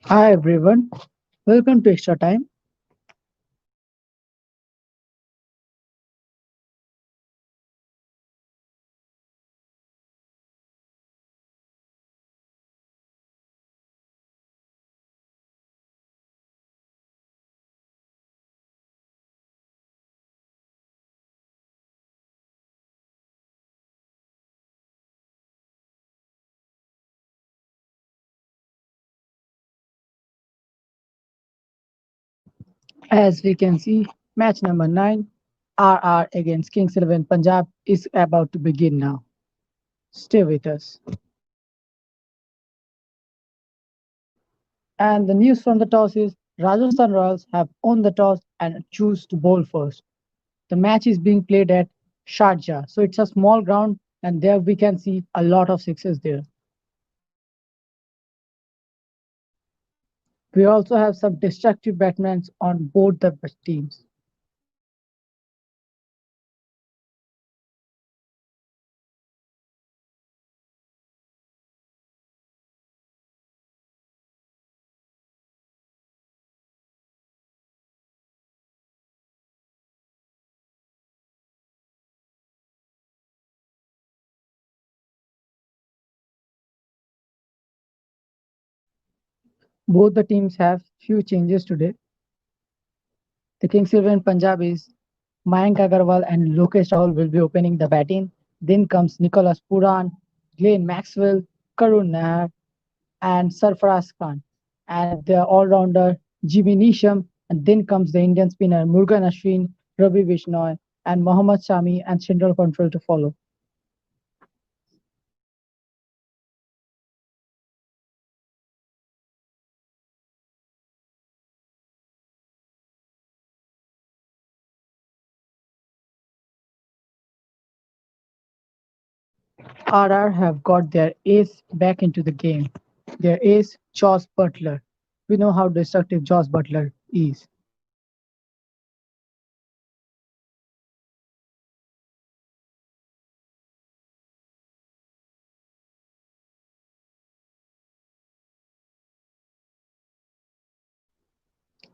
Hi everyone, welcome to Extra Time. As we can see, match number 9, RR against Kings 11 Punjab, is about to begin now. Stay with us. And the news from the toss is Rajasthan Royals have won the toss and choose to bowl first. The match is being played at Sharjah, so it's a small ground, and there we can see a lot of sixes there. We also have some destructive batsmen on both the teams. Both the teams have few changes today. The Kings 11 Punjab is Mayank Agarwal and Lokesh Rahul will be opening the batting. Then comes Nicholas Puran, Glenn Maxwell, Karun Nair, and Sarfaraz Khan. And the all-rounder Jimmy Neesham. And then comes the Indian spinner Murugan Ashwin, Ravi Vishnoy, and Mohammad Shami and central control to follow. RR have got their ace back into the game. Their ace, Josh Butler. We know how destructive Josh Butler is.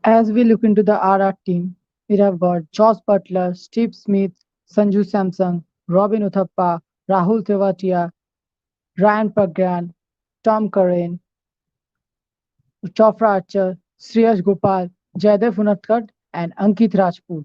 As we look into the RR team, we have got Josh Butler, Steve Smith, Sanju Samson, Robin Uthappa, Rahul Tewatia, Ryan Pragyan, Tom Curran, Chofra Archer, Shreyas Gopal, Jaydev Unadkat, and Ankit Rajput.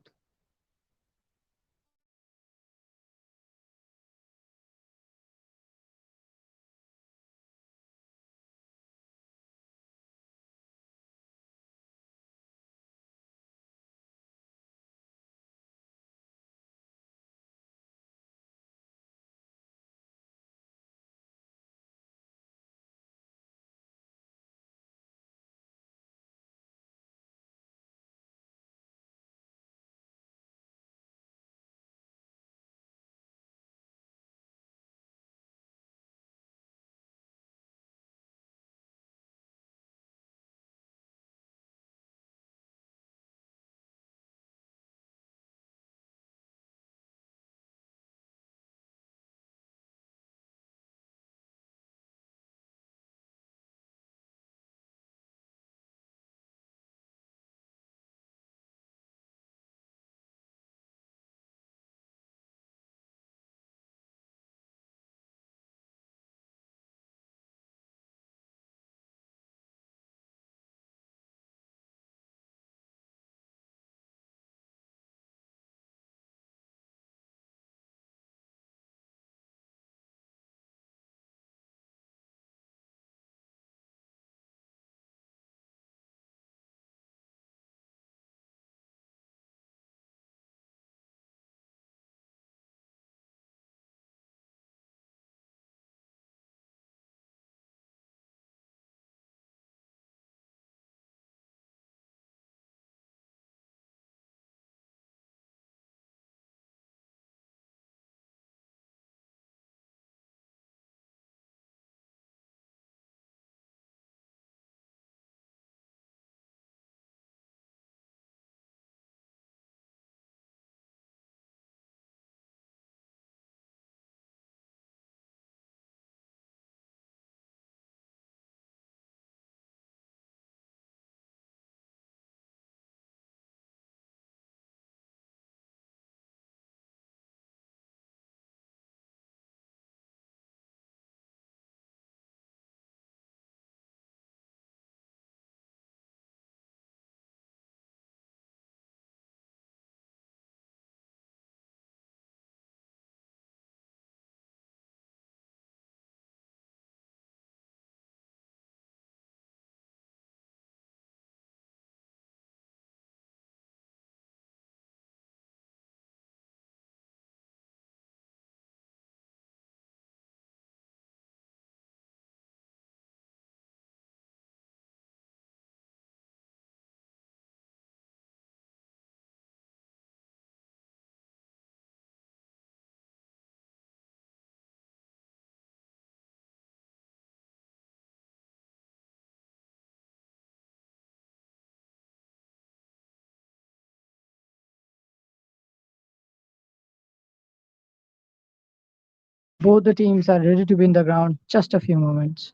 Both the teams are ready to win the ground, just a few moments.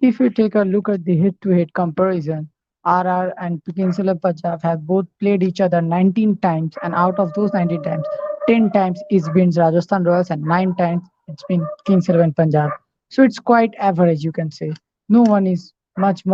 If you take a look at the head-to-head comparison, RR and Kings 11 Punjab have both played each other 19 times, and out of those 19 times, 10 times it's been Rajasthan Royals and 9 times it's been Kings 11 Punjab. So it's quite average, you can say. No one is much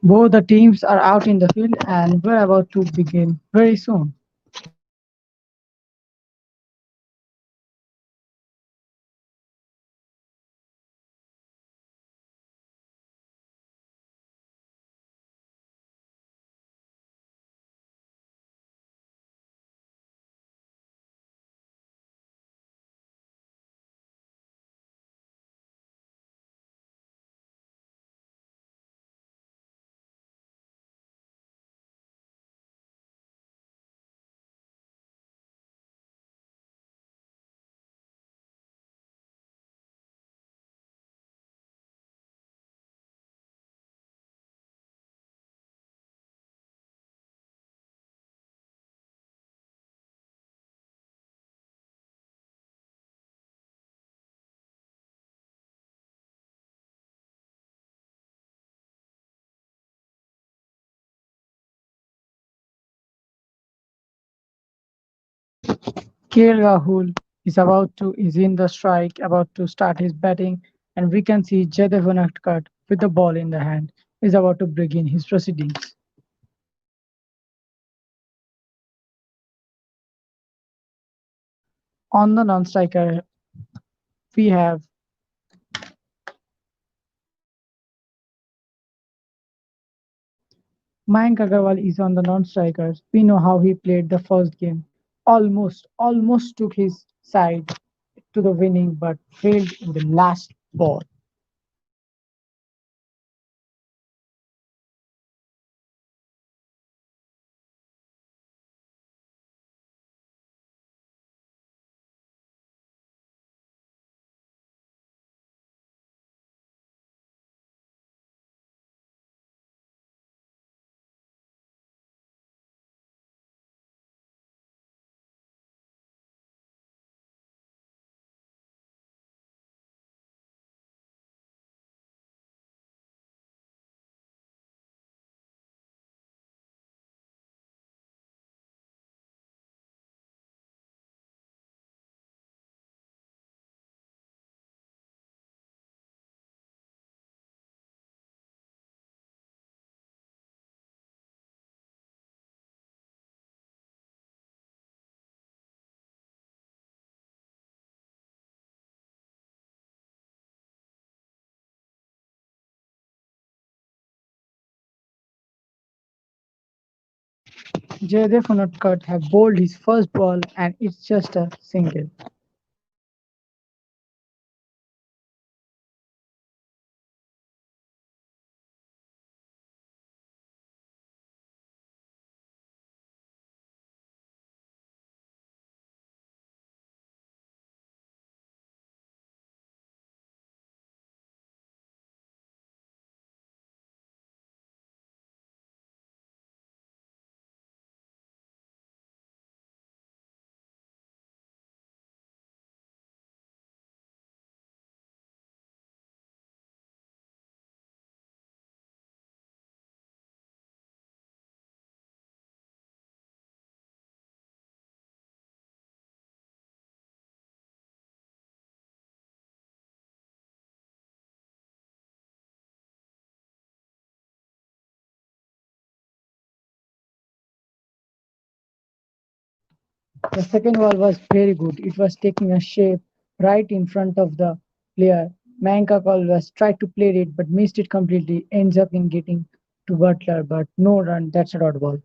Both the teams are out in the field and we're about to begin very soon. KL Rahul is in the strike, about to start his batting, and we can see Jaydev Unadkat with the ball in the hand is about to begin his proceedings. On the non-striker, we have Mayank Agarwal is on the non-strikers. We know how he played the first game. Almost took his side to the winning, but failed in the last ball. Jaydev Unadkat have bowled his first ball and it's just a single. The second ball was very good. It was taking a shape right in front of the player. Mayank was tried to play it but missed it completely. Ends up in getting to Butler, but no run. That's a dot ball.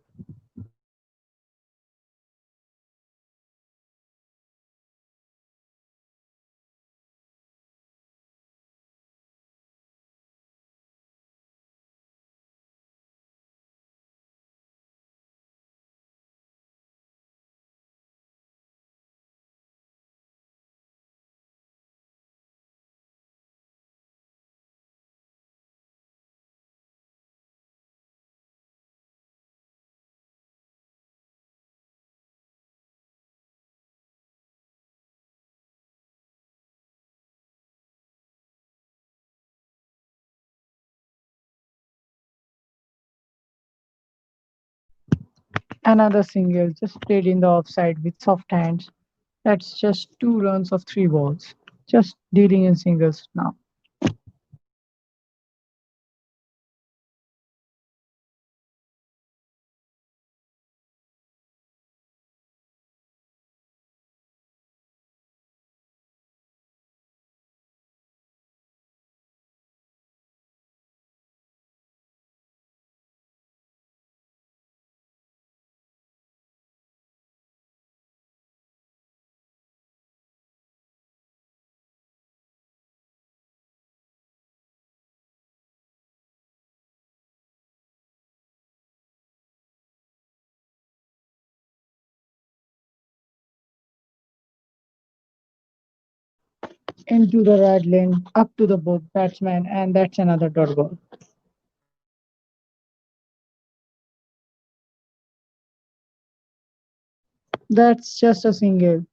Another single just played in the offside with soft hands. That's just two runs of three balls. Just dealing in singles now. into the right lane, up to the both batsman, and that's another dot ball. That's just a single.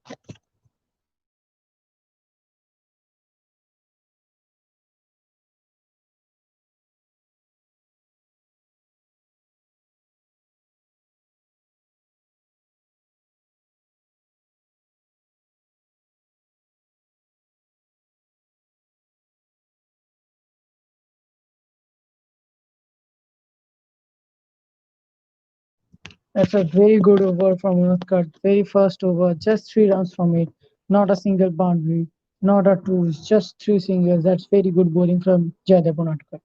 That's a very good over from Unadkat. Very first over, just 3 runs from it. Not a single boundary, not a twos, just 3 singles. That's very good bowling from Jaydev Unadkat.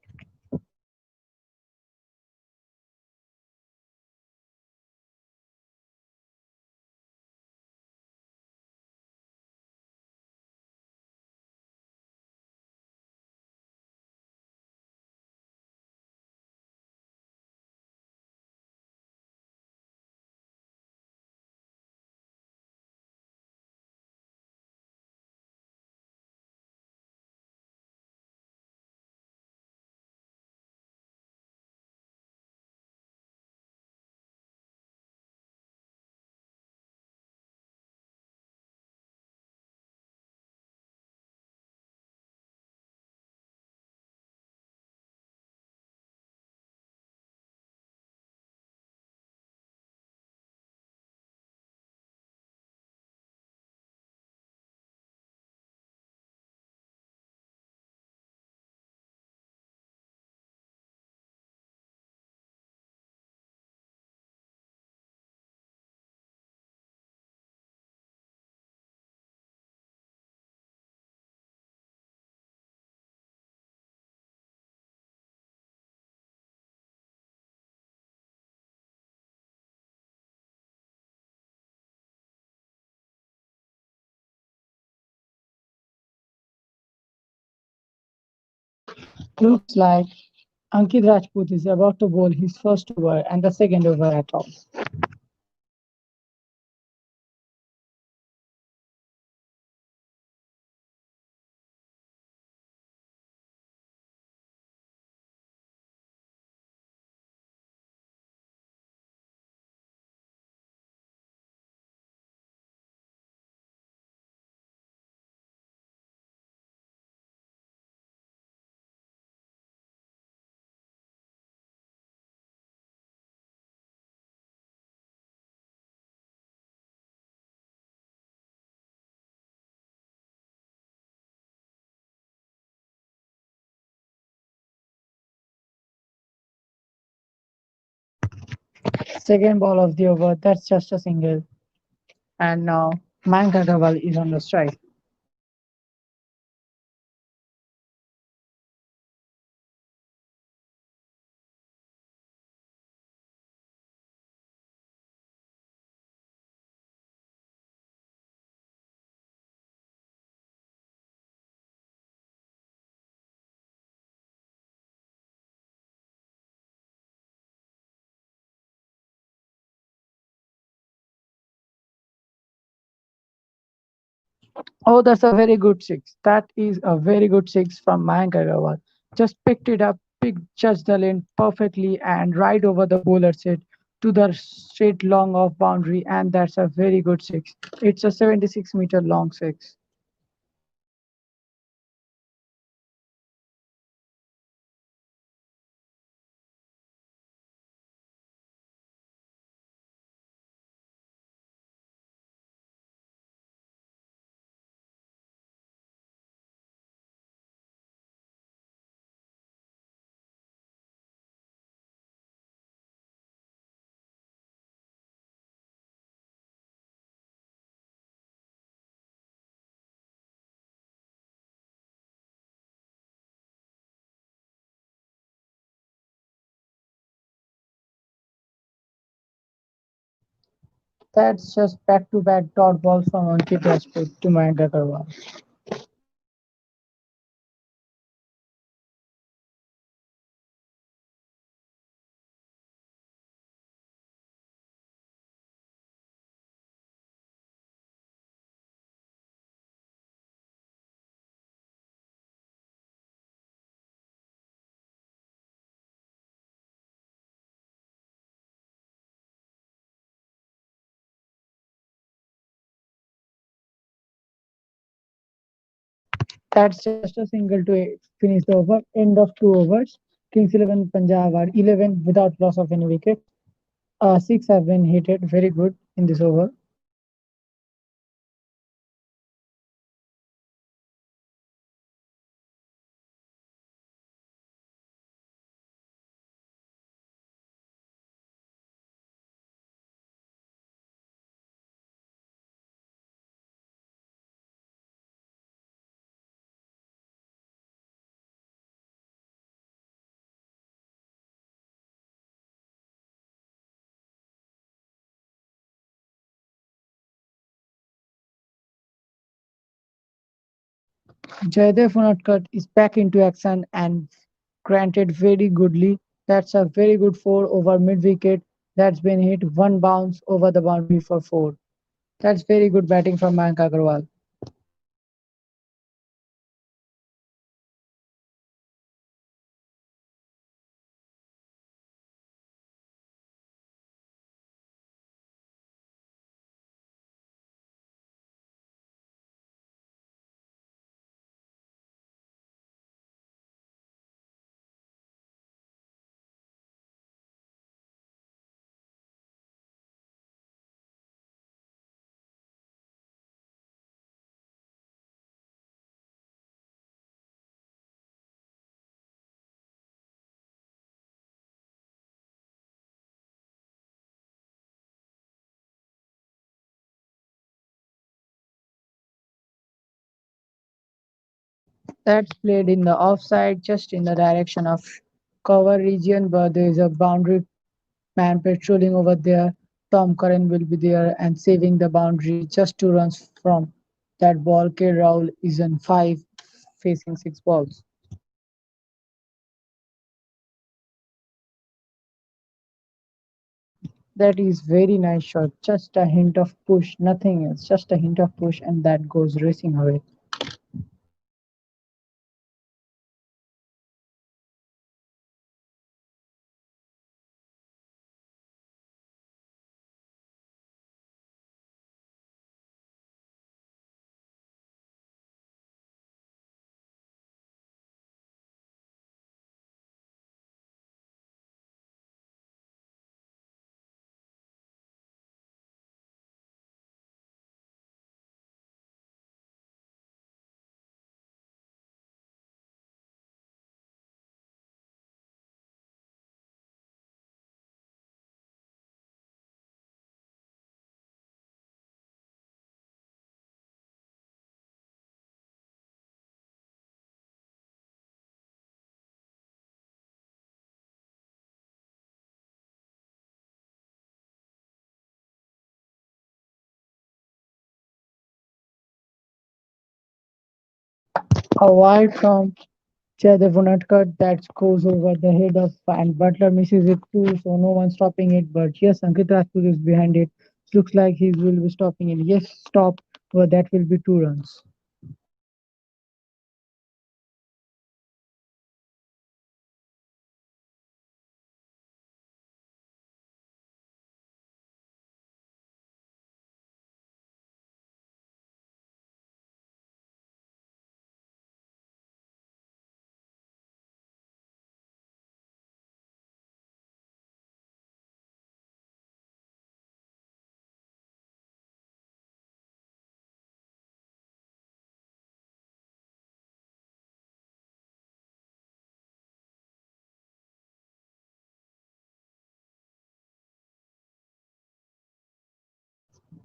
Looks like Ankit Rajput is about to bowl his first over and the second over at all. Second ball of the over, that's just a single. And now Mayank Agarwal is on the strike. Oh, that's a very good six. That is a very good six from Mayank Agarwal. Just picked it up, picked judged the lane perfectly, and right over the bowler's head to the straight long off boundary, and that's a very good six. It's a 76-meter long six. That's just back-to-back dot balls from Ankit Rajput to Mayank Agarwal. That's just a single to finish the over. End of 2 overs. Kings 11 Punjab are 11 without loss of any wickets. Six have been hit very good in this over. Jaydev Unadkat is back into action and granted very goodly. That's a very good 4 over mid wicket that's been hit one bounce over the boundary for 4. That's very good batting from Mayank Agarwal. That's played in the offside, just in the direction of cover region, but there is a boundary man patrolling over there. Tom Curran will be there and saving the boundary just 2 runs from that ball. K. Rahul is on 5, facing 6 balls. That is very nice shot. Just a hint of push, nothing else. Just a hint of push, and that goes racing away. A wide from Jaydev Unadkat that goes over the head of and Butler misses it too, so no one stopping it. But yes, Ankit Rajput is behind it. Looks like he will be stopping it. Yes, stop. But that will be 2 runs.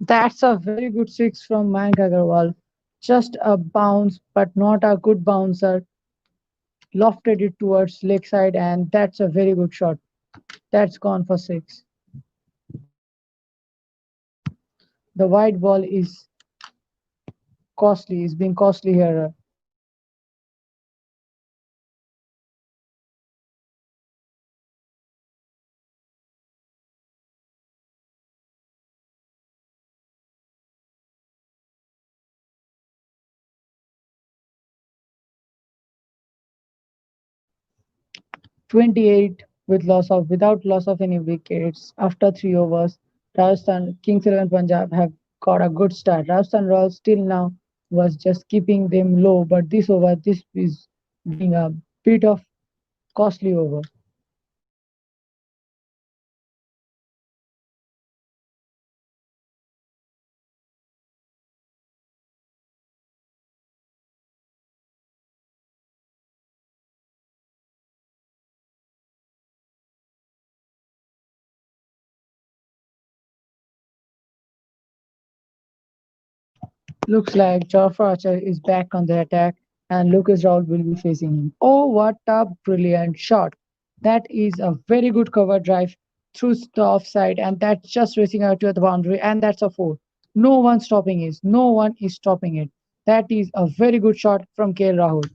That's a very good six from Mayank Agarwal. Just a bounce, but not a good bouncer. Lofted it towards leg side, and that's a very good shot. That's gone for 6. The white ball is costly, is being costly here. 28 with loss of without loss of any wickets after 3 overs. Rajasthan Kings 11 Punjab have got a good start. Rajasthan Royals still now was just keeping them low, but this is being a bit of costly over. Looks like Jofra Archer is back on the attack and Lucas Raul will be facing him. Oh, what a brilliant shot! That is a very good cover drive through the offside, and that's just racing out to the boundary, and that's a four. No one stopping it. No one is stopping it. That is a very good shot from KL Rahul.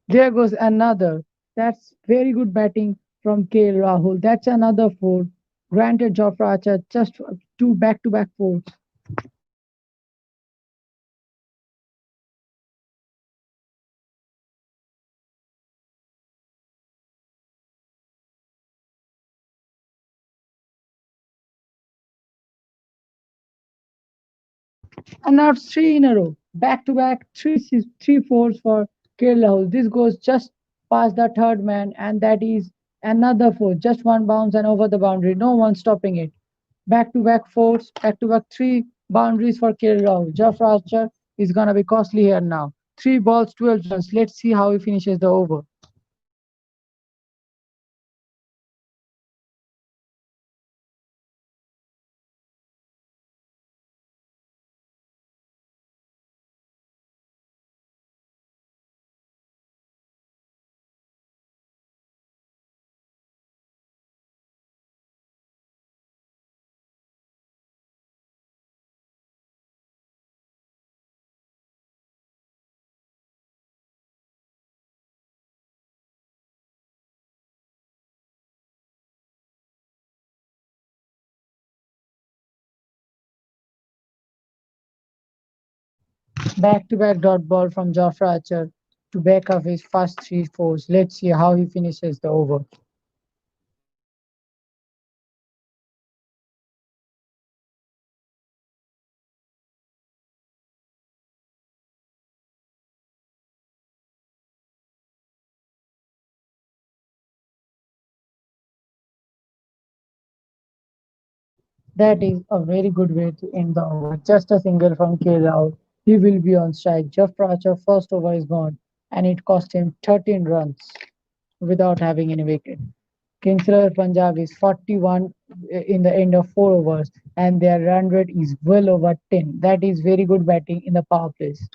There goes another. That's very good batting from KL Rahul. That's another four. Granted, Jofra Archer just two back-to-back fours. And now it's three in a row. Back to back, three fours for Kerala. This goes just past the third man, and that is another four. Just one bounce and over the boundary. No one stopping it. Back to back fours, back to back three boundaries for Kerala. Jeff Archer is gonna be costly here now. Three balls, 12 runs. Let's see how he finishes the over. Back to back dot ball from Jofra Archer to back up his first three fours. Let's see how he finishes the over. That is a very good way to end the over. Just a single from K. Rao. He will be on strike. Jeff Archer first over is gone, and it cost him 13 runs without having any wicket. Kings Punjab is 41 in the end of 4 overs, and their run rate is well over 10. That is very good batting in the power plays.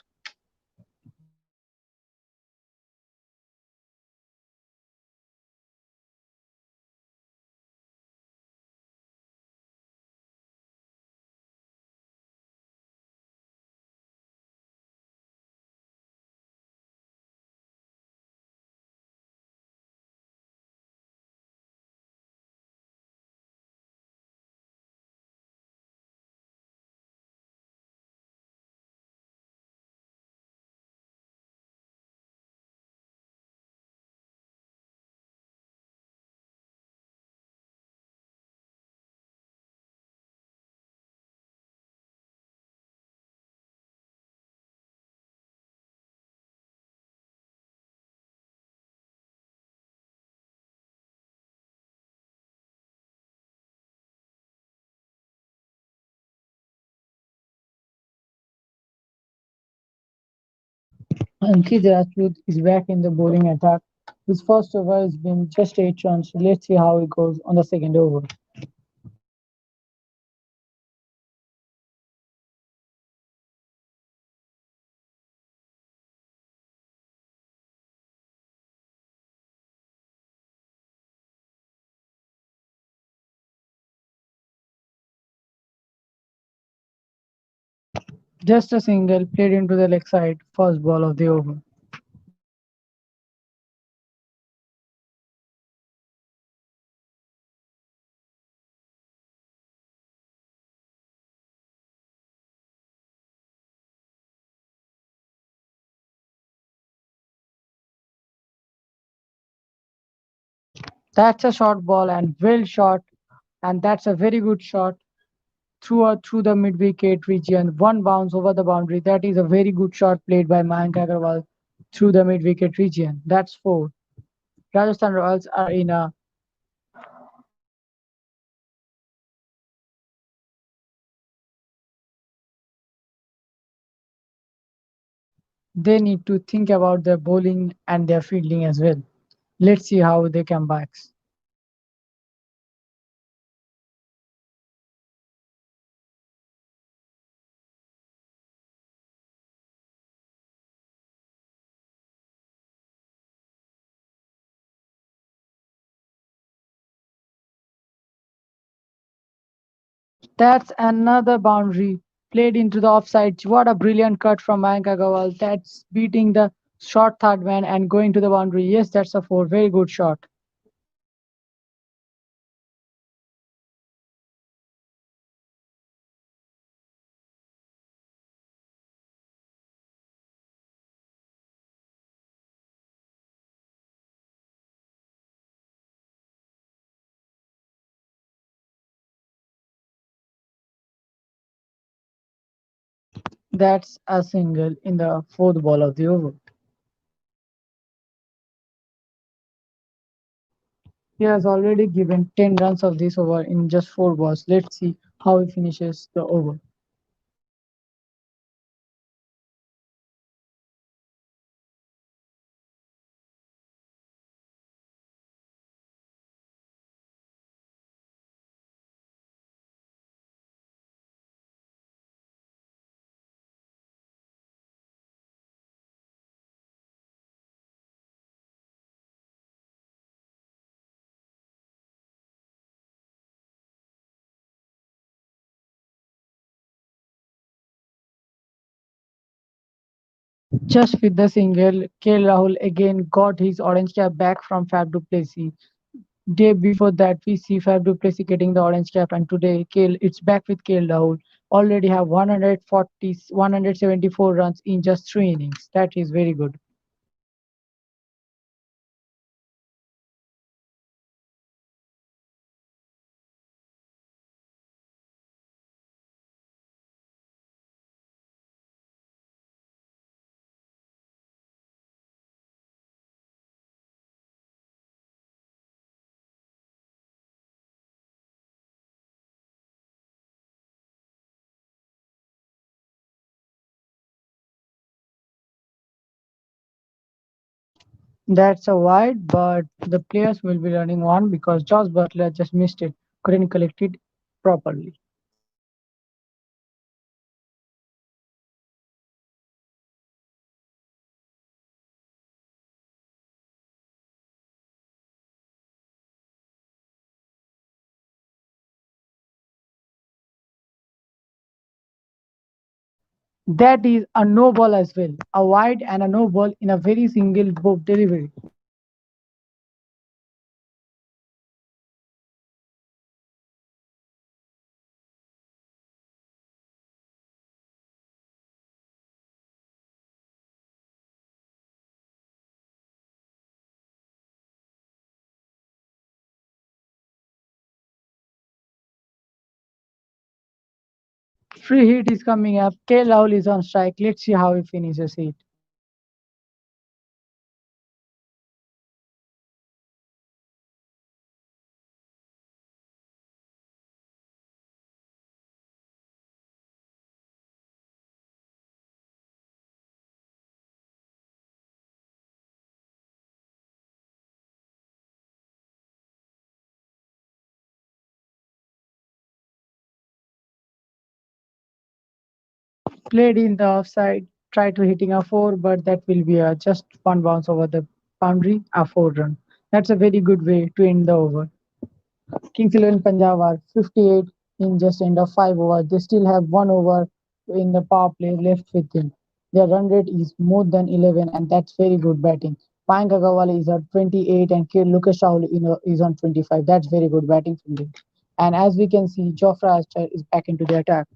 Ankit Rajput is back in the bowling attack. His first over has been just 8 runs. Let's see how it goes on the second over. Just a single played into the leg side, first ball of the over. That's a short ball and well shot, and that's a very good shot through the mid wicket region. One bounce over the boundary. That is a very good shot played by Mayank Agarwal through the mid wicket region. That's four. Rajasthan Royals are in a they need to think about their bowling and their fielding as well. Let's see how they come back. That's another boundary played into the offside. What a brilliant cut from Mayank Agarwal. That's beating the short third man and going to the boundary. Yes, that's a four. Very good shot. That's a single in the fourth ball of the over. He has already given 10 runs of this over in just four balls. Let's see how he finishes the over. Just with the single, KL Rahul again got his orange cap back from Fab du Plessis. Day before that, we see Fab du Plessis getting the orange cap, and today it's back with KL Rahul. Already have 140, 174 runs in just three innings. That is very good. That's a wide, but the players will be running one because Josh Butler just missed it, couldn't collect it properly. That is a no ball as well, a wide and a no ball in a very single both delivery. Free hit is coming up. K. Rahul is on strike. Let's see how he finishes it. Played in the offside, tried to hitting a four, but that will be a just one bounce over the boundary, a four run. That's a very good way to end the over. Kings 11 Punjab are 58 in just end of five overs. They still have one over in the power play left with him. Their run rate is more than 11, and that's very good batting. Mayank Agarwal is at 28, and Lucas Rahul is on 25. That's very good batting from them. And as we can see, Jofra Archer is back into the attack.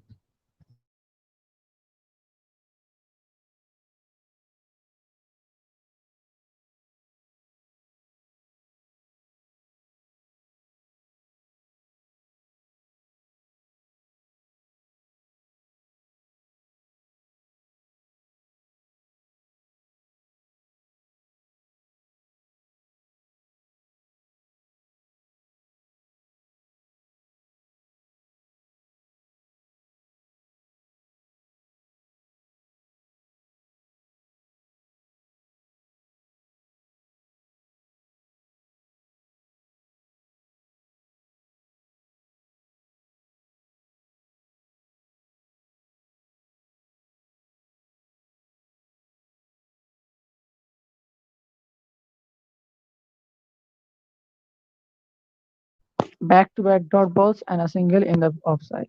Back-to-back dot balls and a single in the offside.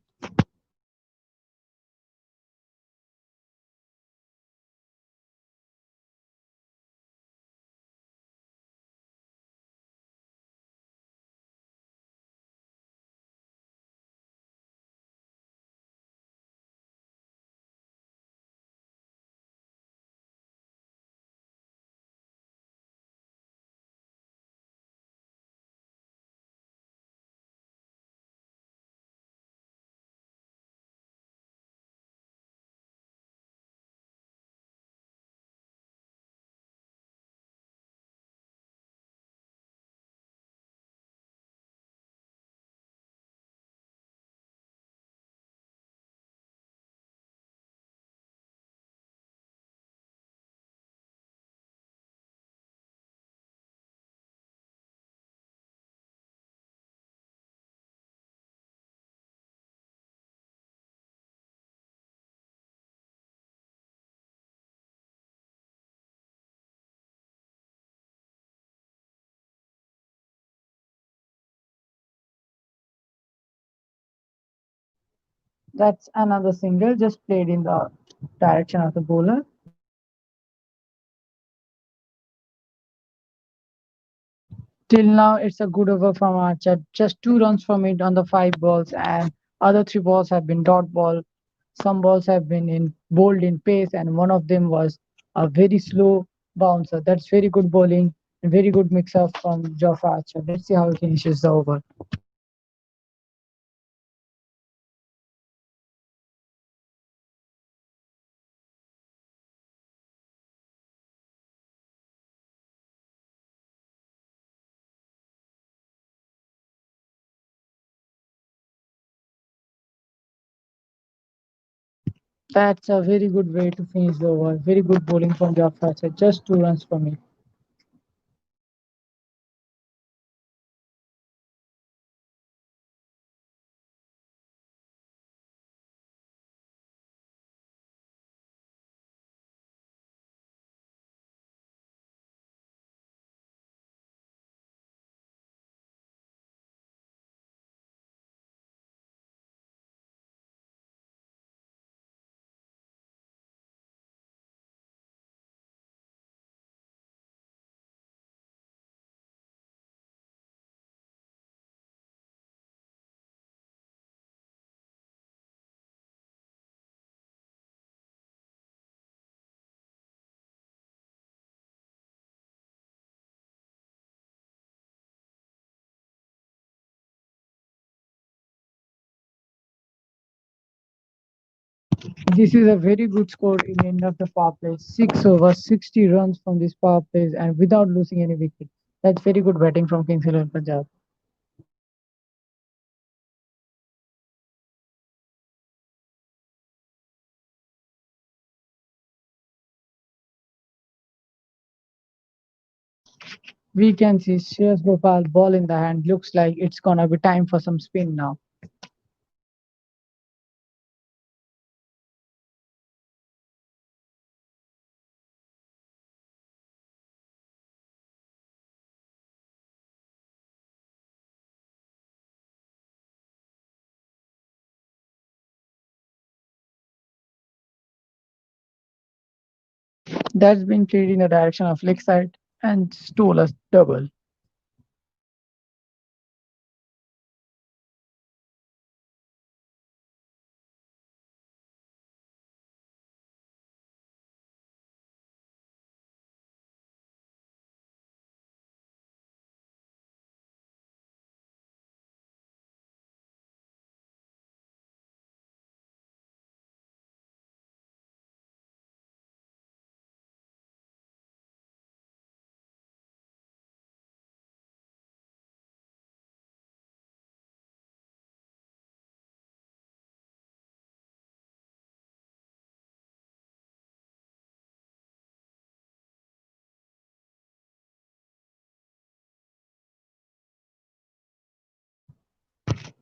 That's another single just played in the direction of the bowler. Till now, it's a good over from Archer. Just 2 runs from it on the 5 balls, and other 3 balls have been dot ball. Some balls have been in bowled in pace, and one of them was a very slow bouncer. That's very good bowling and very good mix up from Geoff Archer. Let's see how he finishes the over. That's a very good way to finish the over. Very good bowling from Geoff Archer. Just 2 runs from it. This is a very good score in the end of the power play. 6 overs, 60 runs from this power plays, and without losing any wicket. That's very good batting from Kings XI Punjab. We can see Shreyas Gopal ball in the hand. Looks like it's gonna be time for some spin now. That's been played in the direction of leg side and stole a double.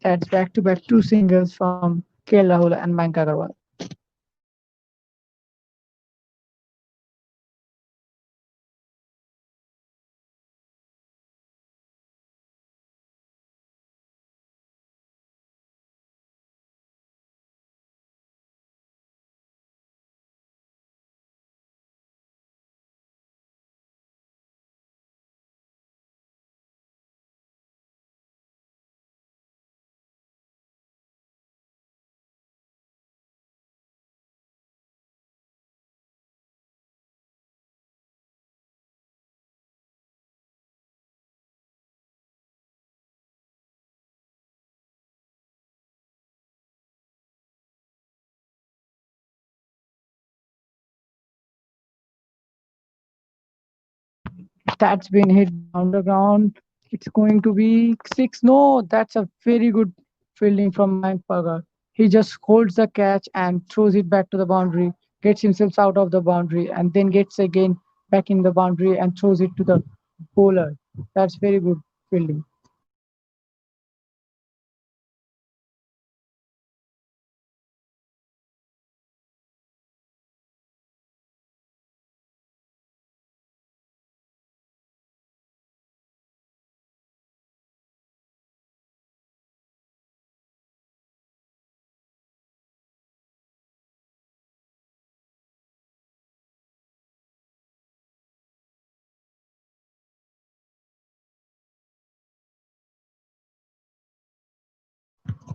That's back to back two singles from KL Rahul and Mayank Agarwal. That's been hit down the ground. It's going to be six. No, that's a very good fielding from Mayank Pagar. He just holds the catch and throws it back to the boundary, gets himself out of the boundary, and then gets again back in the boundary and throws it to the bowler. That's very good fielding.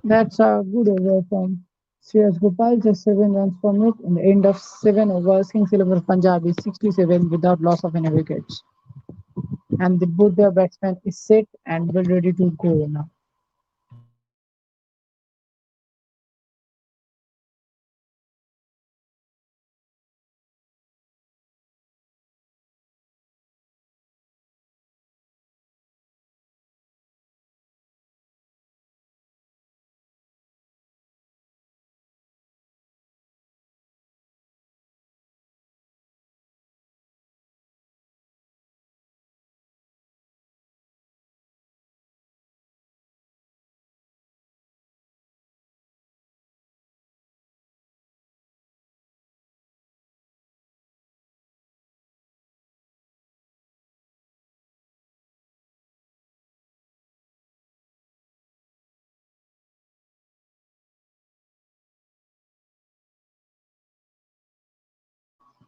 That's a good over from Shreyas Gopal, just 7 runs from it. In the end of 7 overs, Kings 11 Punjab is 67 without loss of any wickets. And both their batsmen is set and well ready to go now.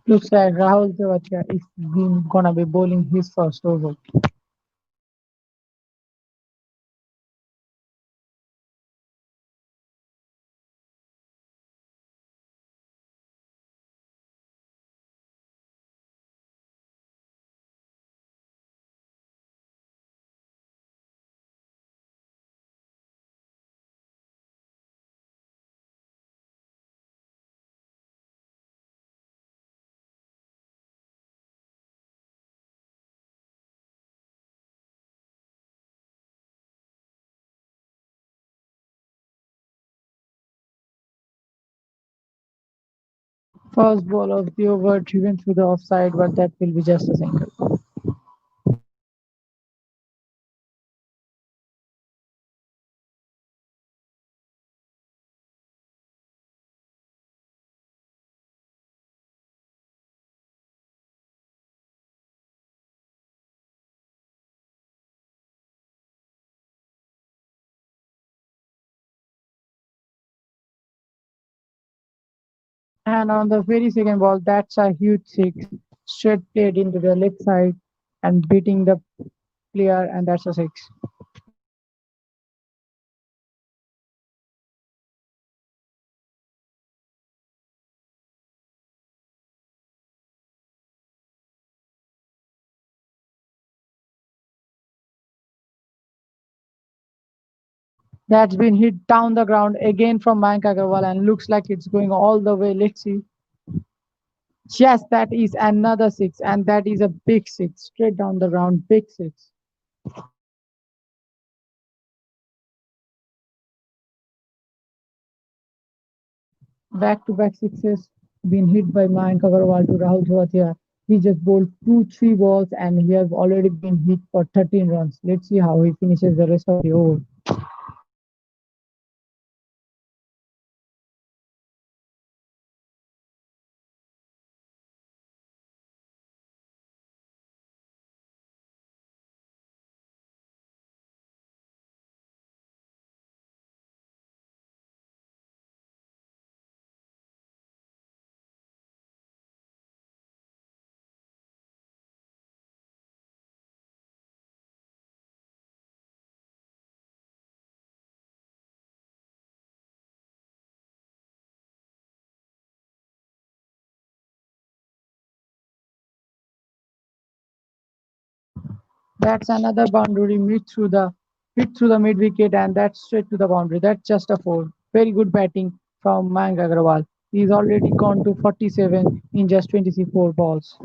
Looks like Rahul Tewatia is gonna be bowling his first over. First ball of the over driven through the offside, but that will be just a single. And on the very second ball, that's a huge six. Straight played into the leg side and beating the player, and that's a six. That's been hit down the ground again from Mayank Agarwal and looks like it's going all the way. Let's see. Yes, that is another six, and that is a big six. Straight down the ground, big six. Back to back sixes been hit by Mayank Agarwal to Rahul Tewatia. He just bowled two, three balls, and he has already been hit for 13 runs. Let's see how he finishes the rest of the over. That's another boundary hit through the mid wicket, and that's straight to the boundary. That's just a four. Very good batting from Mayank Agarwal. He's already gone to 47 in just 24 balls.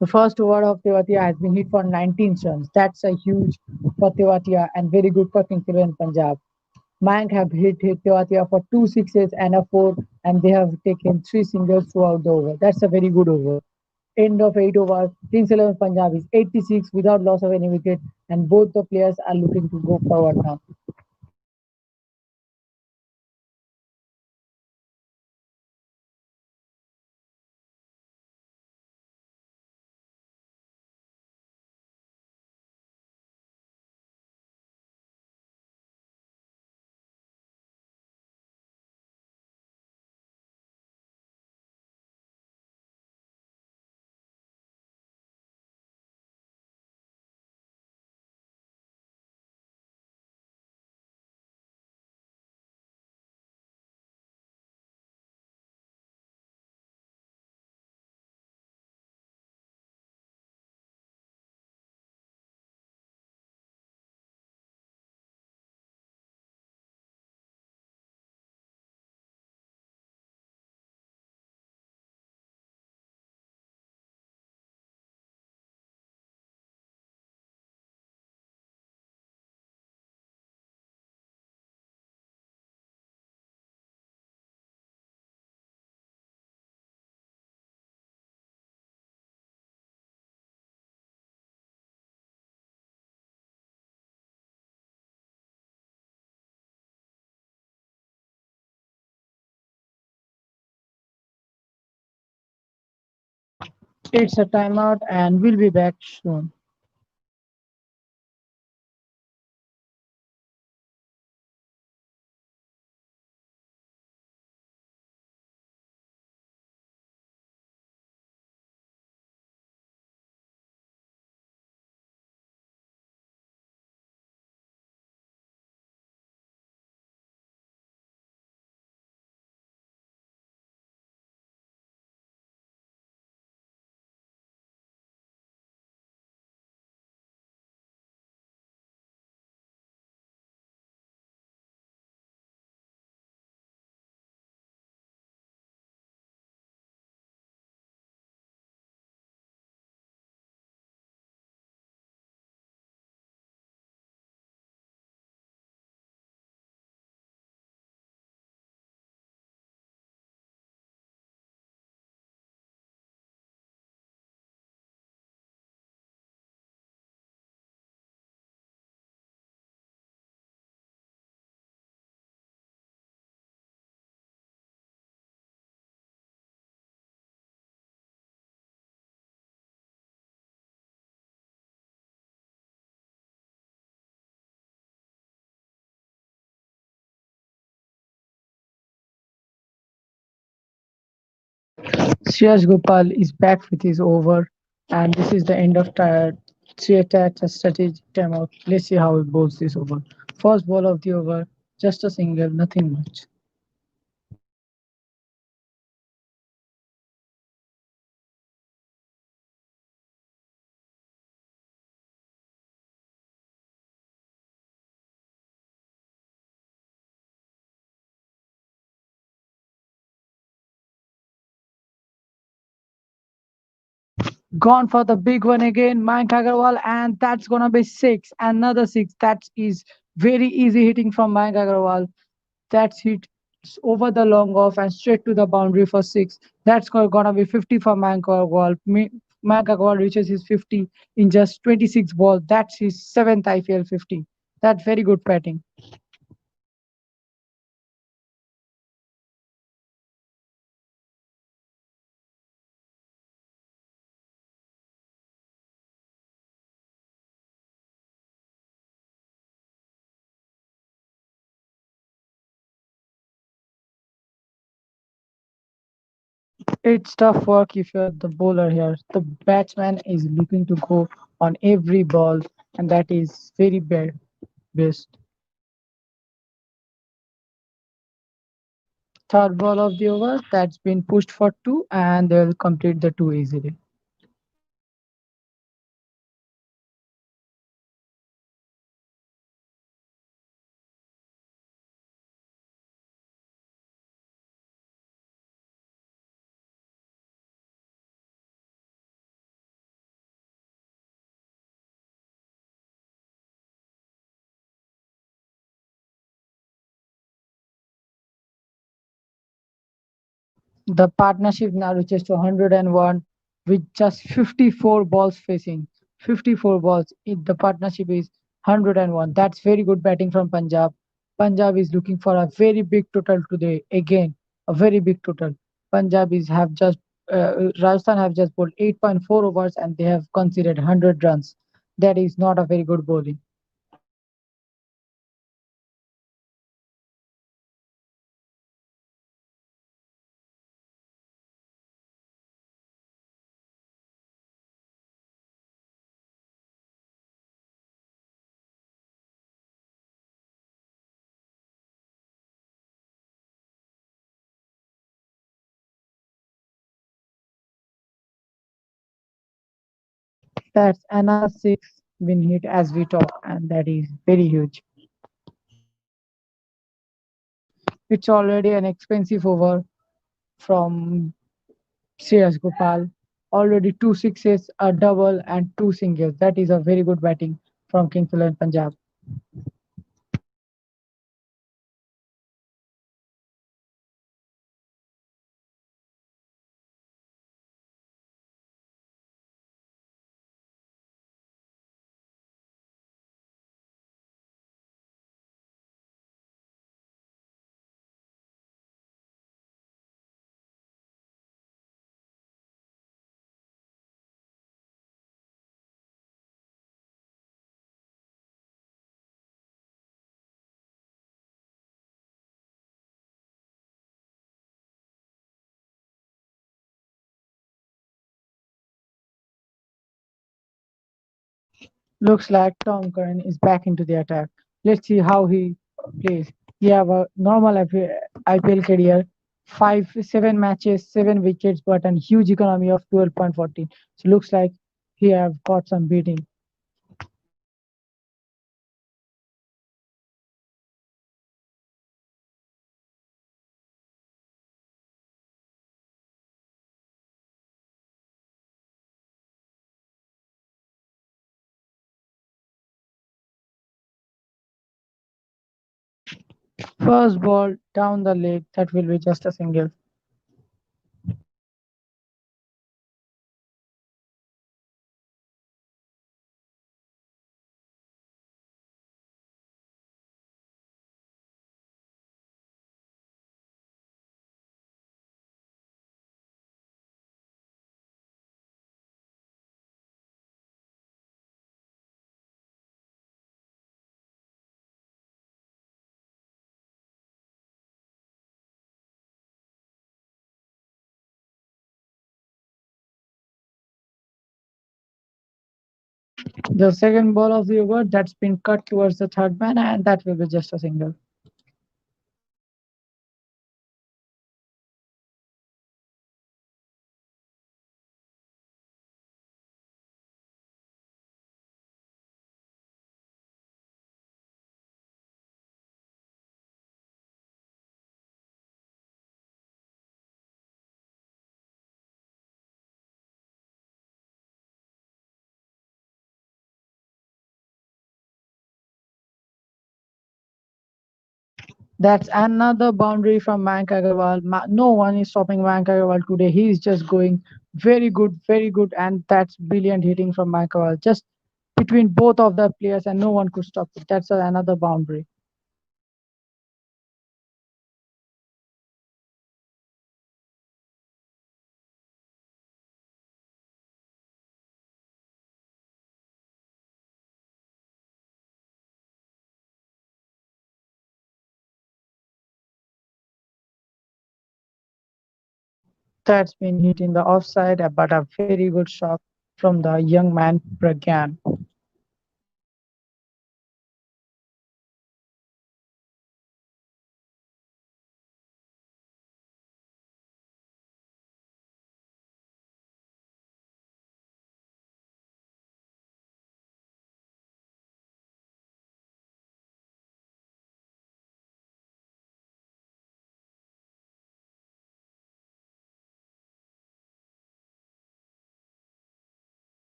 The first over of Tewatia has been hit for 19 runs. That's a huge for Tewatia and very good for Kings in Punjab. Mayank have hit Tewatia for two sixes and a four, and they have taken three singles throughout the over. That's a very good over. End of 8 overs. Kings 11 Punjab is 86 without loss of any wicket, and both the players are looking to go forward now. It's a timeout, and we'll be back soon. Shreyas Gopal is back with his over, and this is the end of strategic timeout. Let's see how he bowls this over. First ball of the over, just a single, nothing much. Gone for the big one again, Mayank Agarwal, and that's gonna be six. Another six. That is very easy hitting from Mayank Agarwal. That's hit over the long off and straight to the boundary for six. That's gonna be 50 for Mayank Agarwal. Mayank Agarwal reaches his 50 in just 26 balls. That's his seventh IPL 50. That's very good batting. It's tough work if you're the bowler here. The batsman is looking to go on every ball, and that is very bad. Best. Third ball of the over, that's been pushed for two, and they'll complete the two easily. The partnership now reaches to 101 with just 54 balls facing. 54 balls. The partnership is 101. That's very good batting from Punjab. Punjab is looking for a very big total today. Again, a very big total. Punjab is have just Rajasthan have just bowled 8.4 overs and they have conceded 100 runs. That is not a very good bowling. That's another six been hit as we talk, and that is very huge. It's already an expensive over from Shreyas Gopal. Already two sixes, a double, and two singles. That is a very good batting from Kings XI Punjab. Looks like Tom Curran is back into the attack. Let's see how he plays. He have a normal IPL career, 7 matches, 7 wickets, but a huge economy of 12.14. So looks like he have got some beating. First ball down the leg, that will be just a single. The second ball of the over that's been cut towards the third man, and that will be just a single. That's another boundary from Mayank Agarwal. No one is stopping Mayank Agarwal today. He is just going very good, and that's brilliant hitting from Mayank Agarwal. Just between both of the players, and no one could stop it. That's another boundary. That's been hit in the offside, but a very good shot from the young man Pragyan.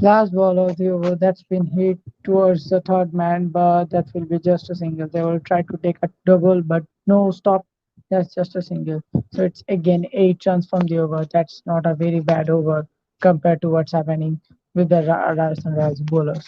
Last ball of the over that's been hit towards the third man, but that will be just a single. They will try to take a double, but no stop. That's just a single. So it's again 8 runs from the over. That's not a very bad over compared to what's happening with the Rajasthan Royals bowlers.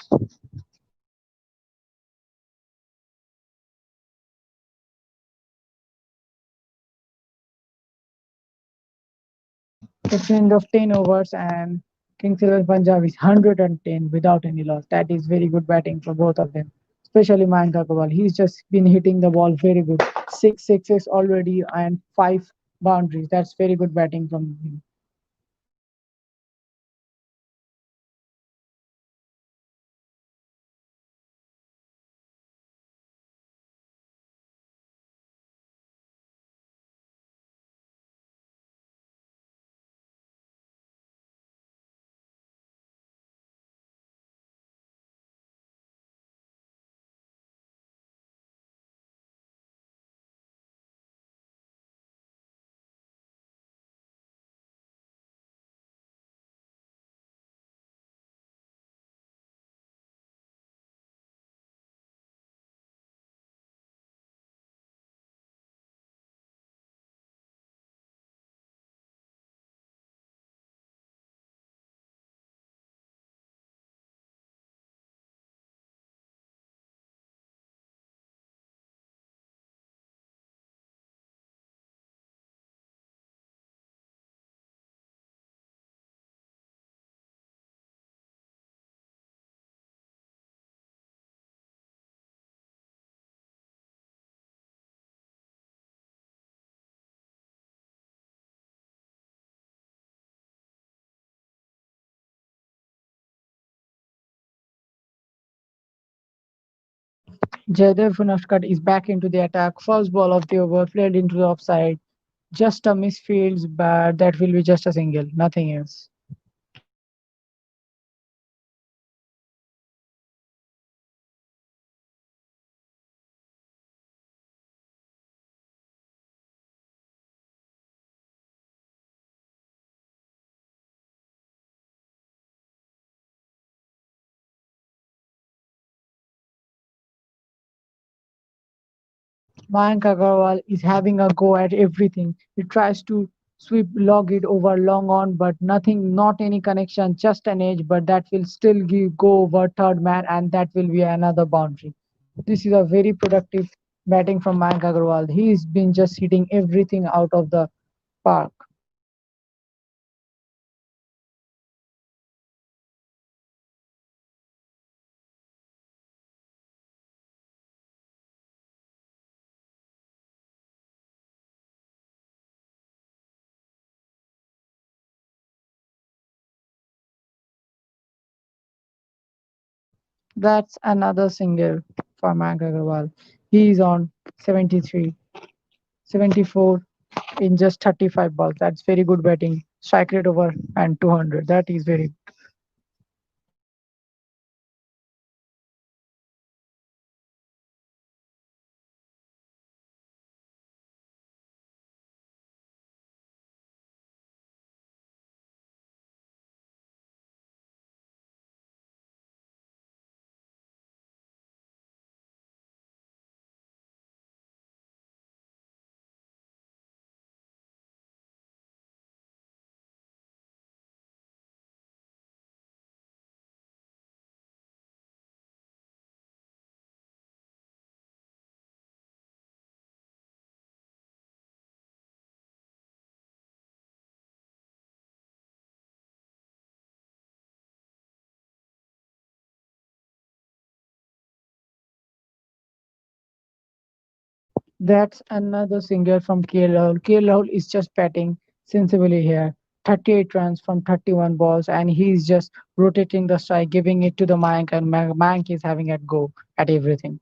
It's the end of 10 overs, and Kings 11 Punjab is 110 without any loss. That is very good batting for both of them, especially Mayank Agarwal. He's just been hitting the ball very good. Six sixes already and five boundaries. That's very good batting from him. Jaydev Unashkat is back into the attack. First ball of the over, played into the offside. Just a misfield, but that will be just a single, nothing else. Mayank Agarwal is having a go at everything. He tries to sweep log it over long on, but nothing, not any connection, just an edge, but that will still go over third man, and that will be another boundary. This is a very productive batting from Mayank Agarwal. He's been just hitting everything out of the park. That's another single for Mayank Agarwal. He is on 73, 74 in just 35 balls. That's very good batting. Strike rate over and 200. That is very. That's another single from KL Rahul. KL Rahul is just batting sensibly here. 38 runs from 31 balls, and he's just rotating the strike, giving it to the Mayank, and Mayank is having a go at everything.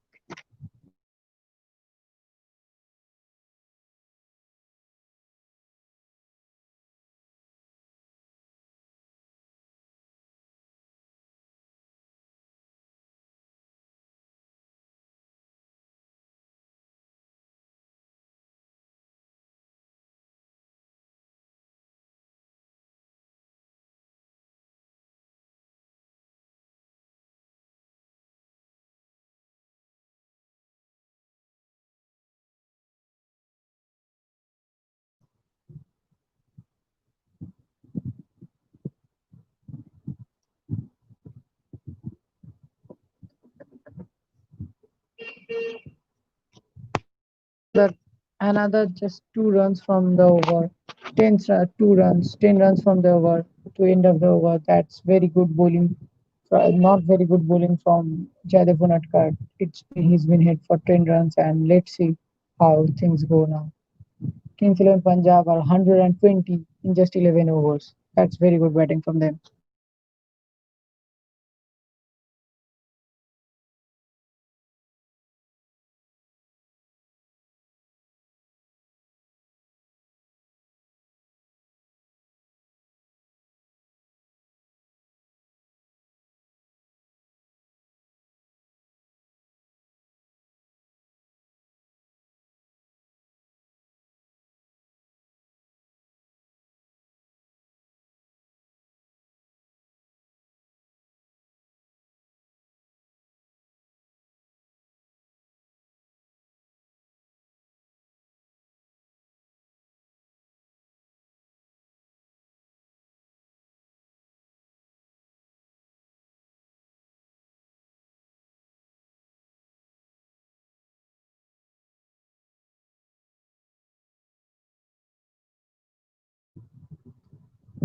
Another, another just 2 runs from the over. 2 runs, 10 runs from the over to end of the over. That's very good bowling. Not very good bowling from Jaidev Unadkat. He's been hit for 10 runs, and let's see how things go now. Kings 11 Punjab are 120 in just 11 overs. That's very good batting from them.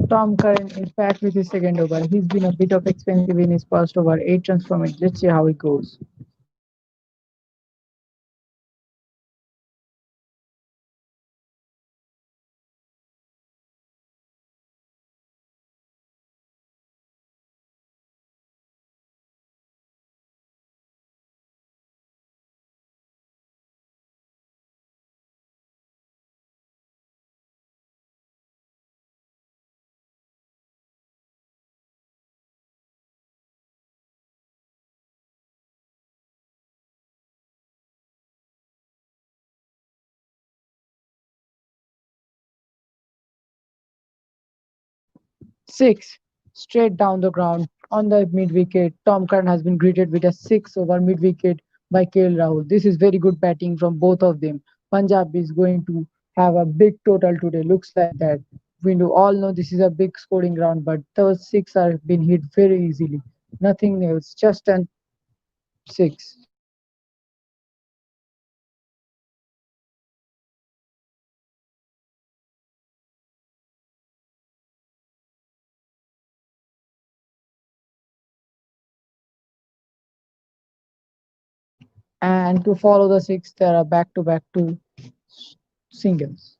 Tom Curran is back with his second over. He's been a bit of expensive in his first over. 8 runs from it. Let's see how it goes. Six, straight down the ground on the mid wicket. Tom Curran has been greeted with a six over mid wicket by KL Rahul. This is very good batting from both of them. Punjab is going to have a big total today. Looks like that. We do all know this is a big scoring ground, but those six are been hit very easily. Nothing else, just an six. And to follow the six, there are back to back two singles.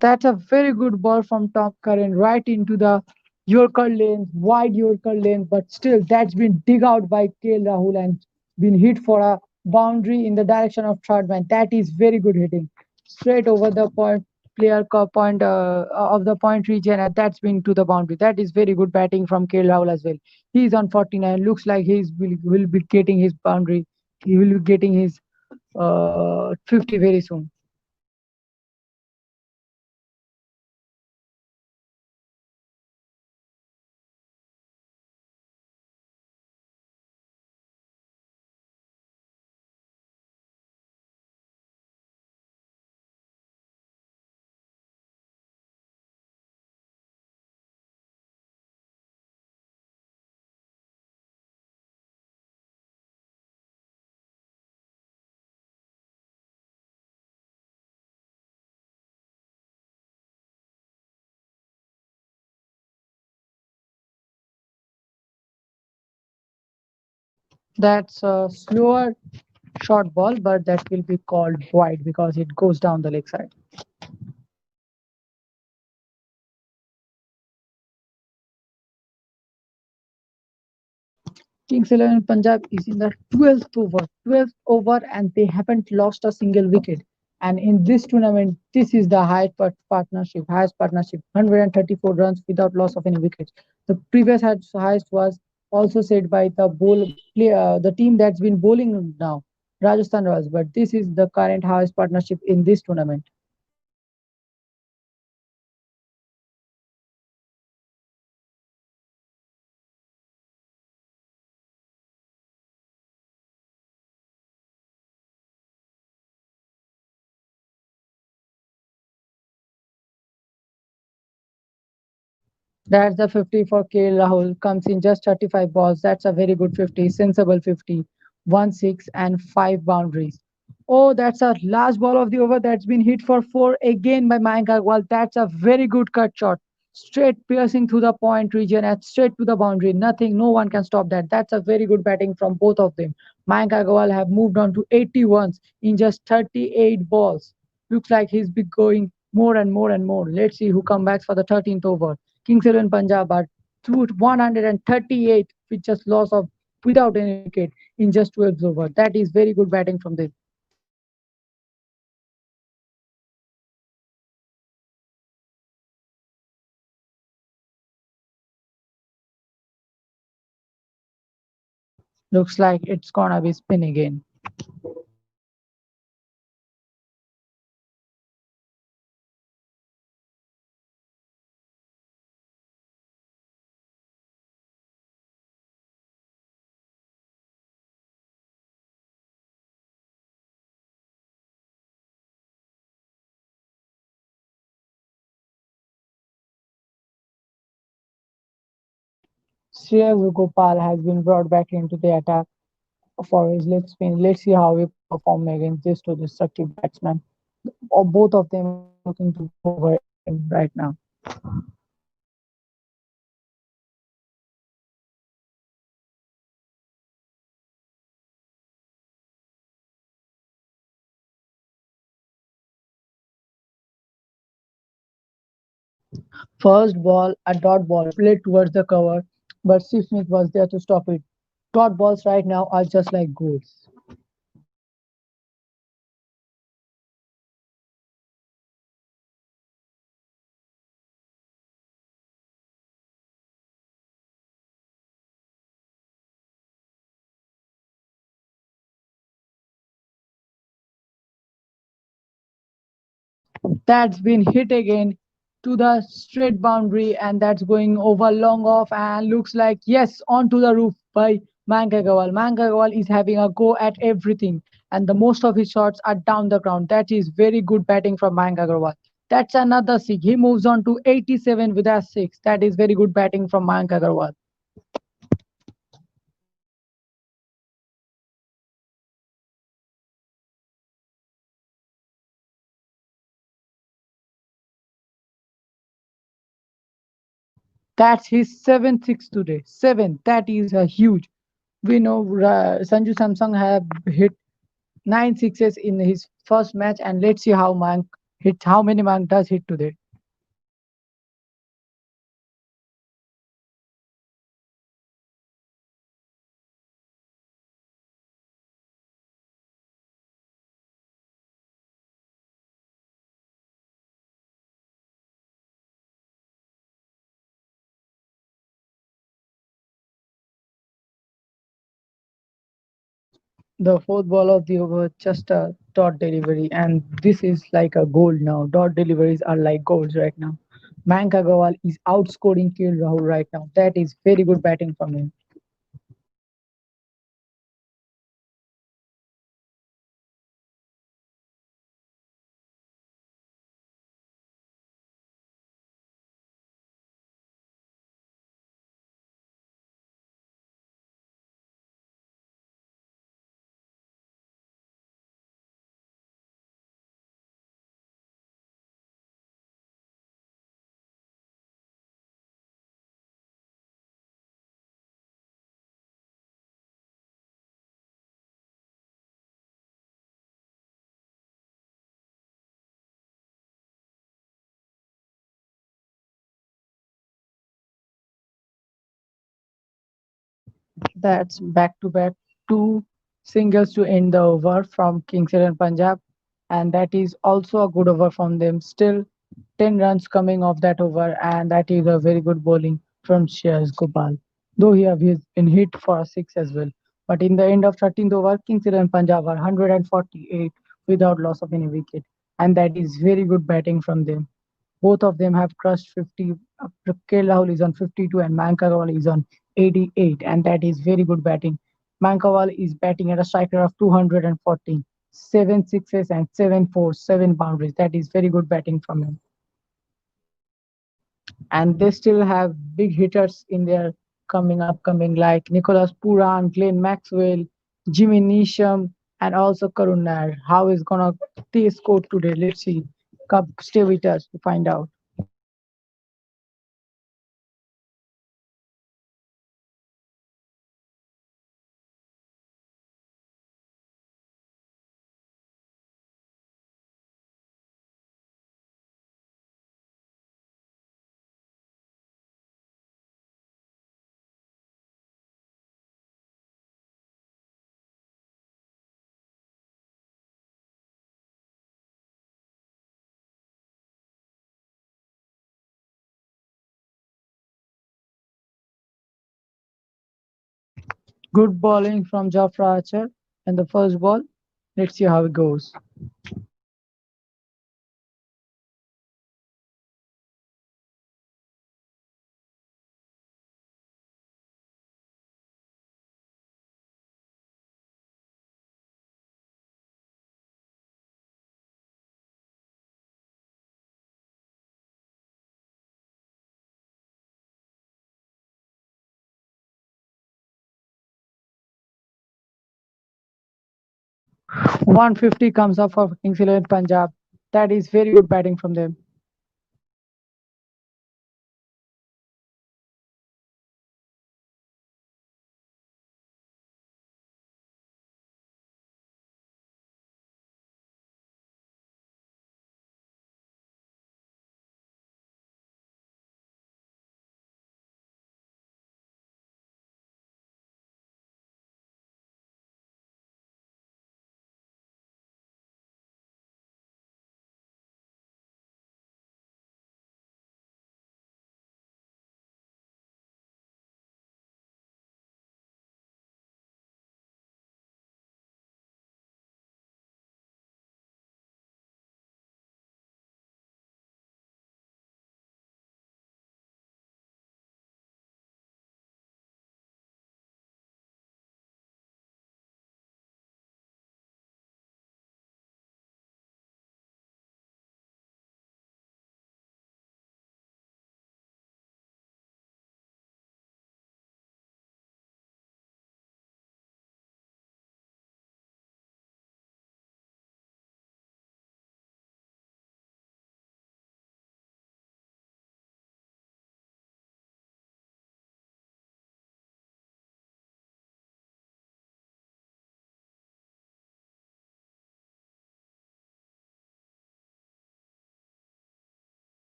That's a very good ball from Tom Curran right into the Yorker lane, wide Yorker lane, but still that's been dig out by KL Rahul and been hit for a boundary in the direction of third man. That is very good hitting. Straight over the point point of the point region and that's been to the boundary. That is very good batting from KL Rahul as well. He's on 49. Looks like will be getting his boundary. He will be getting his 50 very soon. That's a slower short ball, but that will be called wide because it goes down the leg side. Kings 11 Punjab is in the 12th over, and they haven't lost a single wicket. And in this tournament, this is the highest partnership, 134 runs without loss of any wickets. The previous highest was also set by the team that's been bowling now, Rajasthan Royals. But this is the current highest partnership in this tournament. That's the 50 for KL Rahul. Comes in just 35 balls. That's a very good 50, sensible 50. 1 6 and 5 boundaries. Oh, that's a last ball of the over that's been hit for 4 again by Mayank Agarwal. That's a very good cut shot. Straight piercing through the point region and straight to the boundary. Nothing, no one can stop that. That's a very good batting from both of them. Mayank Agarwal have moved on to 81s in just 38 balls. Looks like he's been going more and more and more. Let's see who comes back for the 13th over. Kings 11 Punjab are through 138 with just loss of without any wicket in just 12 overs. That is very good batting from them. Looks like it's gonna be spin again. Shreyas Gopal has been brought back into the attack for his leg spin. Let's see how he perform against this two destructive batsmen. Or both of them are looking to go over again right now. First ball, a dot ball played towards the cover, but Steve Smith was there to stop it. Dot balls right now are just like goals. That's been hit again to the straight boundary, and that's going over long off and looks like yes onto the roof by Mayank Agarwal. Mayank Agarwal is having a go at everything, and the most of his shots are down the ground. That is very good batting from Mayank Agarwal. That's another six. He moves on to 87 with a six. That is very good batting from Mayank Agarwal. That's his seventh six today. Seven. That is a huge. We know Sanju Samsung have hit nine sixes in his first match, and let's see how Mayank hits. How many Mayank does hit today? The fourth ball of the over, just a dot delivery, and this is like a gold now. Dot deliveries are like golds right now. Mayank Agarwal is outscoring KL Rahul right now. That is very good batting from him. That's back to back two singles to end the over from Kings and Punjab, and that is also a good over from them. Still, 10 runs coming off that over, and that is a very good bowling from Shreyas Gopal. Though he's been hit for a six as well. But in the end of 13th over, Kings and Punjab are 148 without loss of any wicket, and that is very good batting from them. Both of them have crushed 50. KL Rahul is on 52 and Mankawal is on 88, and that is very good batting. Mankawal is batting at a striker of 214, seven sixes and seven fours, seven boundaries. That is very good batting from him. And they still have big hitters in their upcoming like Nicholas Puran, Glenn Maxwell, Jimmy Neesham, and also Karun Nair. How is gonna they score today? Let's see. Come stay with us to find out. Good bowling from Jafra Archer and the first ball. Let's see how it goes. Right. 150 comes up for Kings 11 Punjab. That is very good batting from them.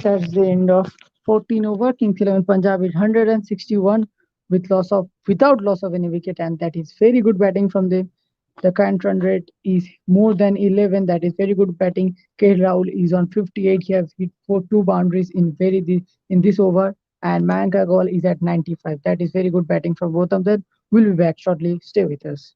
at the end of 14 over. Kings 11 Punjab is 161 without loss of any wicket, and that is very good batting from them. The current run rate is more than 11. That is very good batting. K. Rahul is on 58. He has hit for two boundaries in this over, and Mayank Agarwal is at 95. That is very good batting from both of them. We'll be back shortly. Stay with us.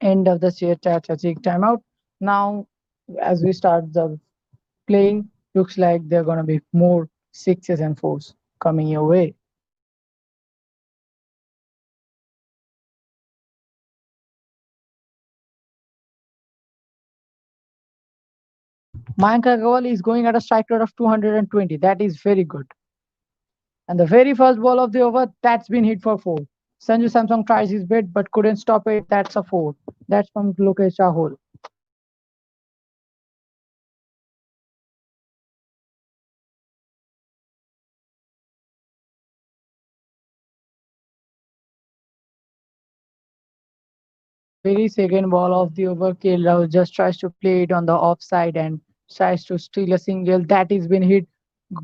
End of the strategic timeout. Now, as we start the playing, looks like there are going to be more sixes and fours coming your way. Mayank Agarwal is going at a strike rate of 220. That is very good. And the very first ball of the over, that's been hit for four. Sanju Samsung tries his bit but couldn't stop it. That's a four. That's from Lokesh Rahul. The very second ball of the over, KL Rahul just tries to play it on the offside and tries to steal a single. That is been hit.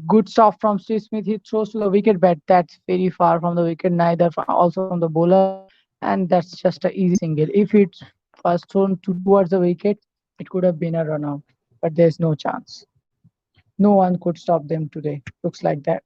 Good stop from Steve Smith. He throws to the wicket, but that's very far from the wicket, neither also from the bowler. And that's just an easy single. If it was thrown towards the wicket, it could have been a run out. But there's no chance. No one could stop them today. Looks like that.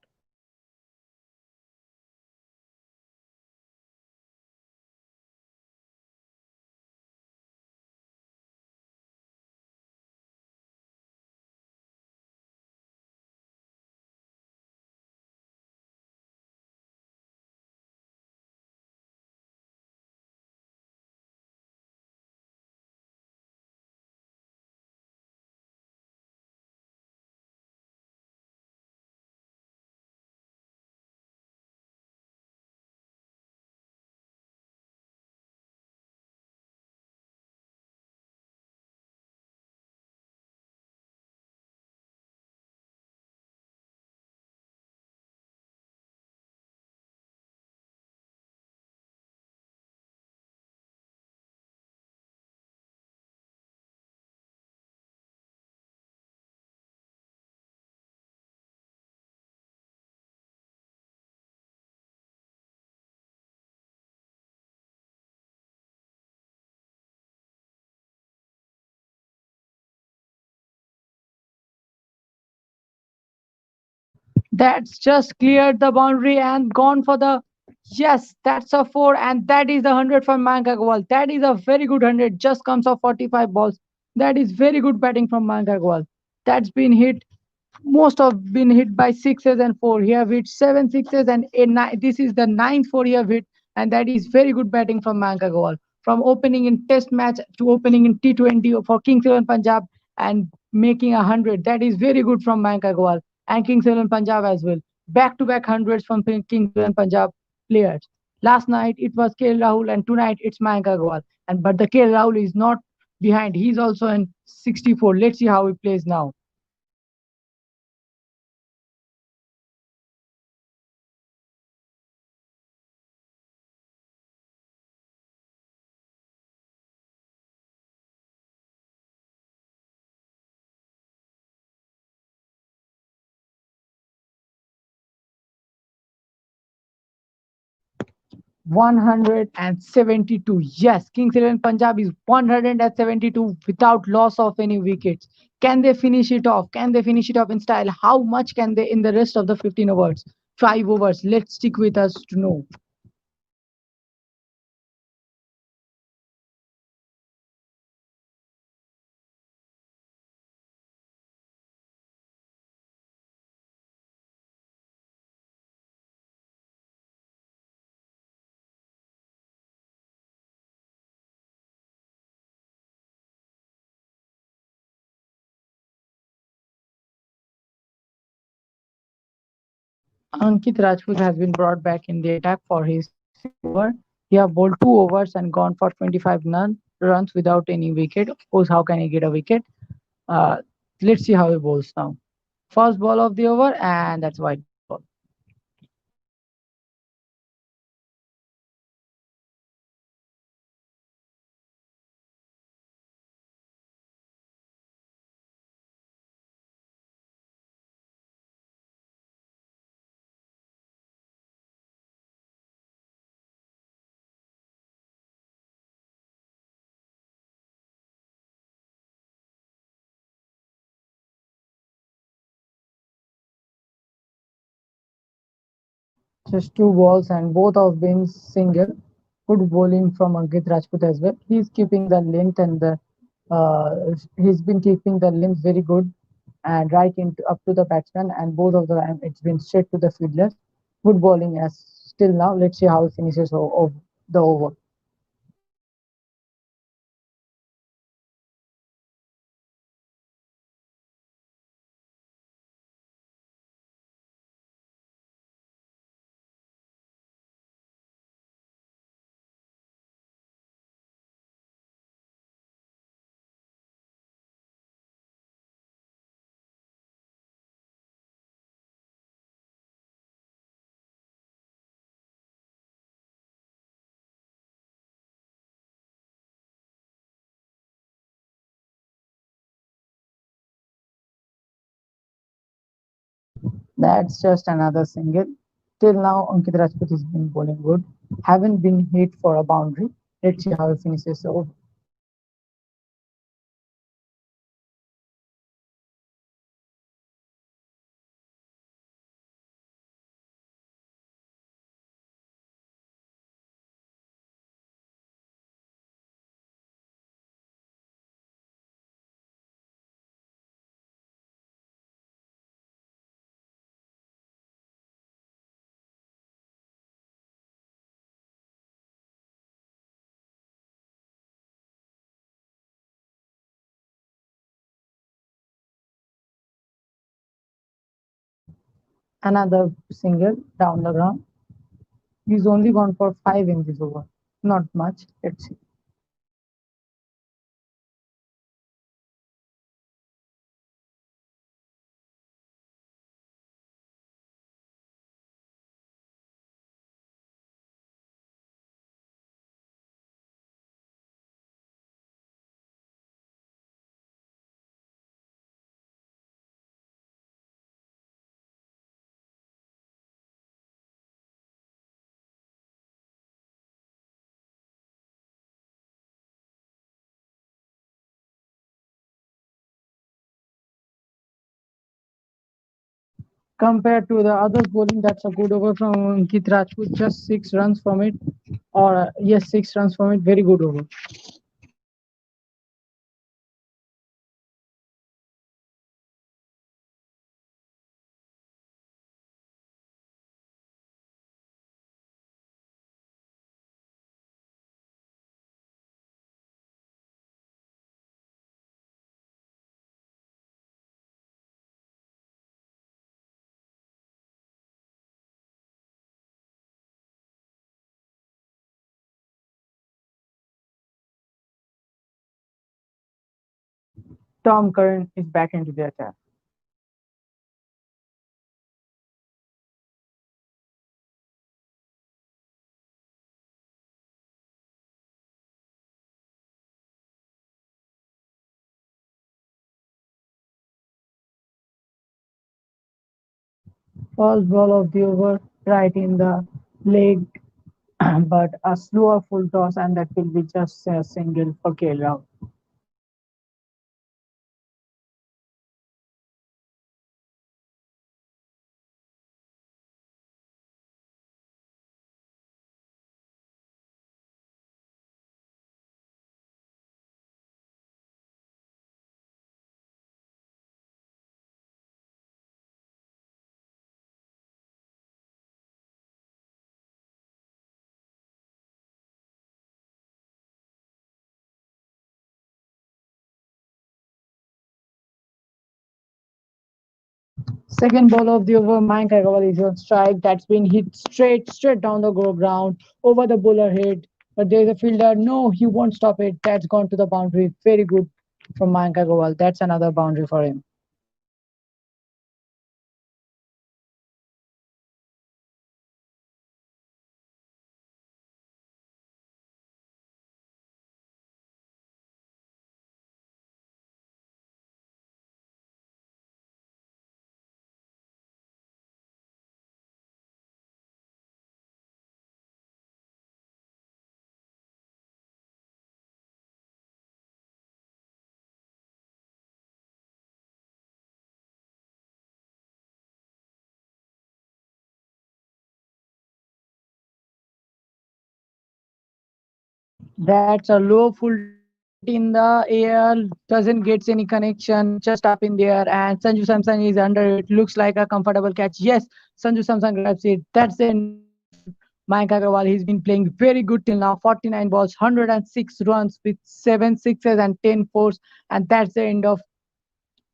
That's just cleared the boundary and gone for the. Yes, that's a four, and that is the 100 from Mayank Agarwal. That is a very good 100. Just comes off 45 balls. That is very good batting from Mayank Agarwal. That's been hit. Most have been hit by sixes and four. He have hit seven sixes and eight, nine. This is the ninth four he have hit, and that is very good batting from Mayank Agarwal. From opening in Test match to opening in T20 for Kings 11 Punjab and making 100. That is very good from Mayank Agarwal and Kings 11 Punjab as well. Back to back hundreds from Kings 11 Punjab players. Last night it was KL Rahul, and tonight it's Mayank Agarwal. And but the KL Rahul is not behind. He's also in 64. Let's see how he plays now. 172. Yes, Kings 11 Punjab is 172 without loss of any wickets. Can they finish it off? Can they finish it off in style? How much can they in the rest of the 15 overs? 5 overs. Let's stick with us to know. Ankit Rajput has been brought back in the attack for his fifth over. He have bowled 2 overs and gone for 25 runs without any wicket. Of course, how can he get a wicket? Uh, let's see how he bowls now. First ball of the over, and that's white ball. Just two balls and both of been single. Good bowling from Ankit Rajput as well. He's keeping the length and the he's been keeping the length very good and right into up to the batsman, and both of the time it's been straight to the fielders. Good bowling as still now. Let's see how he finishes of the over. That's just another single. Till now, Ankit Rajput has been bowling good. Haven't been hit for a boundary. Let's see how he finishes the over. Another single down the ground. He's only gone for five in this over. Not much. Let's see. Compared to the other bowling, that's a good over from Ankit Rajput. Just 6 runs from it, or yes, 6 runs from it. Very good over. Tom Curran is back into the attack. First ball of the over, right in the leg, but a slower full toss, and that will be just a single for KL. Second ball of the over, Mayank Agarwal is on strike. That's been hit straight down the ground, over the bowler head. But there's a fielder. No, he won't stop it. That's gone to the boundary. Very good from Mayank Agarwal. That's another boundary for him. That's a low full toss right in the air. Doesn't get any connection. Just up in the air. And Sanju Samson is under it. Looks like a comfortable catch. Yes, Sanju Samson grabs it. That's the end of Mayank Agarwal. He's been playing very good till now. 49 balls, 106 runs with 7 sixes and 10 fours. And that's the end of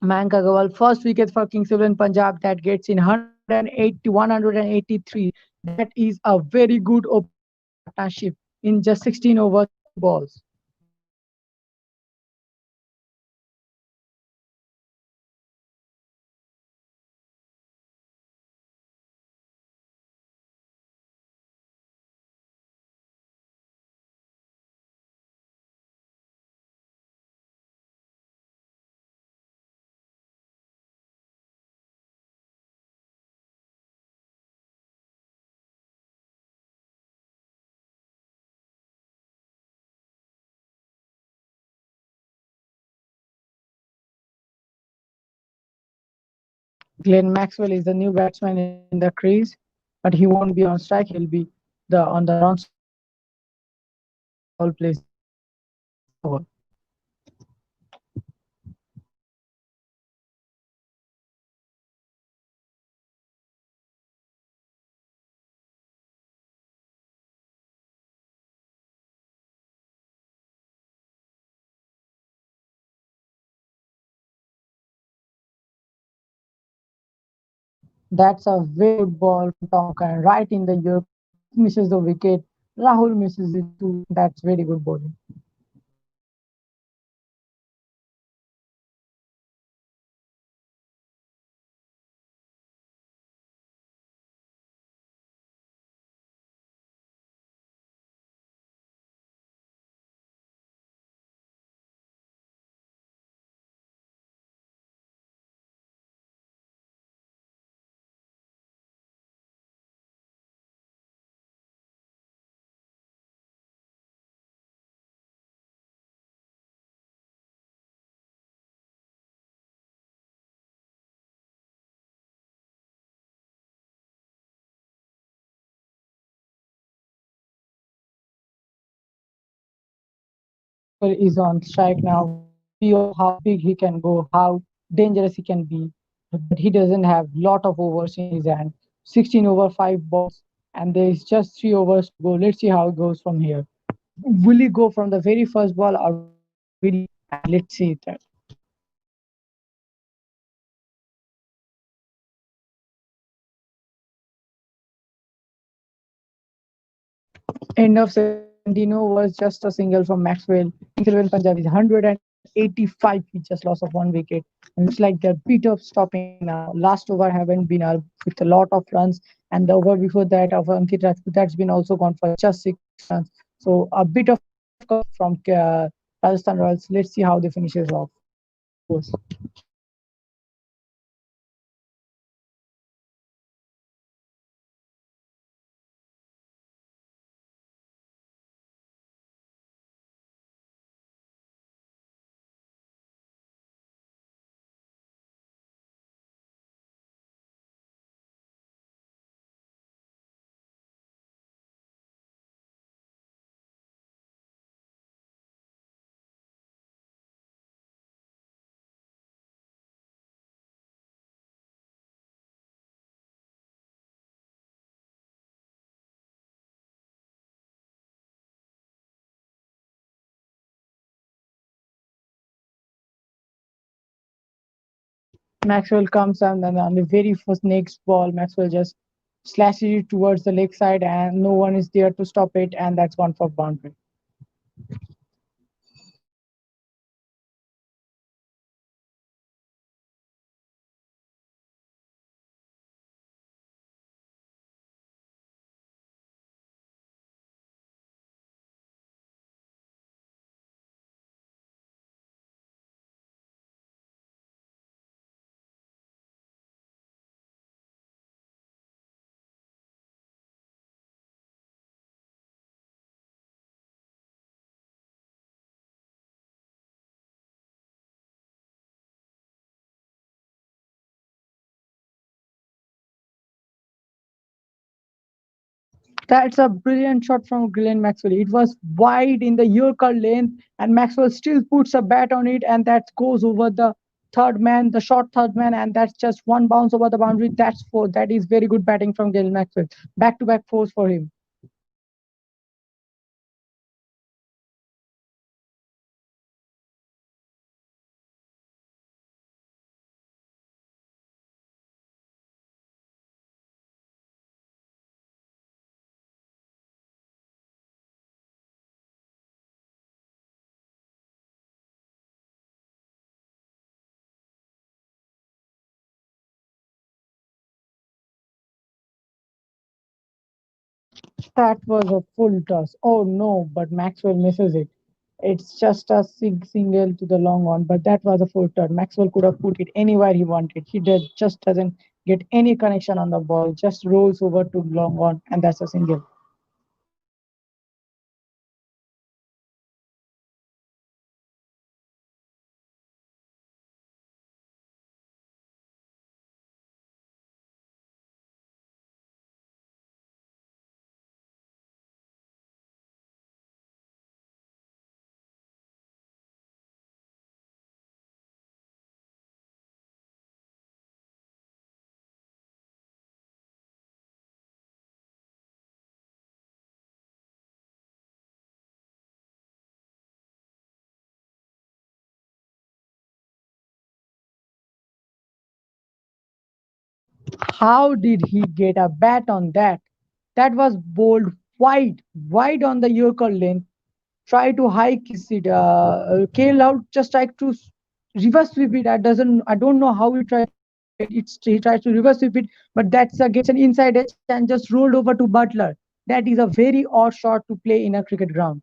Mayank Agarwal. First wicket for Kings 11 Punjab that gets in 180, 183. That is a very good opening partnership in just 16 overs, 2 balls. Glenn Maxwell is the new batsman in the crease, but he won't be on strike. He'll be the on the non strike list as Rahul plays his last over. That's a very good ball from Tonka, right in the Yorker. It misses the wicket. Rahul misses it too. That's very good bowling. Is on strike now. We all how big he can go, how dangerous he can be, but he doesn't have lot of overs in his hand. 16 over 5 balls, and there is just 3 overs to go. Let's see how it goes from here. Will he go from the very first ball, or will he wait? And let's see that. End of 17 overs, just a single from Maxwell. Kings 11 Punjab is 185. He just lost of 1 wicket. And looks like they're bit of stopping now. Last over haven't been with a lot of runs. And the over before that of Ankit Rajput, that's been also gone for just 6 runs. So a bit of comeback from Rajasthan Royals. Let's see how they finishes off. Goes. Maxwell comes and then on the very first next ball, Maxwell just slashes it towards the leg side, and no one is there to stop it, and that's gone for boundary. That's a brilliant shot from Glenn Maxwell. It was wide in the Yorker lane, and Maxwell still puts a bat on it, and that goes over the third man, the short third man, and that's just one bounce over the boundary. That's four. That is very good batting from Glenn Maxwell. Back to back fours for him. That was a full toss. Oh no, but Maxwell misses it. It's just a single to the long one, but that was a full turn. Maxwell could have put it anywhere he wanted. He did just doesn't get any connection on the ball. Just rolls over to long on, and that's a single. How did he get a bat on that? That was bowled wide on the Yorker lane. Try to hike his it. Kale out just tried to reverse sweep it. I don't know how he tried to do it. He tries to reverse sweep it, but that's gets an inside edge and just rolled over to Butler. That is a very odd shot to play in a cricket ground.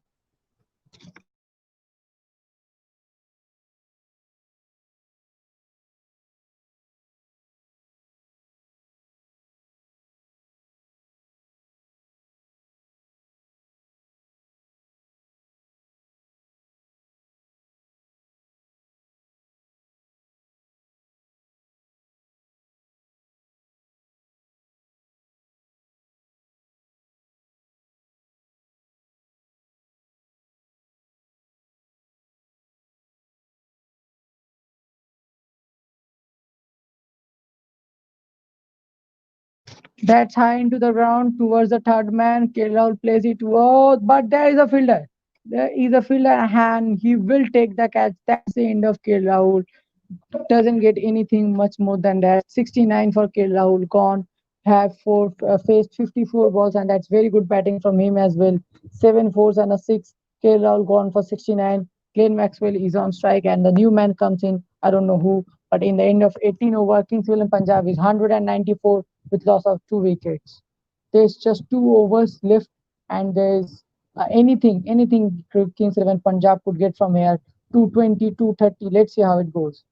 That's high into the ground towards the third man. Rahul plays it. Whoa, but there is a fielder. There is a fielder and he will take the catch. That's the end of Rahul. Doesn't get anything much more than that. 69 for Rahul gone. Have faced 54 balls, and that's very good batting from him as well. Seven fours and a six. Rahul gone for 69. Glenn Maxwell is on strike, and the new man comes in. I don't know who, but in the end of 18 over, Kingsville and Punjab is 194 with loss of two wickets. There's just two overs left, and there's anything Kings 11 Punjab could get from here. 220, 230. Let's see how it goes.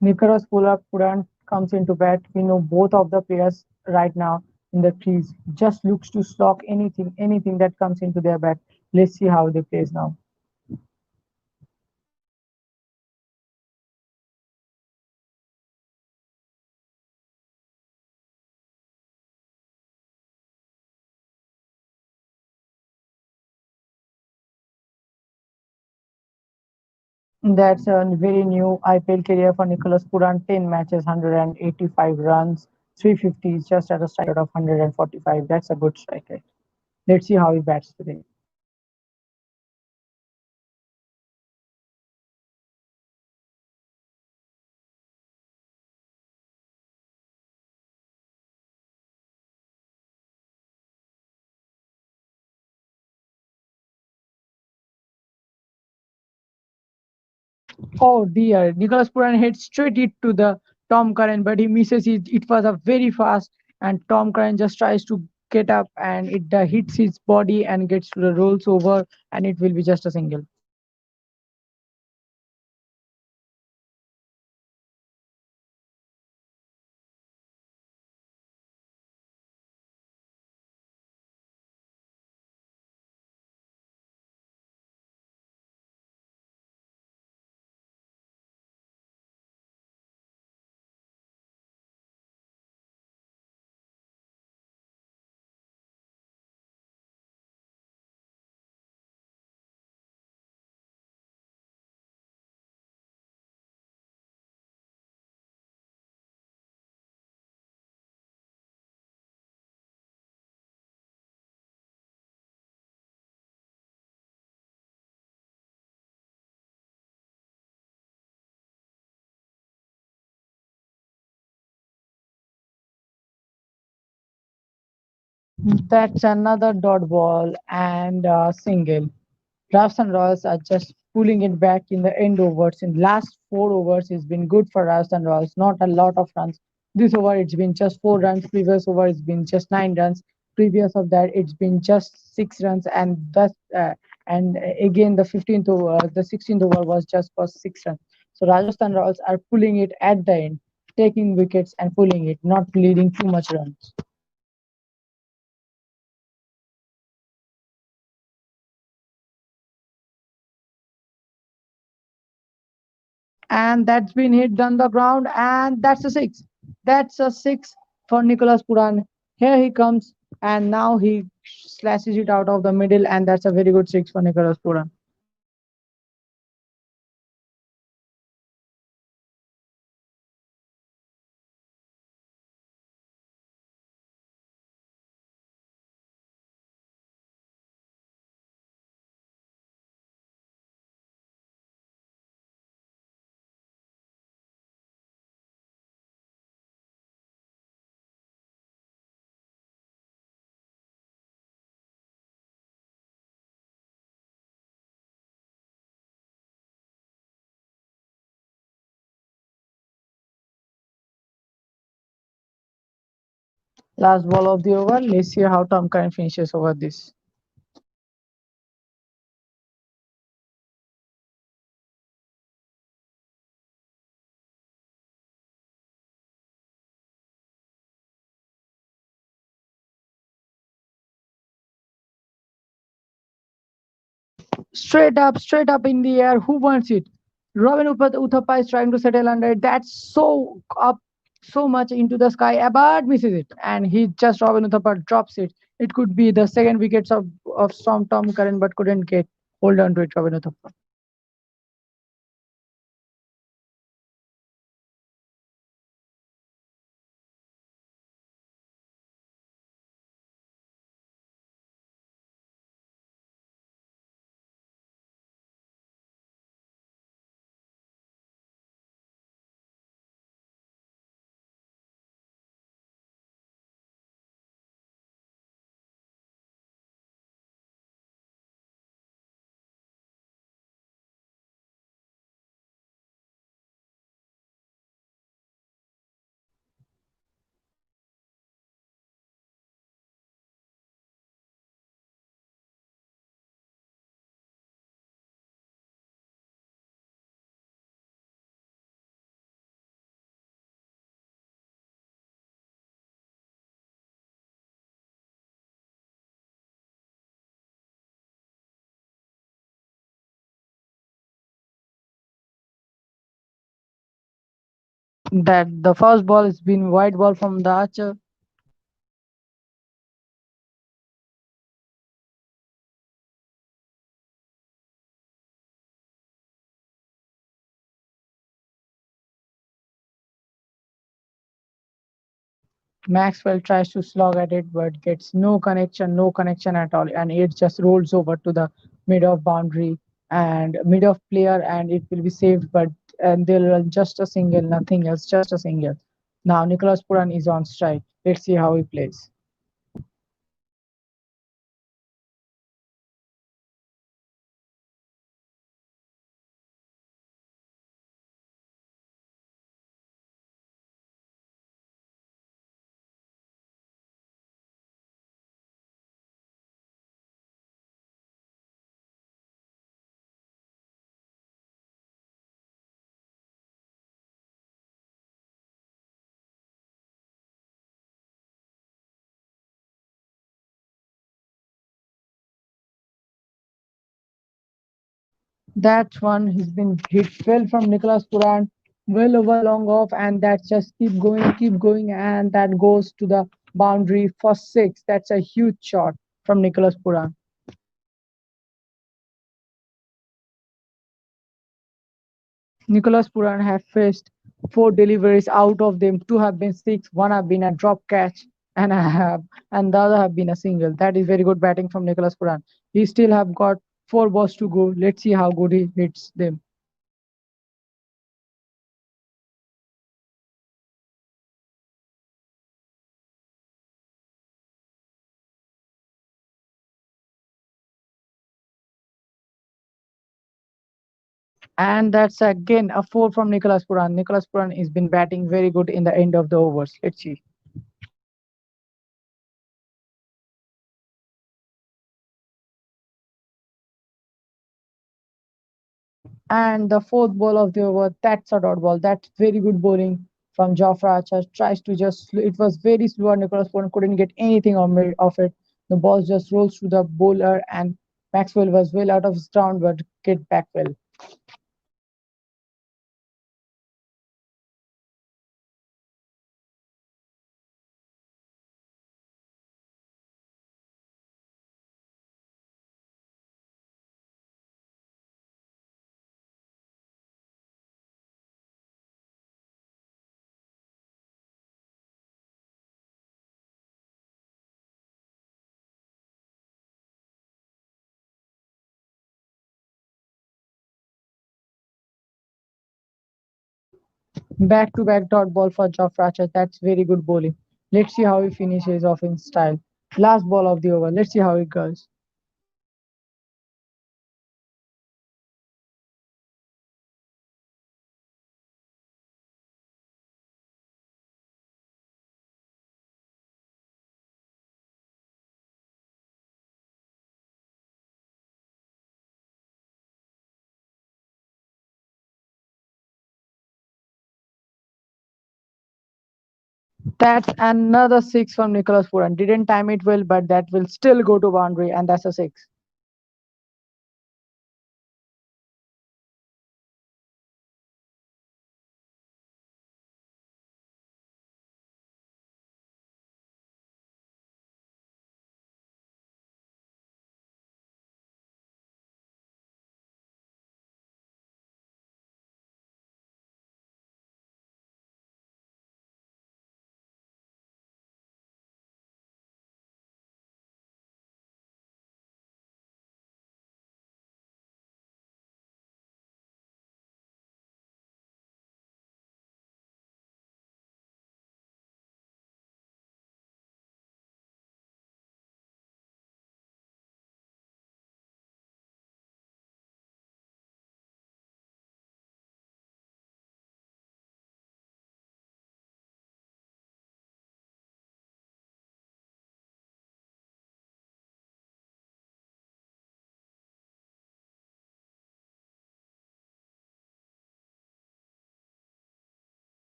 Nicholas Puran comes into bat. We know both of the players right now in the crease just looks to slog anything that comes into their bat. Let's see how they plays now. That's a very new IPL career for Nicholas Puran. 10 matches, 185 runs, 350 just at a strike rate of 145. That's a good strike rate. Let's see how he bats today. Oh dear, Nicholas Puran hit straight it to the Tom Curran, but he misses it. It was a very fast, and Tom Curran just tries to get up, and it hits his body and gets to the rolls over, and it will be just a single. That's another dot ball and a single. Rajasthan Royals are just pulling it back in the end overs. In last four overs, it's been good for Rajasthan Royals. Not a lot of runs. This over, it's been just 4 runs. Previous over, it's been just 9 runs. Previous of that, it's been just 6 runs. And again, the 15th over, the 16th over was just for 6 runs. So Rajasthan Royals are pulling it at the end, taking wickets and pulling it, not leading too much runs. And that's been hit on the ground, and that's a six. That's a six for Nicholas Puran. Here he comes, and now he slashes it out of the middle, and that's a very good six for Nicholas Puran. Last ball of the over. Let's see how Tom Curran finishes over this. straight up in the air. Who wants it? Uthappa is trying to settle under it. That's so up, so much into the sky, but misses it. And he just Robin Uthappa drops it. It could be the second wickets of Storm Tom Curran, but couldn't get hold on to it, Robin Uthappa. That the first ball has been wide ball from the archer. Maxwell tries to slog at it, but gets no connection at all, and it just rolls over to the mid of boundary and mid of player, and it will be saved. But and they'll run just a single, nothing else, just a single. Now Nicholas Puran is on strike. Let's see how he plays. That one has been hit well from Nicholas Puran, well over long off, and that just keep going, and that goes to the boundary for six. That's a huge shot from Nicholas Puran. Nicholas Puran have faced four deliveries. Out of them, two have been six, one have been a drop catch, and the other have been a single. That is very good batting from Nicholas Puran. He still have got four balls to go. Let's see how good he hits them. And that's again a four from Nicholas Puran. Nicholas Puran has been batting very good in the end of the overs. Let's see. And the fourth ball of the over, that's a dot ball. That's very good bowling from Jofra Archer. Tries to just, it was very slow, and Nicholas Puran couldn't get anything of it. The ball just rolls to the bowler, and Maxwell was well out of his ground, but get back well. Back to back dot ball for Jofra Archer. That's very good bowling. Let's see how he finishes off in style. Last ball of the over. Let's see how it goes. That's another six from Nicholas Puran. Didn't time it well, but that will still go to boundary, and that's a six.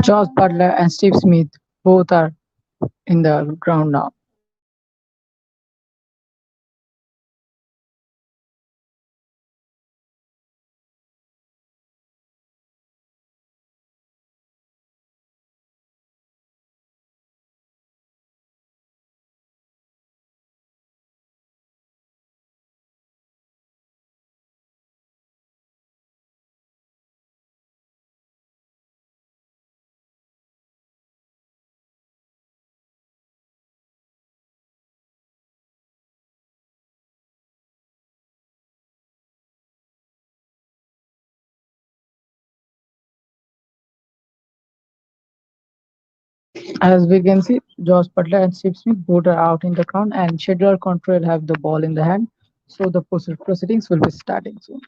Josh Butler and Steve Smith both are in the ground now. As we can see, Josh Butler and Steve Smith both are out in the ground, and Schedler Control have the ball in the hand. So the proceedings will be starting soon.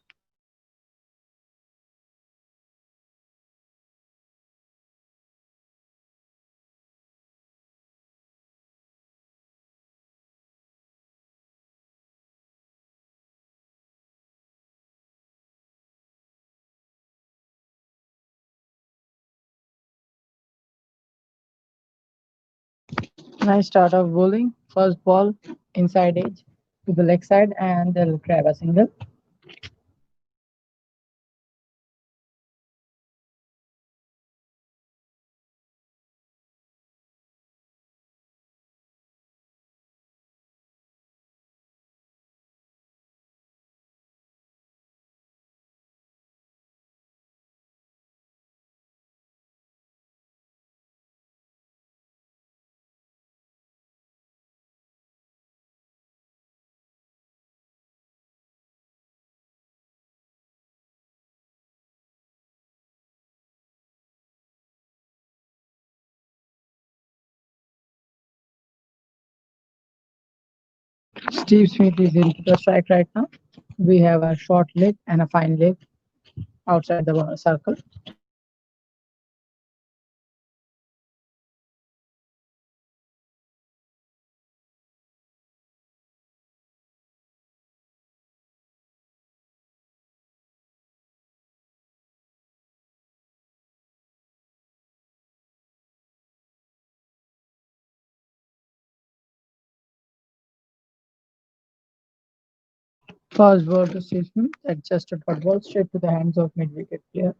Nice start of bowling. First ball inside edge to the leg side, and they'll grab a single. Steve Smith is into the strike right now. We have a short leg and a fine leg outside the circle. First ball to Steve Smith, adjusted for ball straight to the hands of mid wicket player.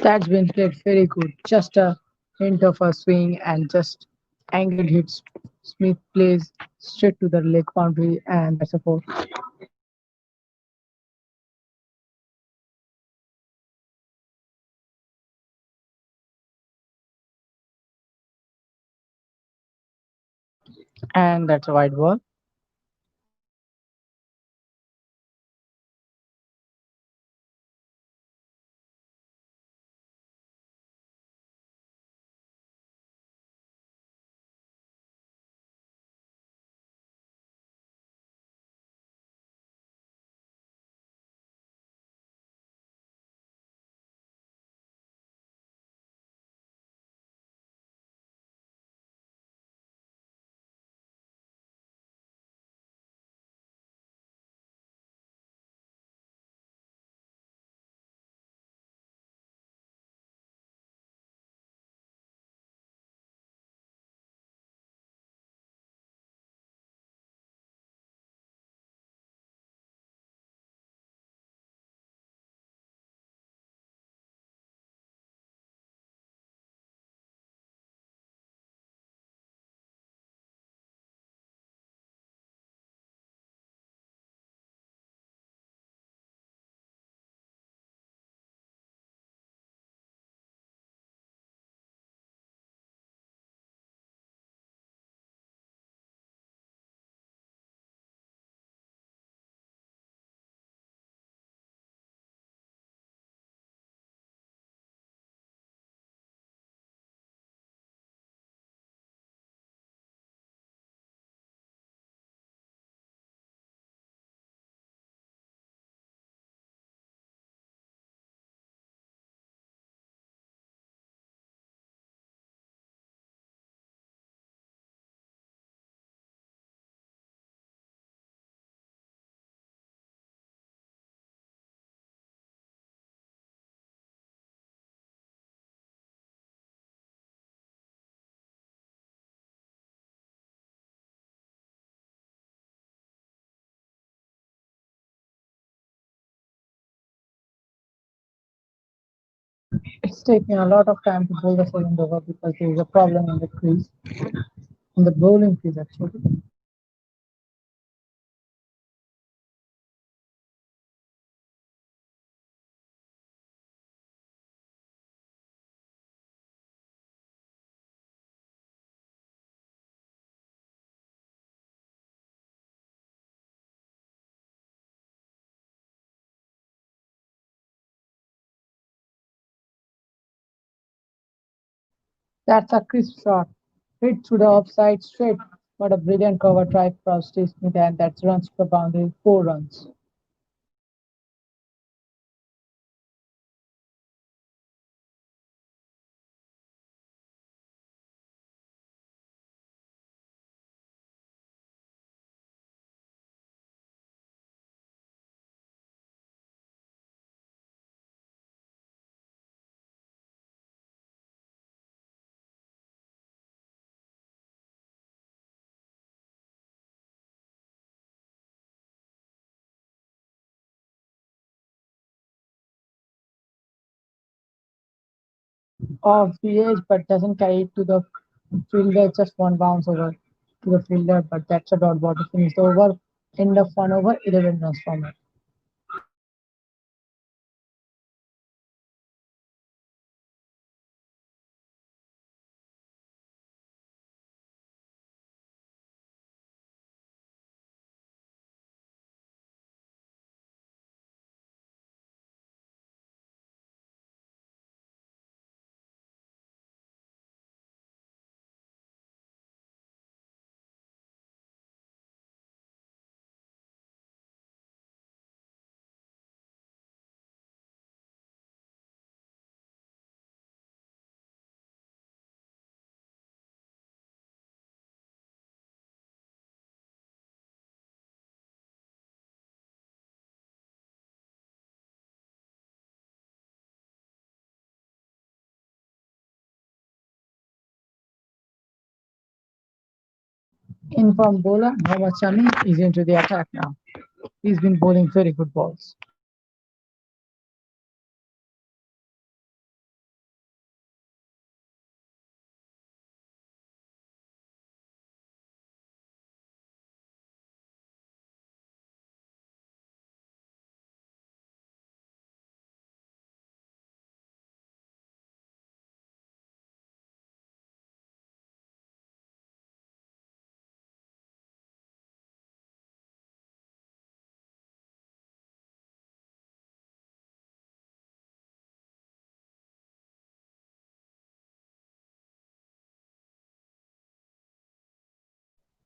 That's been played very good. Just a hint of a swing and just angled hits. Smith plays straight to the leg boundary, and that's a four. And that's a wide ball. It's taking a lot of time to bowl the second over because there is a problem in the crease, in the bowling crease actually. That's a crisp shot. Hit through the offside straight. What a brilliant cover drive from Steve Smith, and that runs to the boundary, 4 runs. Off the edge, but doesn't carry it to the fielder. Just one bounce over to the fielder, but that's a dot ball to finish the over. End of 1 over, 11 runs from it. In from bowler, Mohammad Shami is into the attack now. He's been bowling very good balls.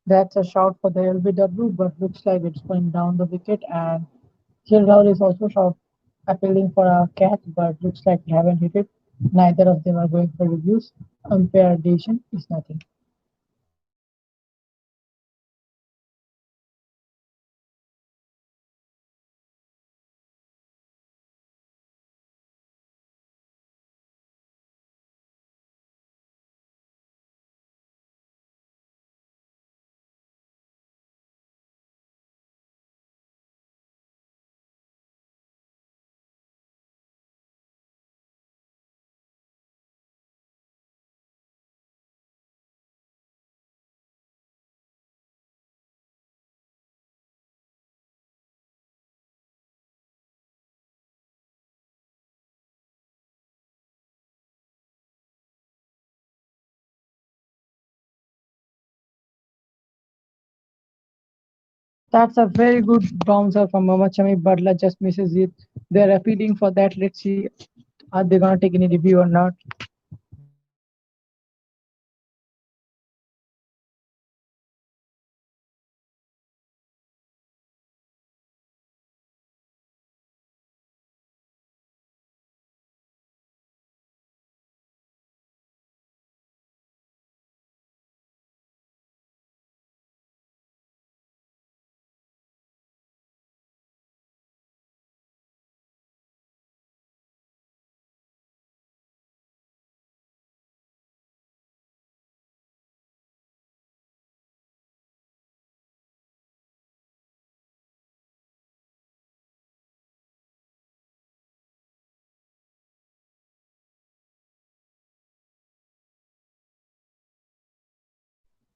That's a shot for the LBW, but looks like it's going down the wicket. And Gilroy is also shot appealing for a catch, but looks like they haven't hit it. Neither of them are going for reviews. Umpire decision is nothing. That's a very good bouncer from Mohammad Shami. Butler just misses it. They're appealing for that. Let's see, are they gonna take any review or not?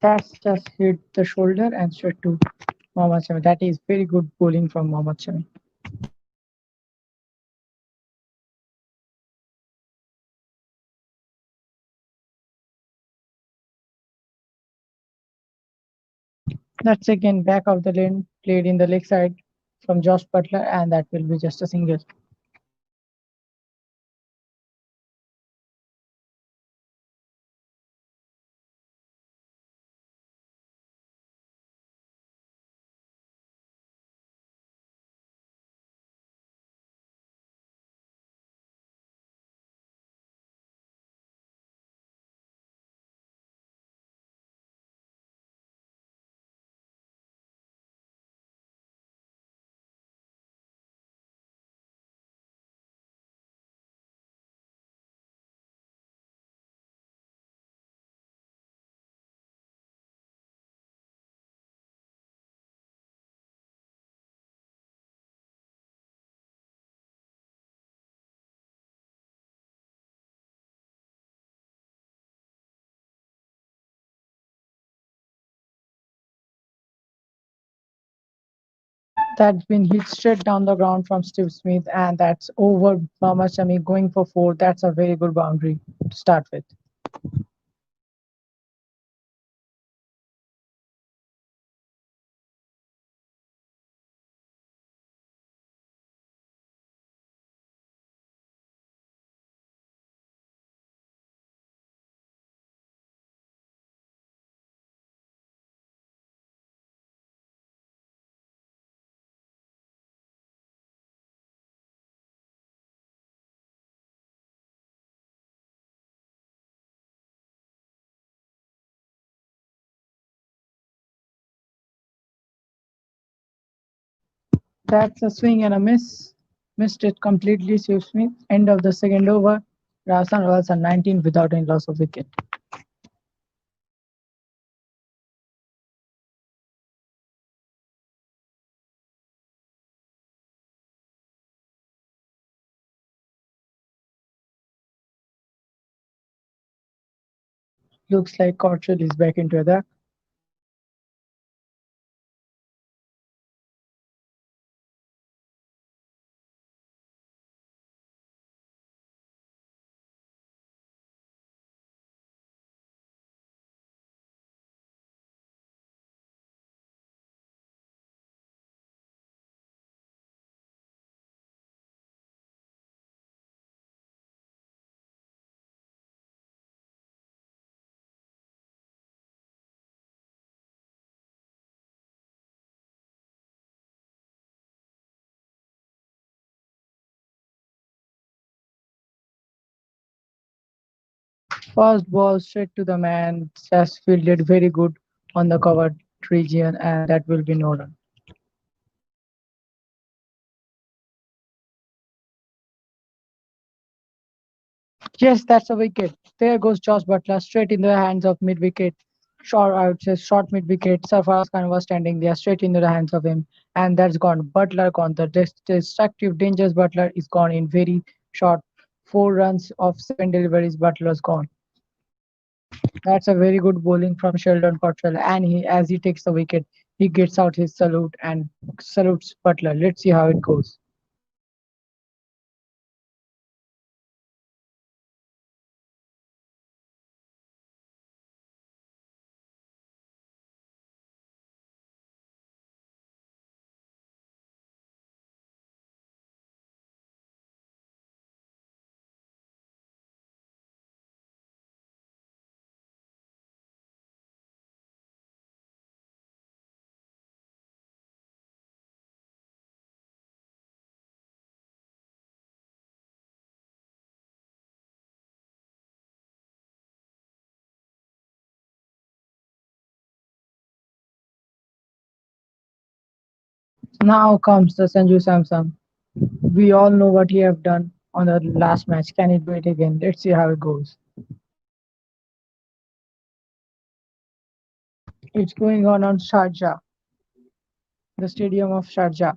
That's just hit the shoulder and straight to Mohammad Shami. That is very good bowling from Mohammad Shami. That's again back of the lane, played in the leg side from Josh Butler, and that will be just a single. That's been hit straight down the ground from Steve Smith, and that's over. Mohammad Shami going for four. That's a very good boundary to start with. That's a swing and a miss. Missed it completely, Steve Smith. End of the second over. Rajasthan Royals are 19 without any loss of wicket. Looks like Cottrell is back into attack. First ball straight to the man. Just fielded very good on the covered region, and that will be no run. Yes, that's a wicket. There goes Josh Butler straight in the hands of mid wicket. Short, I would say short mid wicket. Sarfaraz Khan was standing there straight into the hands of him, and that's gone. Butler gone. The destructive, dangerous Butler is gone in very short. 4 runs of 7 deliveries. Butler's gone. That's a very good bowling from Sheldon Cottrell, and as he takes the wicket, he gets out his salute and salutes Butler. Let's see how it goes. Now comes the Sanju Samson. We all know what he have done on the last match. Can he do it again? Let's see how it goes. It's going on Sharjah, the stadium of Sharjah.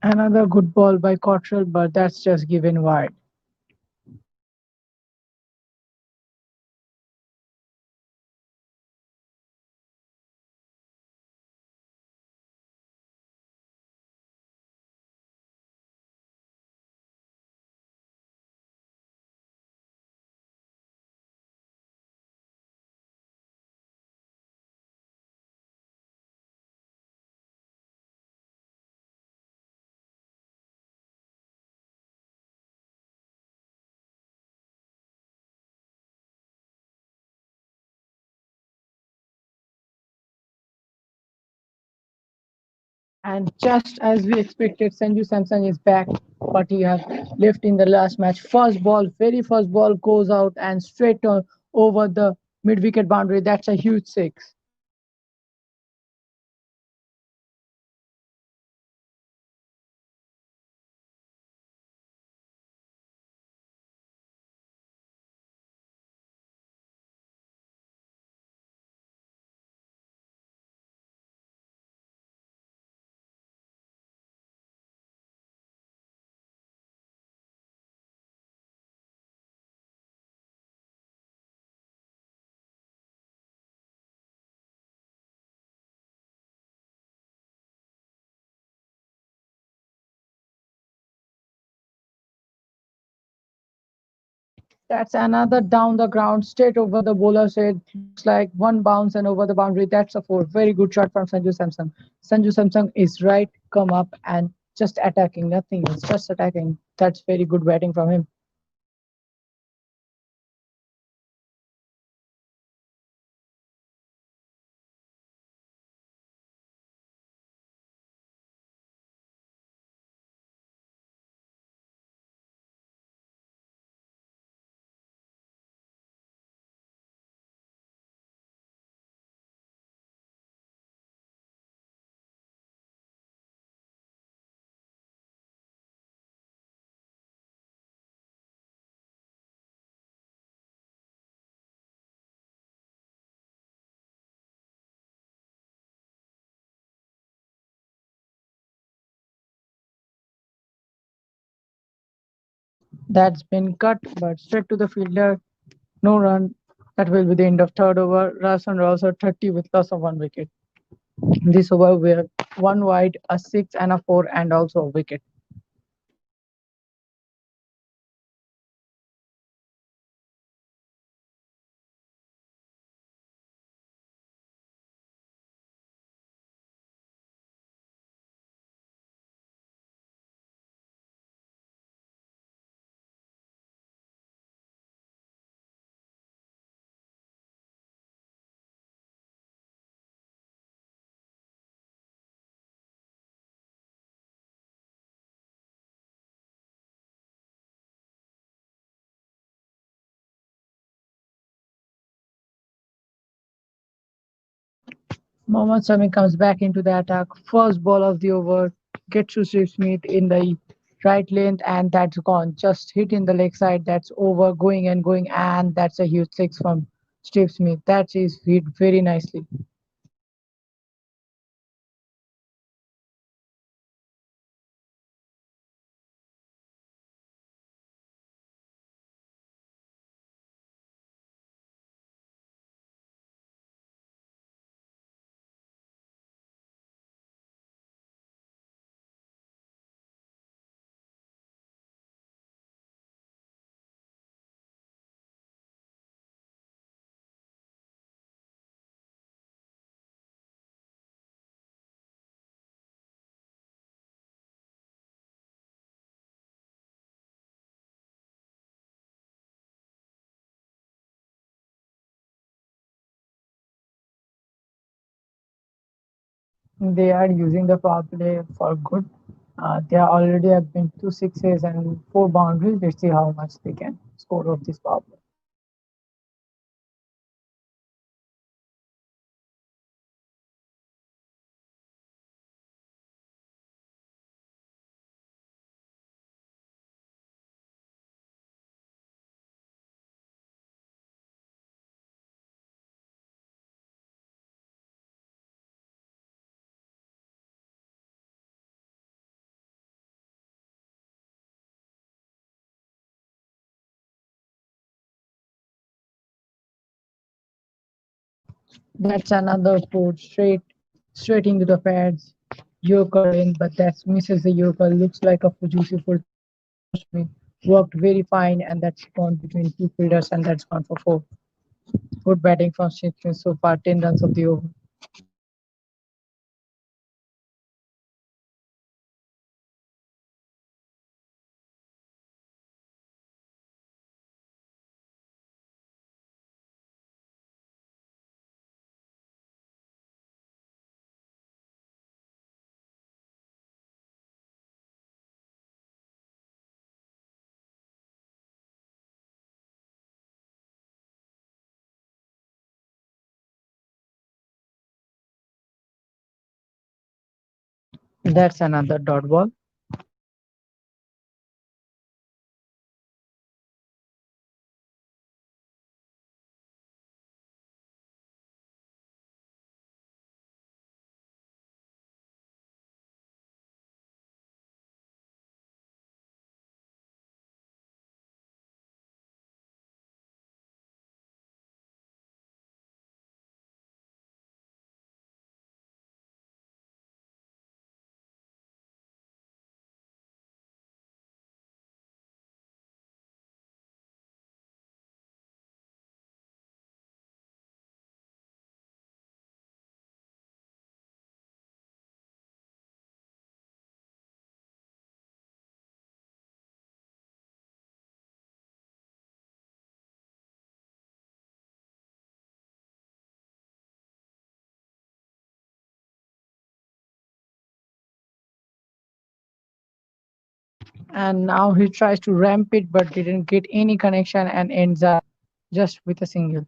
Another good ball by Cottrell, but that's just given wide. And just as we expected, Sanju Samson is back, but he has left in the last match. First ball, very first ball goes out and straight over the mid wicket boundary. That's a huge six. That's another down the ground, straight over the bowler's head. Looks like one bounce and over the boundary. That's a four. Very good shot from Sanju Samson. Sanju Samson is right, come up and just attacking, nothing else, just attacking. That's very good batting from him. That's been cut, but straight to the fielder. No run. That will be the end of third over. Rajasthan are also 30 with loss of one wicket. This over we have one wide, a six and a four, and also a wicket. Mohammad Sami comes back into the attack. First ball of the over gets to Steve Smith in the right lane, and that's gone. Just hit in the leg side. That's over, going and going, and that's a huge six from Steve Smith. That is hit very nicely. They are using the power play for good. They are already have been two sixes and four boundaries. Let's see how much they can score of this power play. That's another port straight into the pads. Yorker in, but that misses the Yorker. Looks like a juicy full toss. Trust me, worked very fine, and that's gone between two fielders, and that's gone for four. Good batting from Smith so far. 10 runs of the over. That's another dot ball. And now he tries to ramp it but didn't get any connection and ends up just with a single.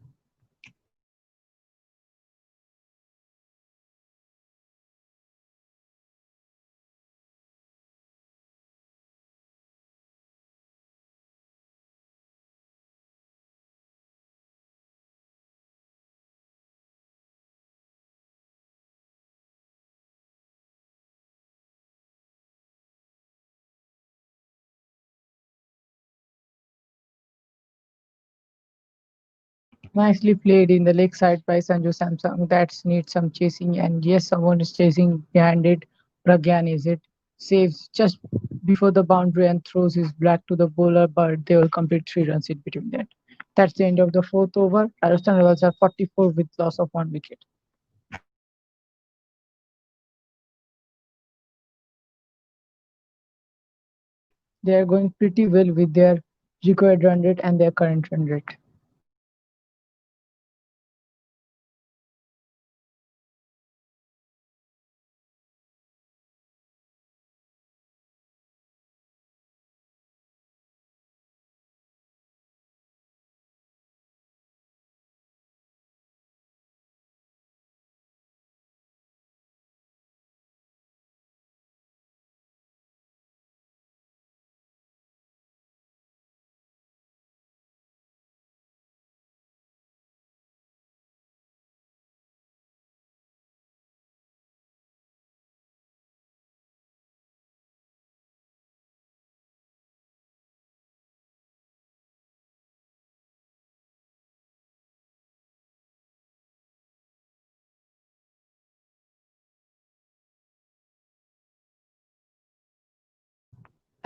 Nicely played in the leg side by Sanju Samsung. That needs some chasing, and yes, someone is chasing behind it. Pragyan is it. Saves just before the boundary and throws his black to the bowler, but they will complete 3 runs in between that. That's the end of the fourth over. Rajasthan Royals are 44 with loss of 1 wicket. They are going pretty well with their required run rate and their current run rate.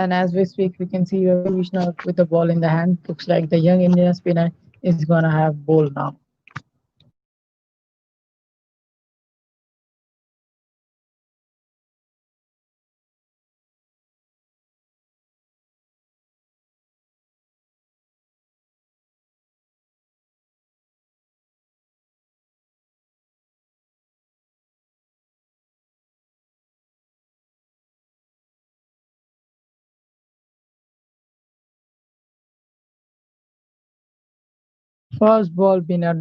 And as we speak, we can see Ravi Vishnu with the ball in the hand. Looks like the young Indian spinner is gonna have ball now. First ball been a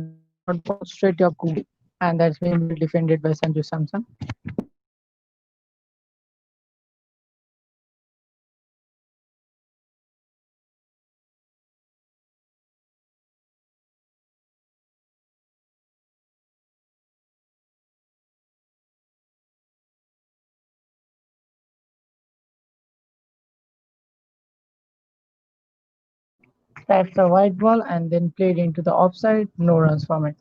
dot ball straight up Kubi, and that's been well defended by Sanju Samson. That's a white ball and then played into the offside. No runs from it.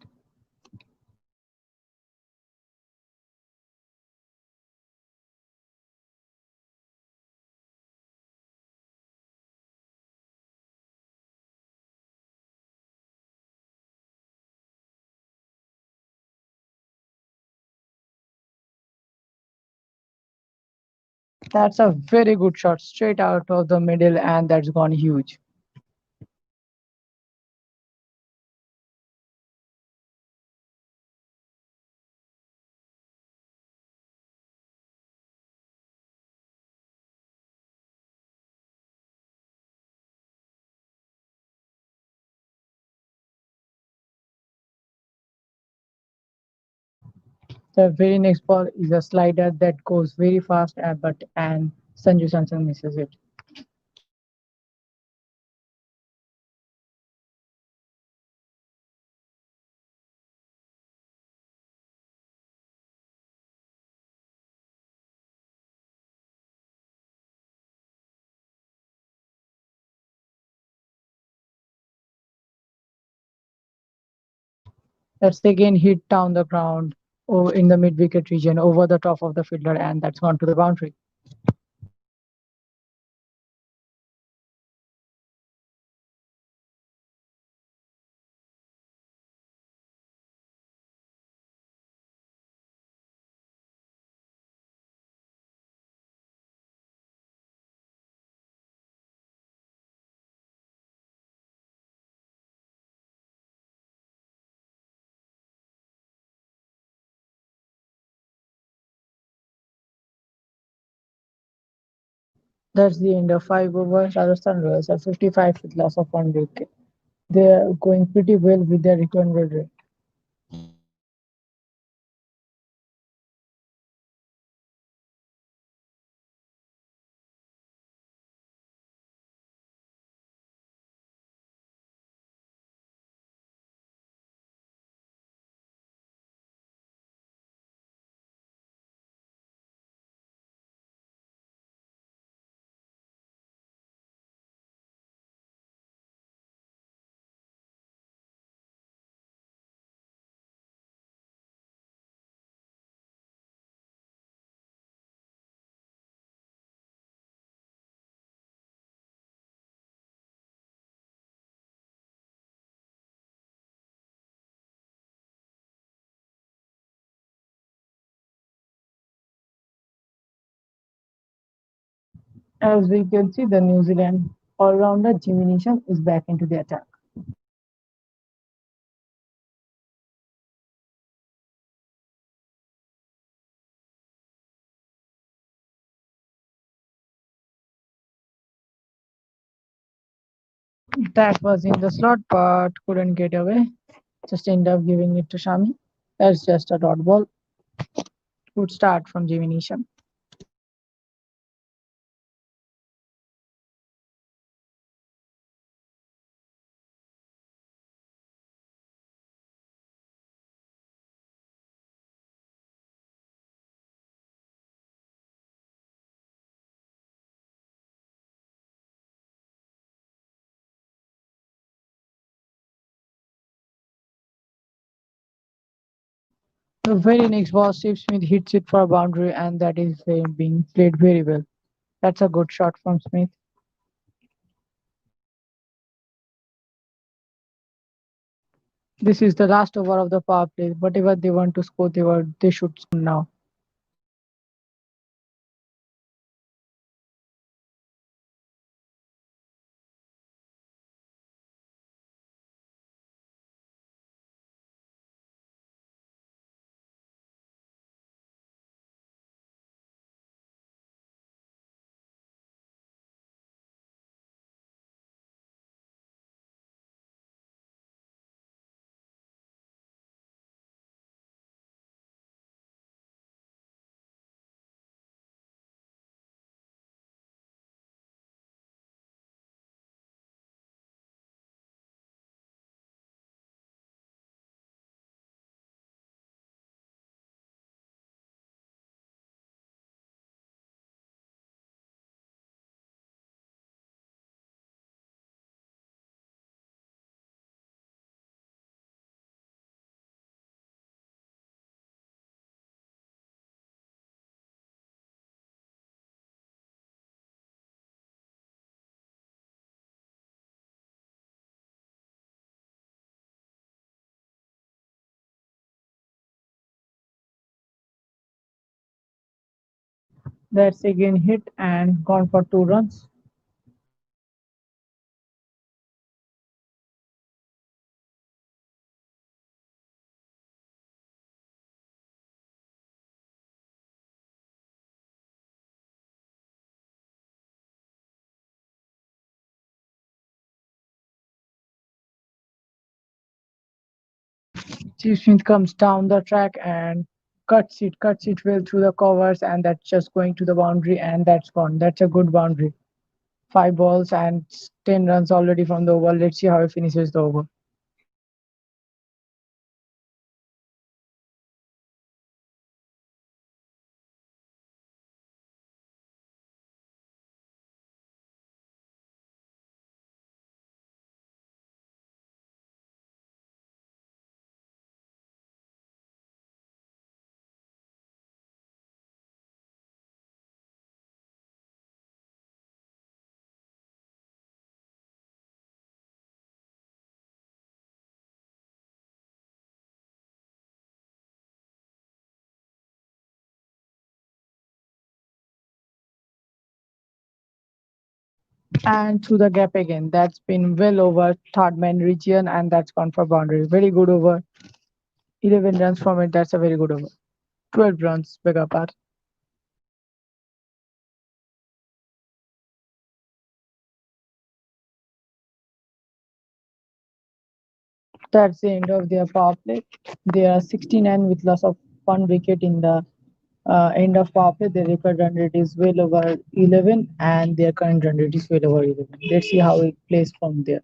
That's a very good shot, straight out of the middle, and that's gone huge. The very next ball is a slider that goes very fast, but Sanju Samson misses it. That's again hit down the ground in the mid wicket region over the top of the fielder, and that's gone to the boundary. That's the end of 5 overs. Rajasthan Royals are 55 with loss of 1 wicket. They are going pretty well with their return rate. As we can see, the New Zealand all-rounder Jimmy Neesham is back into the attack. That was in the slot but couldn't get away. Just end up giving it to Shami. That's just a dot ball. Good start from Jimmy Neesham. The very next ball, Steve Smith hits it for a boundary, and that is being played very well. That's a good shot from Smith. This is the last over of the power play. Whatever they want to score, they should score now. That's again hit and gone for 2 runs. Steve Smith comes down the track and cuts it well through the covers, and that's just going to the boundary, and that's gone. That's a good boundary. 5 balls and 10 runs already from the over. Let's see how he finishes the over. And through the gap again. That's been well over third man region, and that's gone for boundary. Very good over. 11 runs from it. That's a very good over. 12 runs, beg your pardon. That's the end of their power play. They are 69 with loss of 1 wicket in the end of power play. Their record run rate is well over 11, and their current run rate is well over 11. Let's see how it plays from there.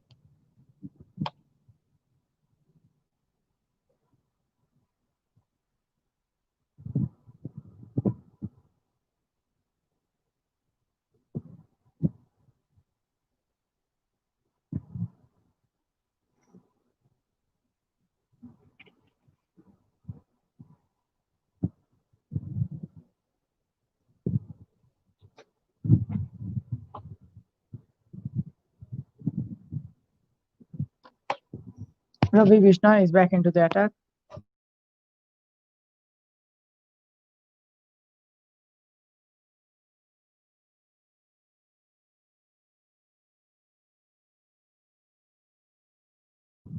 Ravi Vishna is back into the attack.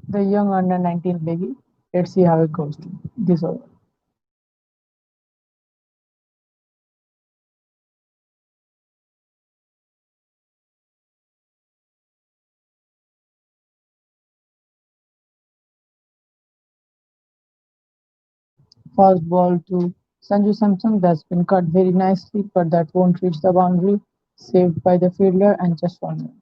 The young under 19 leggy. Let's see how it goes this over. First ball to Sanju Samson, that's been cut very nicely, but that won't reach the boundary. Saved by the fielder and just 1 run.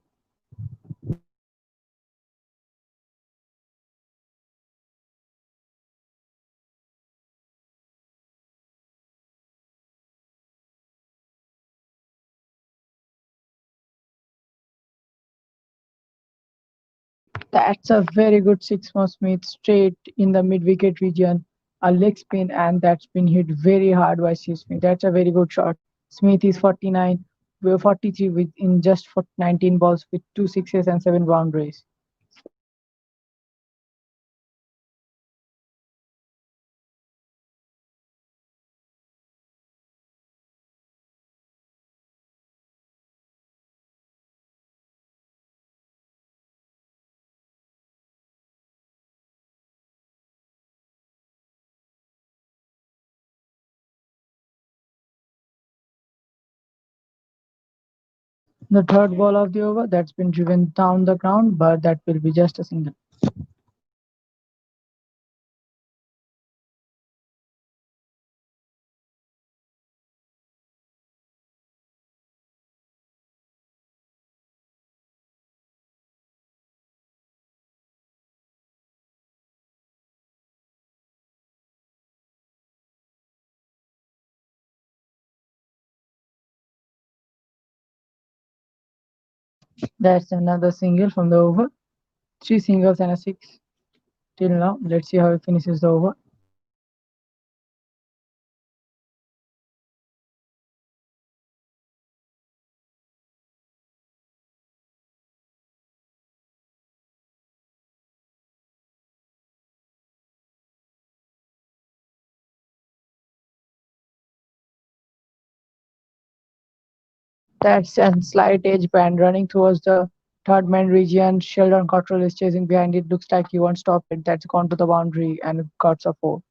That's a very good six from Smith, straight in the mid wicket region. A leg spin, and that's been hit very hard by Steve Smith. That's a very good shot. Smith is 49, we're 43 with in just for 19 balls with 2 sixes and 7 boundaries. The third ball of the over that's been driven down the ground, but that will be just a single. That's another single from the over. 3 singles and a six till now. Let's see how he finishes the over. That's a slight edge band running towards the third man region. Sheldon Cottrell is chasing behind it. Looks like he won't stop it. That's gone to the boundary and got a four.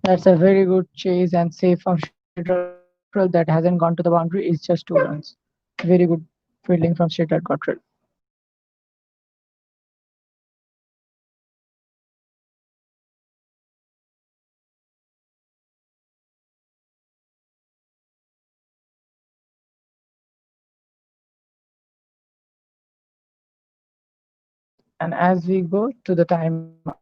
That's a very good chase and save from Sheldon Cottrell that hasn't gone to the boundary. It's just two runs. Very good fielding from Sheldon Cottrell. And as we go to the timeout,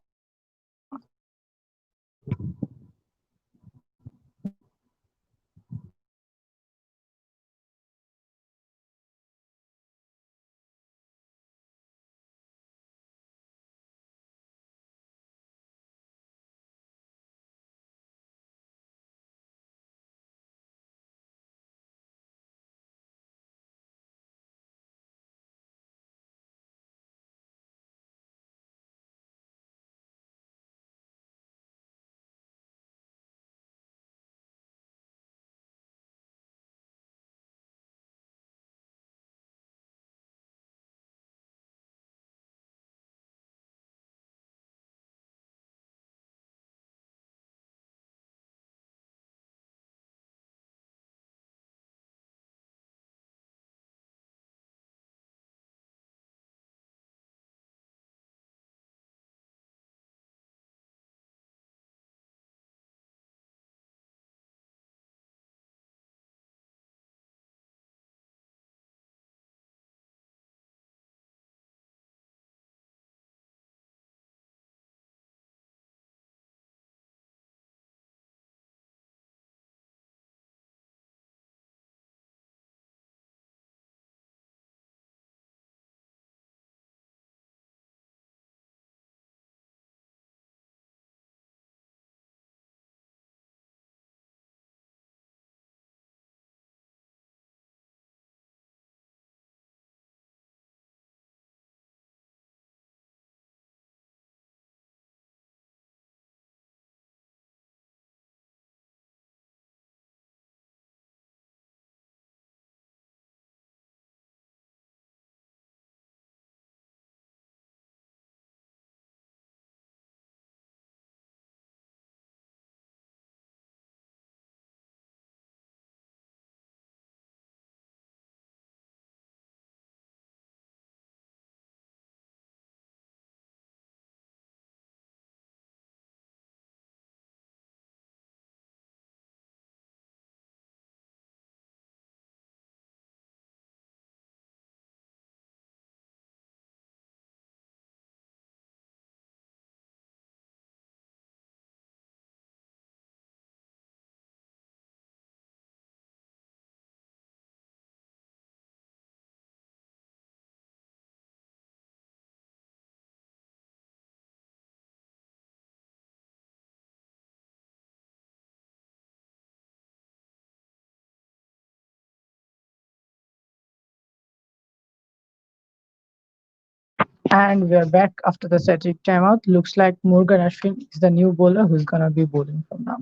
and we're back after the static timeout. Looks like Morgan Ashwin is the new bowler who's gonna be bowling from now.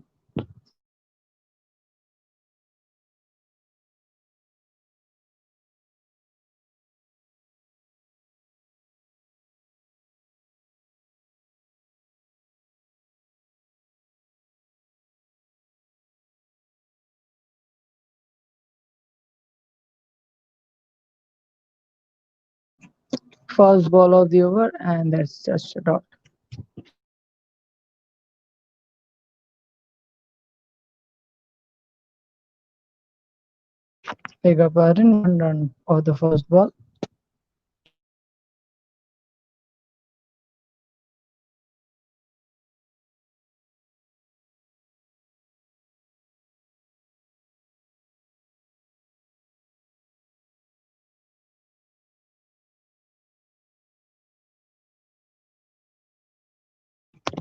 First ball of the over, and that's just a dot. Beg your pardon, one run of the first ball.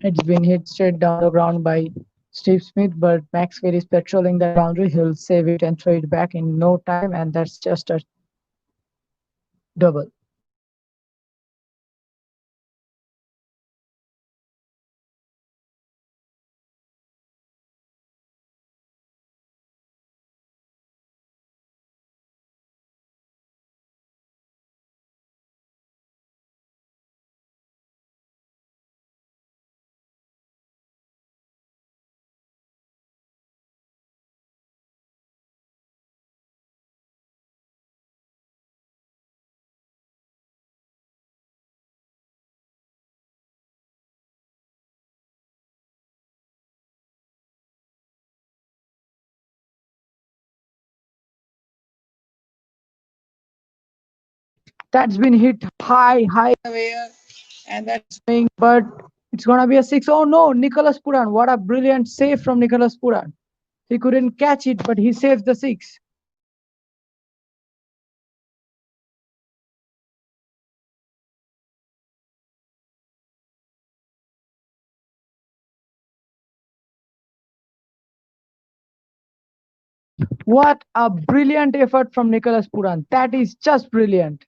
It's been hit straight down the ground by Steve Smith, but Maxwell is patrolling that boundary. He'll save it and throw it back in no time, and that's just a double. That's been hit high away, and that's swing, but it's gonna be a six. Oh no, Nicholas Puran! What a brilliant save from Nicholas Puran. He couldn't catch it, but he saves the six. What a brilliant effort from Nicholas Puran. That is just brilliant.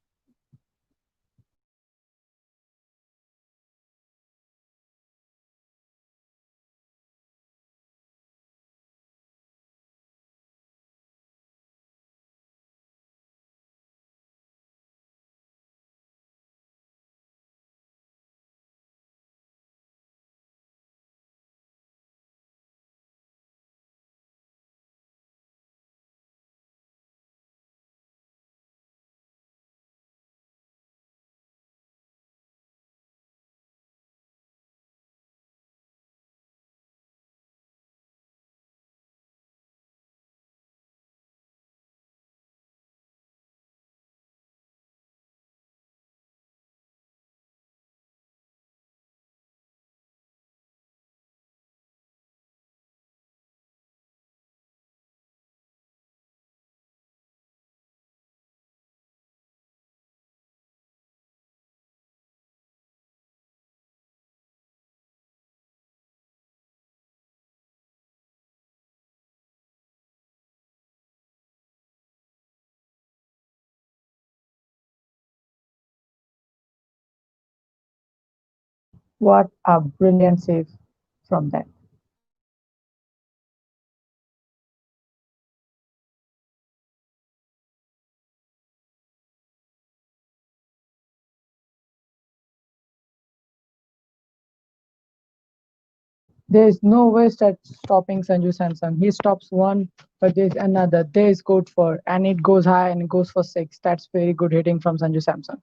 What a brilliant save from that. There is no waste at stopping Sanju Samson. He stops one, but there's another. There is good for, and it goes high and it goes for six. That's very good hitting from Sanju Samson.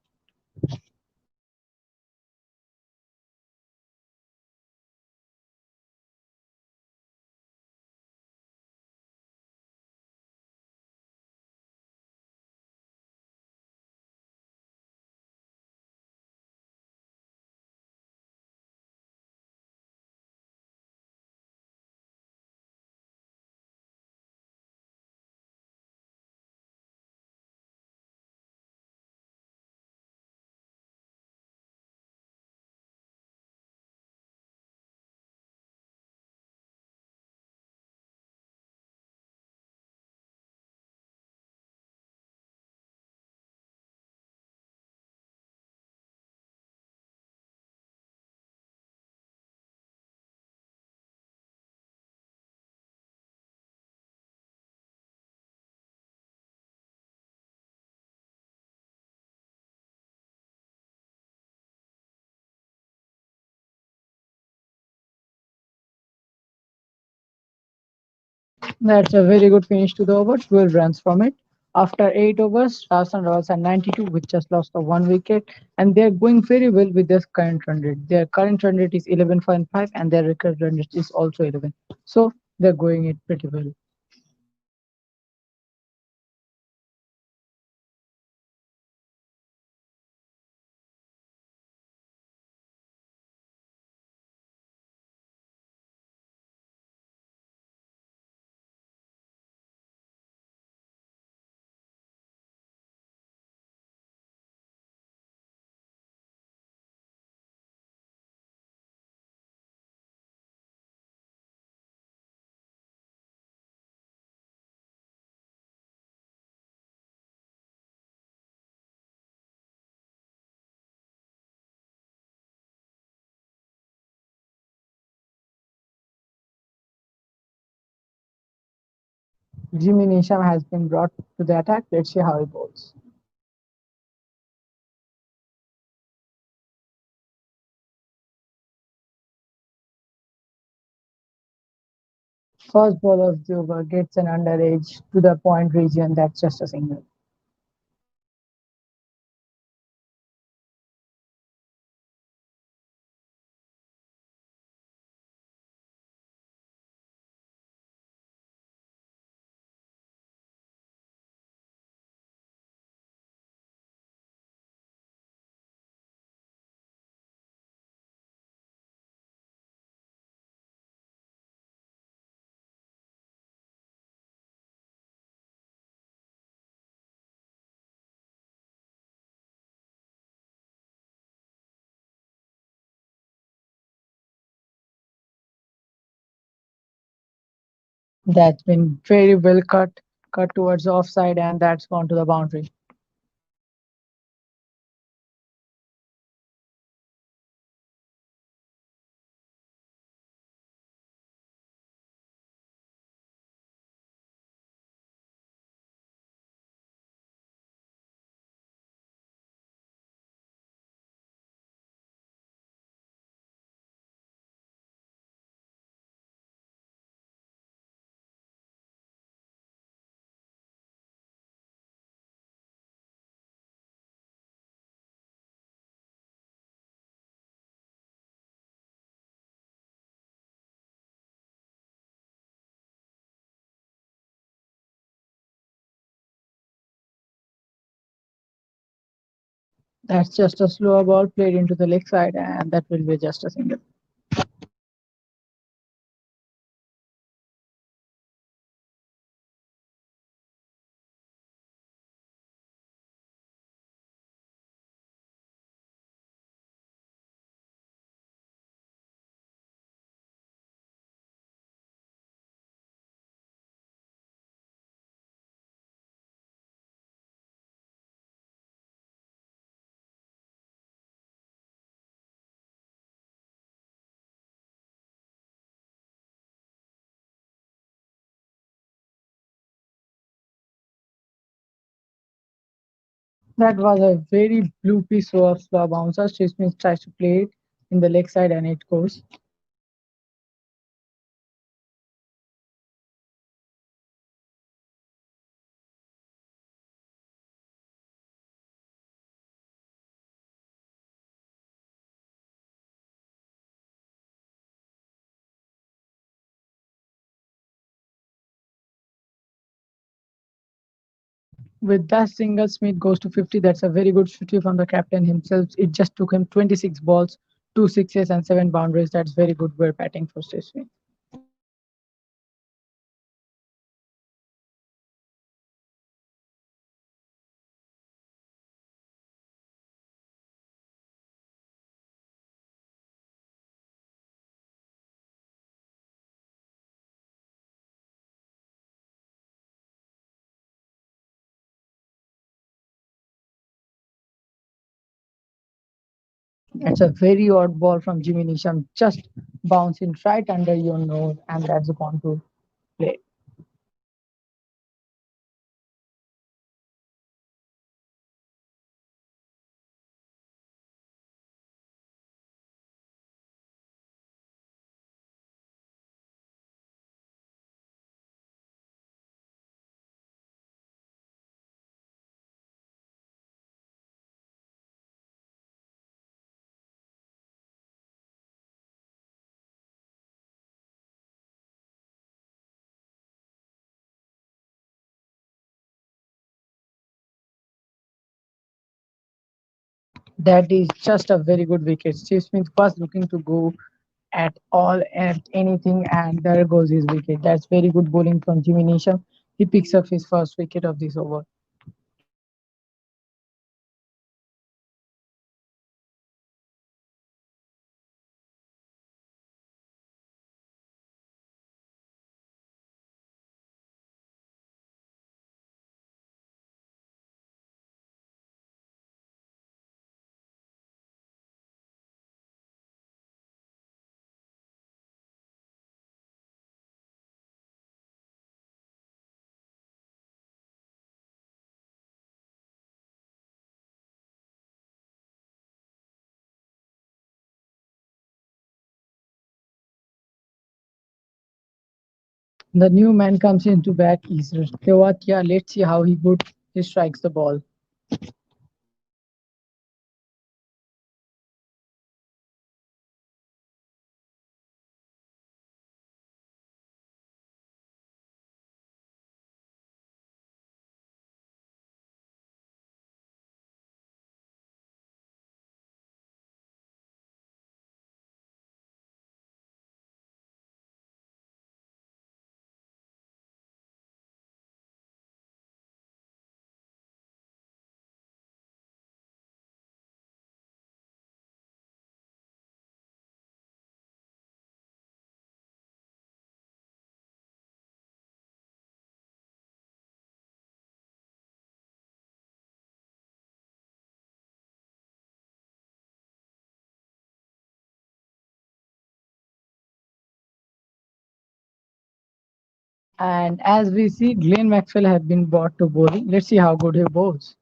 That's a very good finish to the over. 12 runs from it. After 8 overs, Rajasthan Royals are 92 with just lost of one wicket, and they're going very well with their current run rate. Their current run rate is 11.5, and their record run rate is also 11. So they're going it pretty well. Jimmy Nisham has been brought to the attack. Let's see how he bowls. First ball of the over gets an underage to the point region. That's just a single. That's been very well cut towards the offside, and that's gone to the boundary. That's just a slower ball played into the leg side, and that will be just a single. That was a very bloopy throw of slow bouncer. Steve Smith tries to play it in the leg side, and it goes. With that single, Smith goes to 50. That's a very good shooting from the captain himself. It just took him 26 balls, two sixes, and seven boundaries. That's very good we're batting for Steve Smith. That's a very odd ball from Jimmy Nisham, just bouncing right under your nose, and that's gone to play. That is just a very good wicket. Steve Smith was looking to go at all at anything, and there goes his wicket. That's very good bowling from Jimmy Nisham. He picks up his first wicket of this over. The new man comes into bat is Tewatia. Let's see how good he strikes the ball. And as we see, Glenn Maxwell has been brought to bowling. Let's see how good he bowls.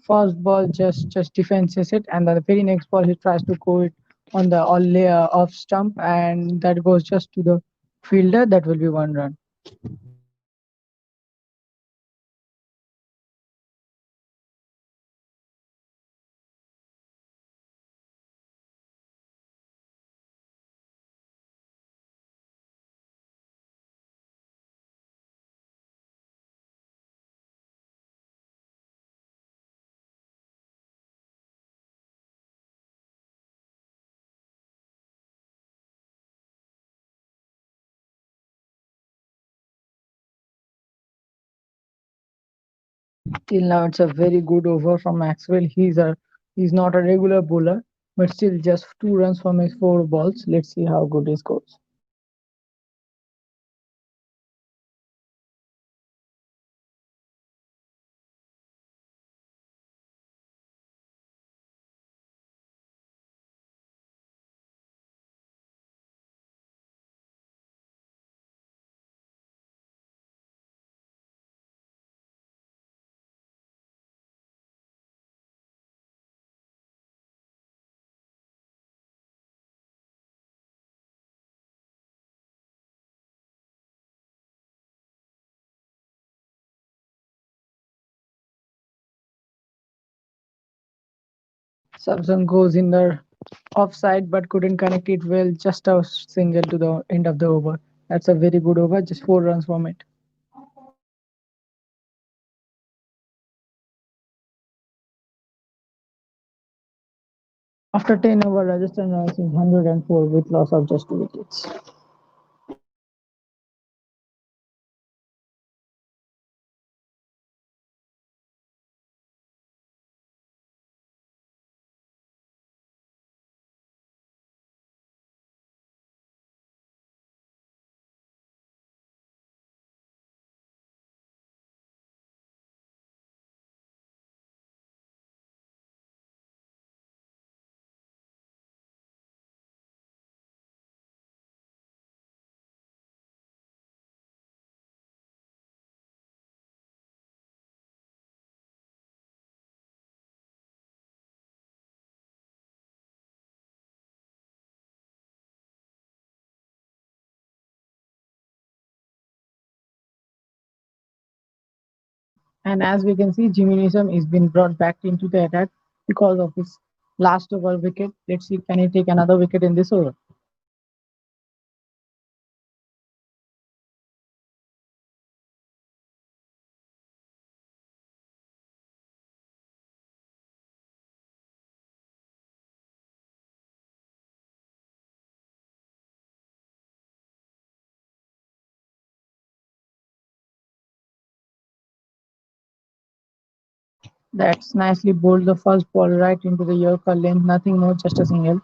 First ball just defenses it, and the very next ball he tries to go it on the all layer off stump, and that goes just to the fielder. That will be one run. Till now, it's a very good over from Maxwell. He's not a regular bowler, but still just 2 runs from his 4 balls. Let's see how good he scores. Samson goes in the offside but couldn't connect it well. Just a single to the end of the over. That's a very good over. Just 4 runs from it. After 10 over, Rajasthan runs in 104 with loss of just 2 wickets. And as we can see, Jimmy Neesham is been brought back into the attack because of his last over wicket. Let's see, can he take another wicket in this over? That's nicely bowled the first ball right into the Yorker lane. Nothing more, just a single.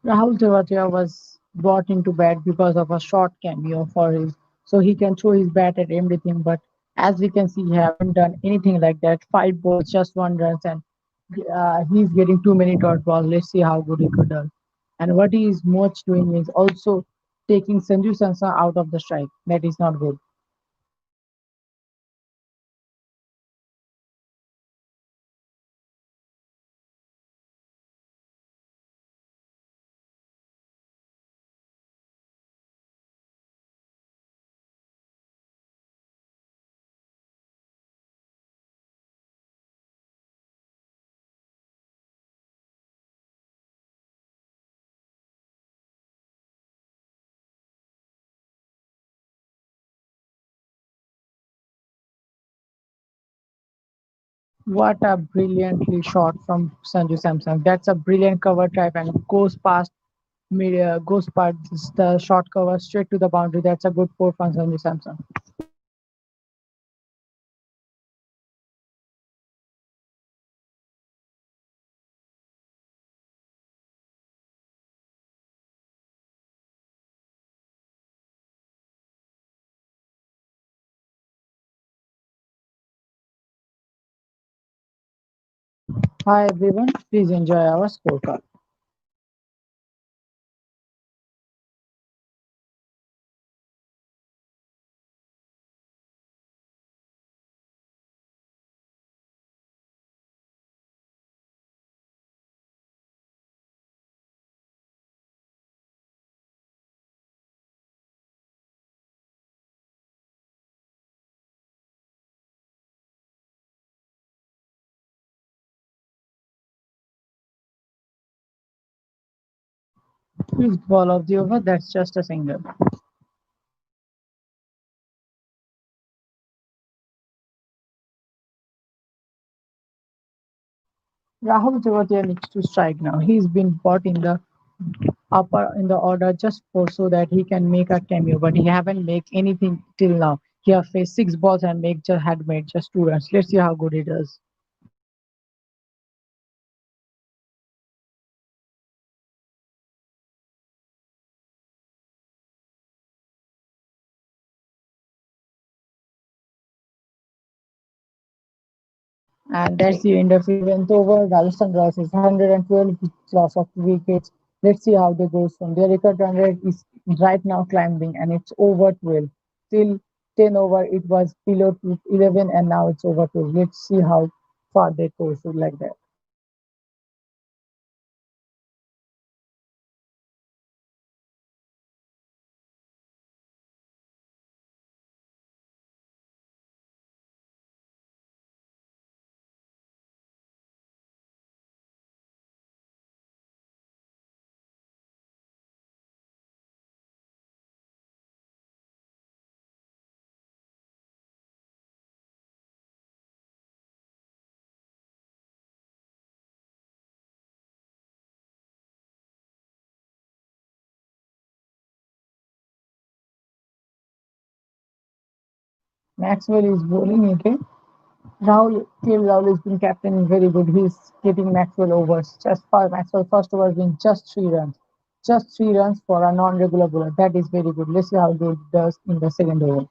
Rahul Tewatia was brought into bat because of a short cameo for his, so he can throw his bat at everything. But as we can see, he haven't done anything like that. Five balls, just one runs, and he's getting too many dot balls. Let's see how good he could do. And what he is much doing is also taking Sanju Samson out of the strike. That is not good. What a brilliantly shot from Sanju Samson. That's a brilliant cover drive and goes past goes past the short cover straight to the boundary. That's a good four from Sanju Samson. Hi everyone, please enjoy our scorecard. Fifth ball of the over, that's just a single. Rahul Tewatia needs to strike now. He's been bought in the upper in the order just for so that he can make a cameo, but he haven't made anything till now. He have faced six balls and had made just two runs. Let's see how good he does. And that's the end of 11th over. Rajasthan losses 112 loss of wickets. Let's see how they goes from their record run rate is right now climbing and it's over 12. Till 10 over it was below 11 and now it's over 12. Let's see how far they go so like that. Maxwell is bowling okay. Rahul has been captain very good. He's getting Maxwell overs. Just for Maxwell first over being just 3 runs. Just 3 runs for a non-regular bowler. That is very good. Let's see how good he does in the second over.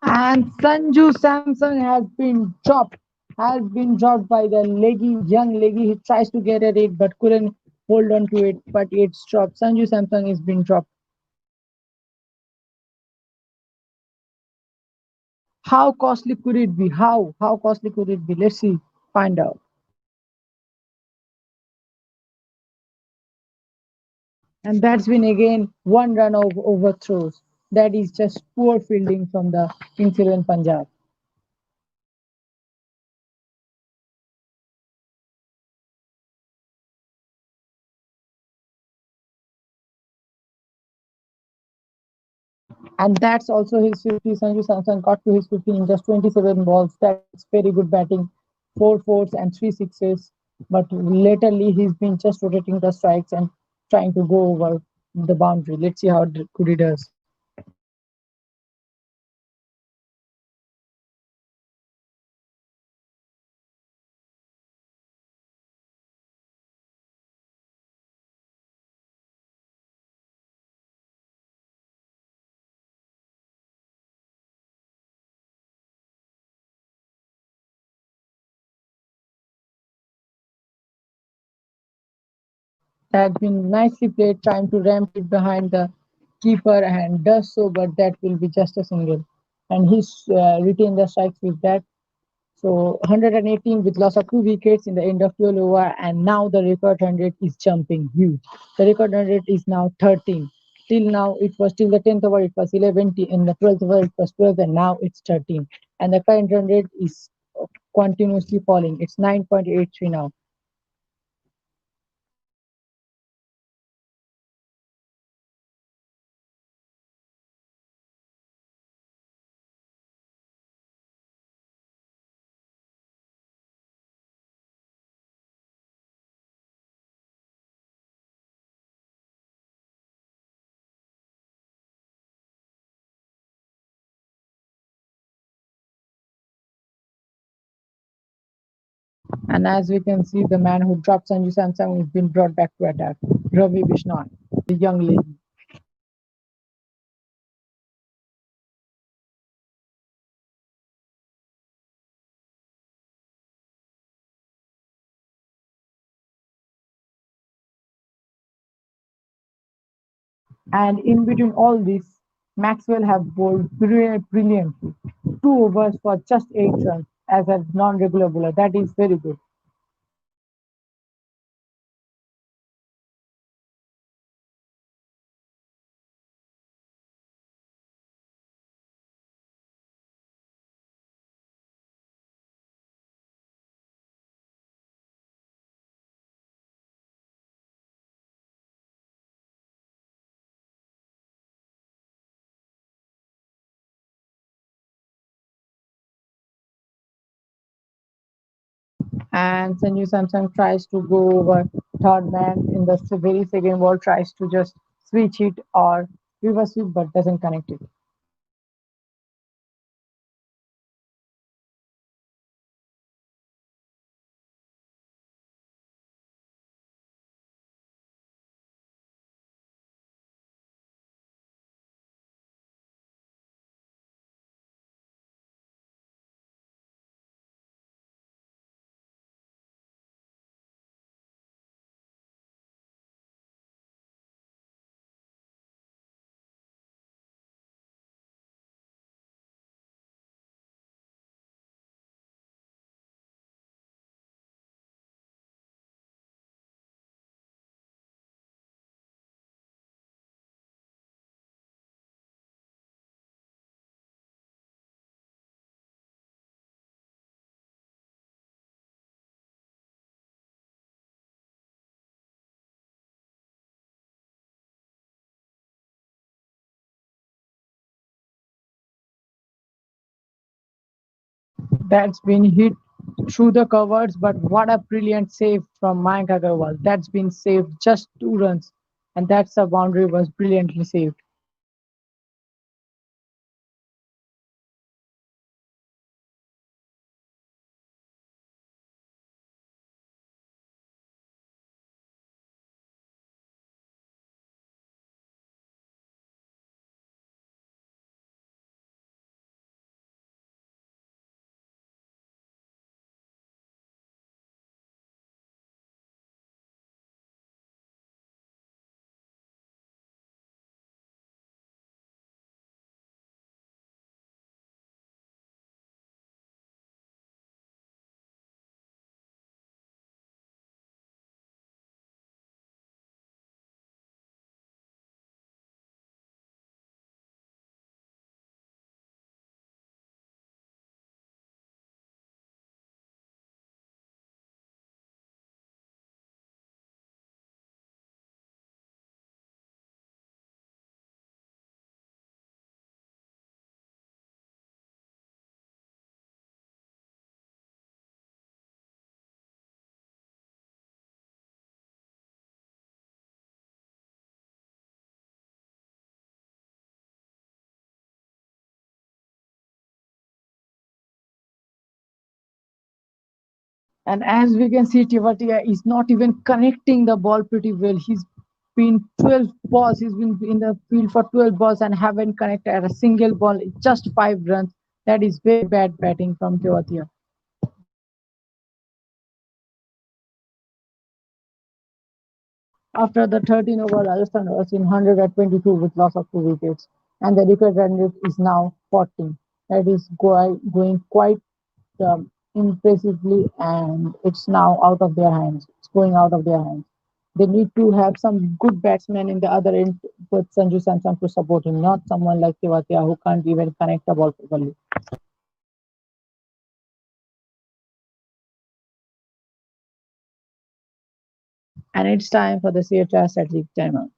And Sanju Samsung has been dropped by the young leggy. He tries to get at it but couldn't hold on to it, but it's dropped. Sanju Samsung is being dropped. How costly could it be? How costly could it be? Let's see, find out. And that's been again one run of overthrows. That is just poor fielding from the Kings 11 Punjab. And that's also his 50. Sanju Samson got to his 50 in just 27 balls. That's very good batting. Four fours and three sixes. But latterly, he's been just rotating the strikes and trying to go over the boundary. Let's see how good he does. That's been nicely played, trying to ramp it behind the keeper and does so, but that will be just a single. And he's retained the strikes with that. So 118 with loss of two wickets in the end of 12 over, and now the record 100 is jumping huge. The record 100 is now 13. Till now, it was till the 10th over, it was 11. In the 12th over, it was 12, and now it's 13. And the current 100 is continuously falling. It's 9.83 now. And as we can see, the man who dropped Sanju Samsung has been brought back to attack. Ravi Bishnoi, the young lady. And in between all this, Maxwell have bowled brilliantly. 2 overs for just 8 runs as a non-regular bowler. That is very good. And Sanju Samson tries to go over third man in the very second ball, tries to just switch it or reverse it, but doesn't connect it. That's been hit through the covers, but what a brilliant save from Mayank Agarwal. That's been saved just 2 runs, and that's a boundary was brilliantly saved. And as we can see, Tivatia is not even connecting the ball pretty well. He's been 12 balls. He's been in the field for 12 balls and haven't connected a single ball. Just 5 runs. That is very bad batting from Tivatia. After the 13 over, Rajasthan was in 100 at 22 with loss of 2 wickets, and the wicket run rate is now 14. That is going quite impressively, and it's now out of their hands. It's going out of their hands. They need to have some good batsmen in the other end with Sanju Samson to support him, not someone like Tivatia who can't even connect the ball properly. And it's time for the CHR strategic timeout.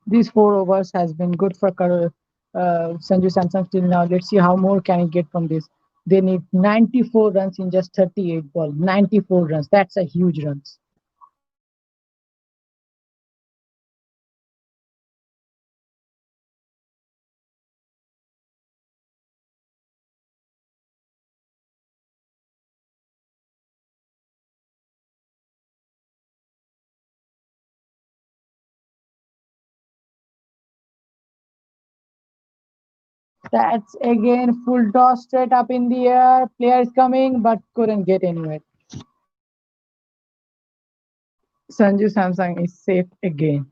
These 4 overs has been good for Sanju Samsung till now. Let's see how more can he get from this. They need 94 runs in just 38 balls. 94 runs. That's a huge runs. That's again full toss straight up in the air. Player is coming but couldn't get anywhere. Sanju Samsung is safe again.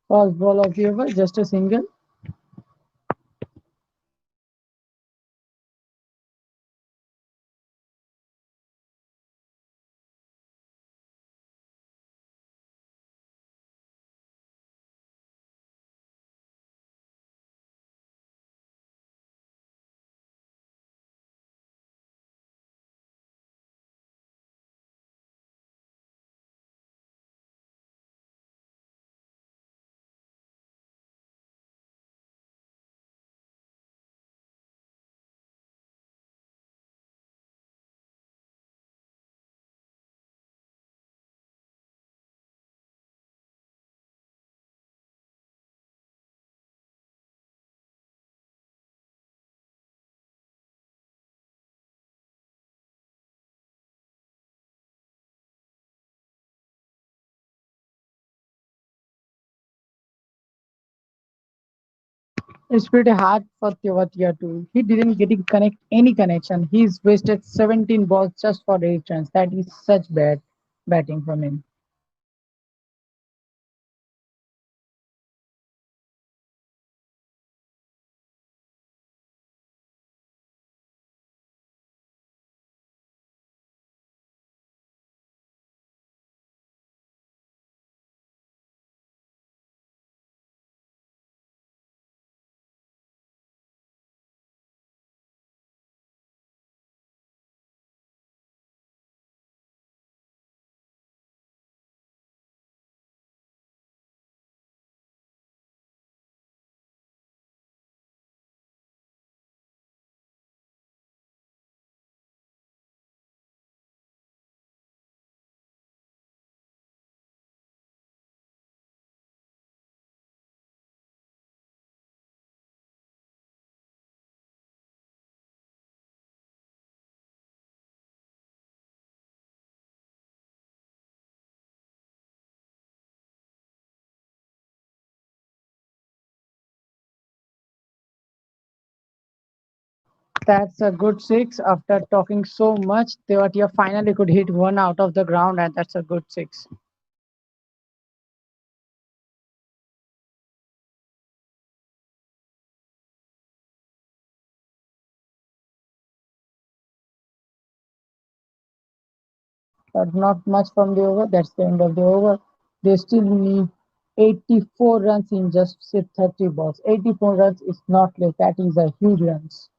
First ball of the over, just a single. It's pretty hard for Tewatia too. He didn't get it connect any connection. He's wasted 17 balls just for 8 runs. That is such bad batting from him. That's a good six. After talking so much, Tewatia finally could hit one out of the ground, and that's a good six. But not much from the over. That's the end of the over. They still need 84 runs in just 30 balls. 84 runs is not less. That is a huge runs.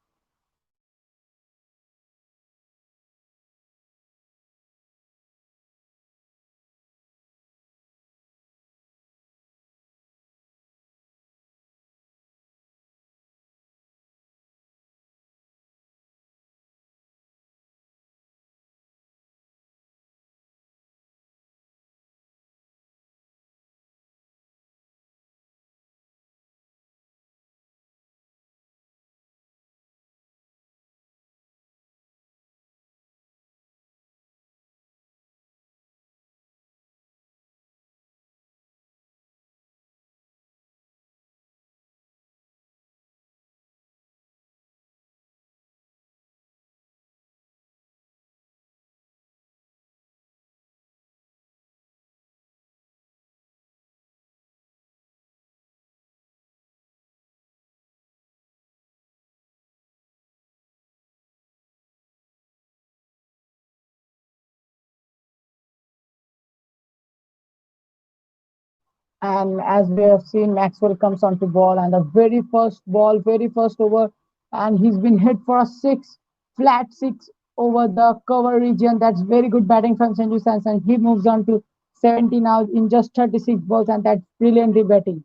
And as we have seen, Maxwell comes onto ball, and the very first ball, very first over, and he's been hit for a six, flat six over the cover region. That's very good batting from Sanju Samson. He moves on to 70 now in just 36 balls, and that's brilliantly batting.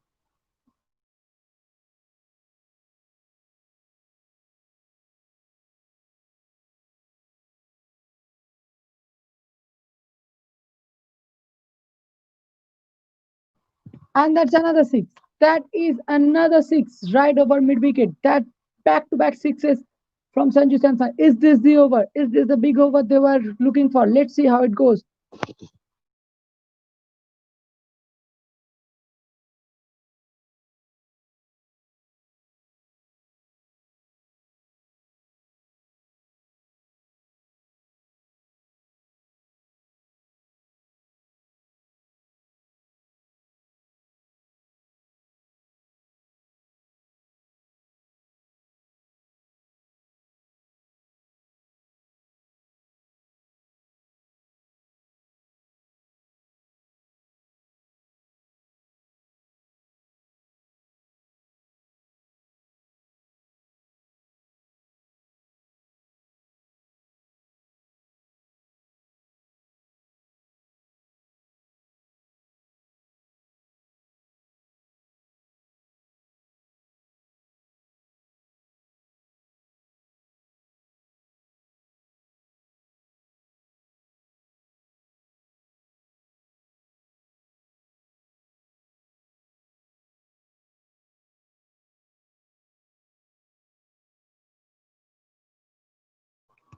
And that's another six. That is another six right over mid wicket. That back to back sixes from Sanju Samson. Is this the over? Is this the big over they were looking for? Let's see how it goes.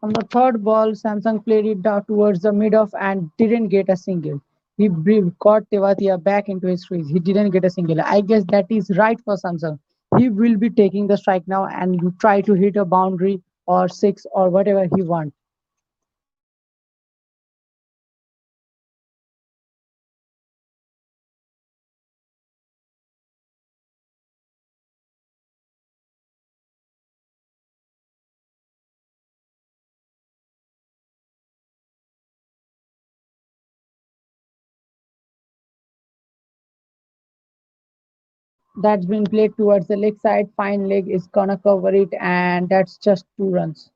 On the third ball, Samsung played it down towards the mid off and didn't get a single. He caught Tewatia back into his crease. He didn't get a single. I guess that is right for Samsung. He will be taking the strike now and try to hit a boundary or six or whatever he wants. That's been played towards the leg side. Fine leg is gonna cover it, and that's just 2 runs.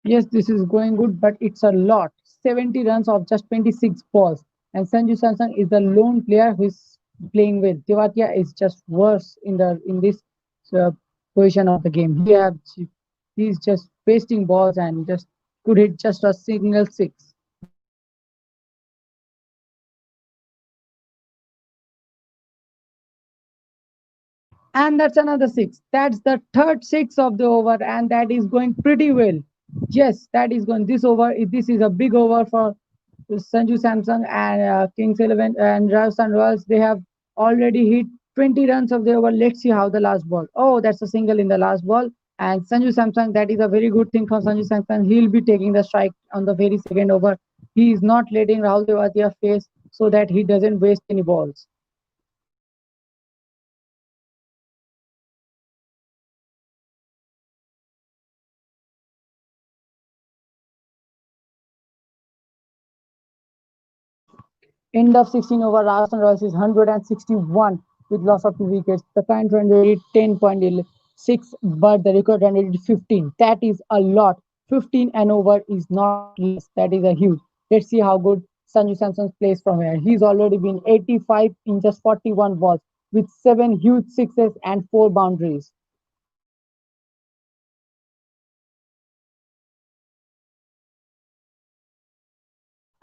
Yes, this is going good, but it's a lot. 70 runs of just 26 balls. And Sanju Samson is the lone player who is playing well. Tewatia is just worse in this uh, position of the game. He's just wasting balls and just could hit just a single six. And that's another six. That's the third six of the over, and that is going pretty well. Yes, that is going. This over. This is a big over for Sanju Samsung and Kings 11 and Rajasthan Royals. They have already hit 20 runs of the over. Let's see how the last ball. Oh, that's a single in the last ball. And Sanju Samsung, that is a very good thing for Sanju Samsung. He'll be taking the strike on the very second over. He is not letting Rahul Tewatia face so that he doesn't waste any balls. End of 16 over, Rajasthan Royals is 161 with loss of 2 wickets. The current run rate is 10.6, but the record run rate is 15. That is a lot. 15 and over is not less. That is a huge. Let's see how good Sanju Samson plays from here. He's already been 85 in just 41 balls with 7 huge sixes and 4 boundaries.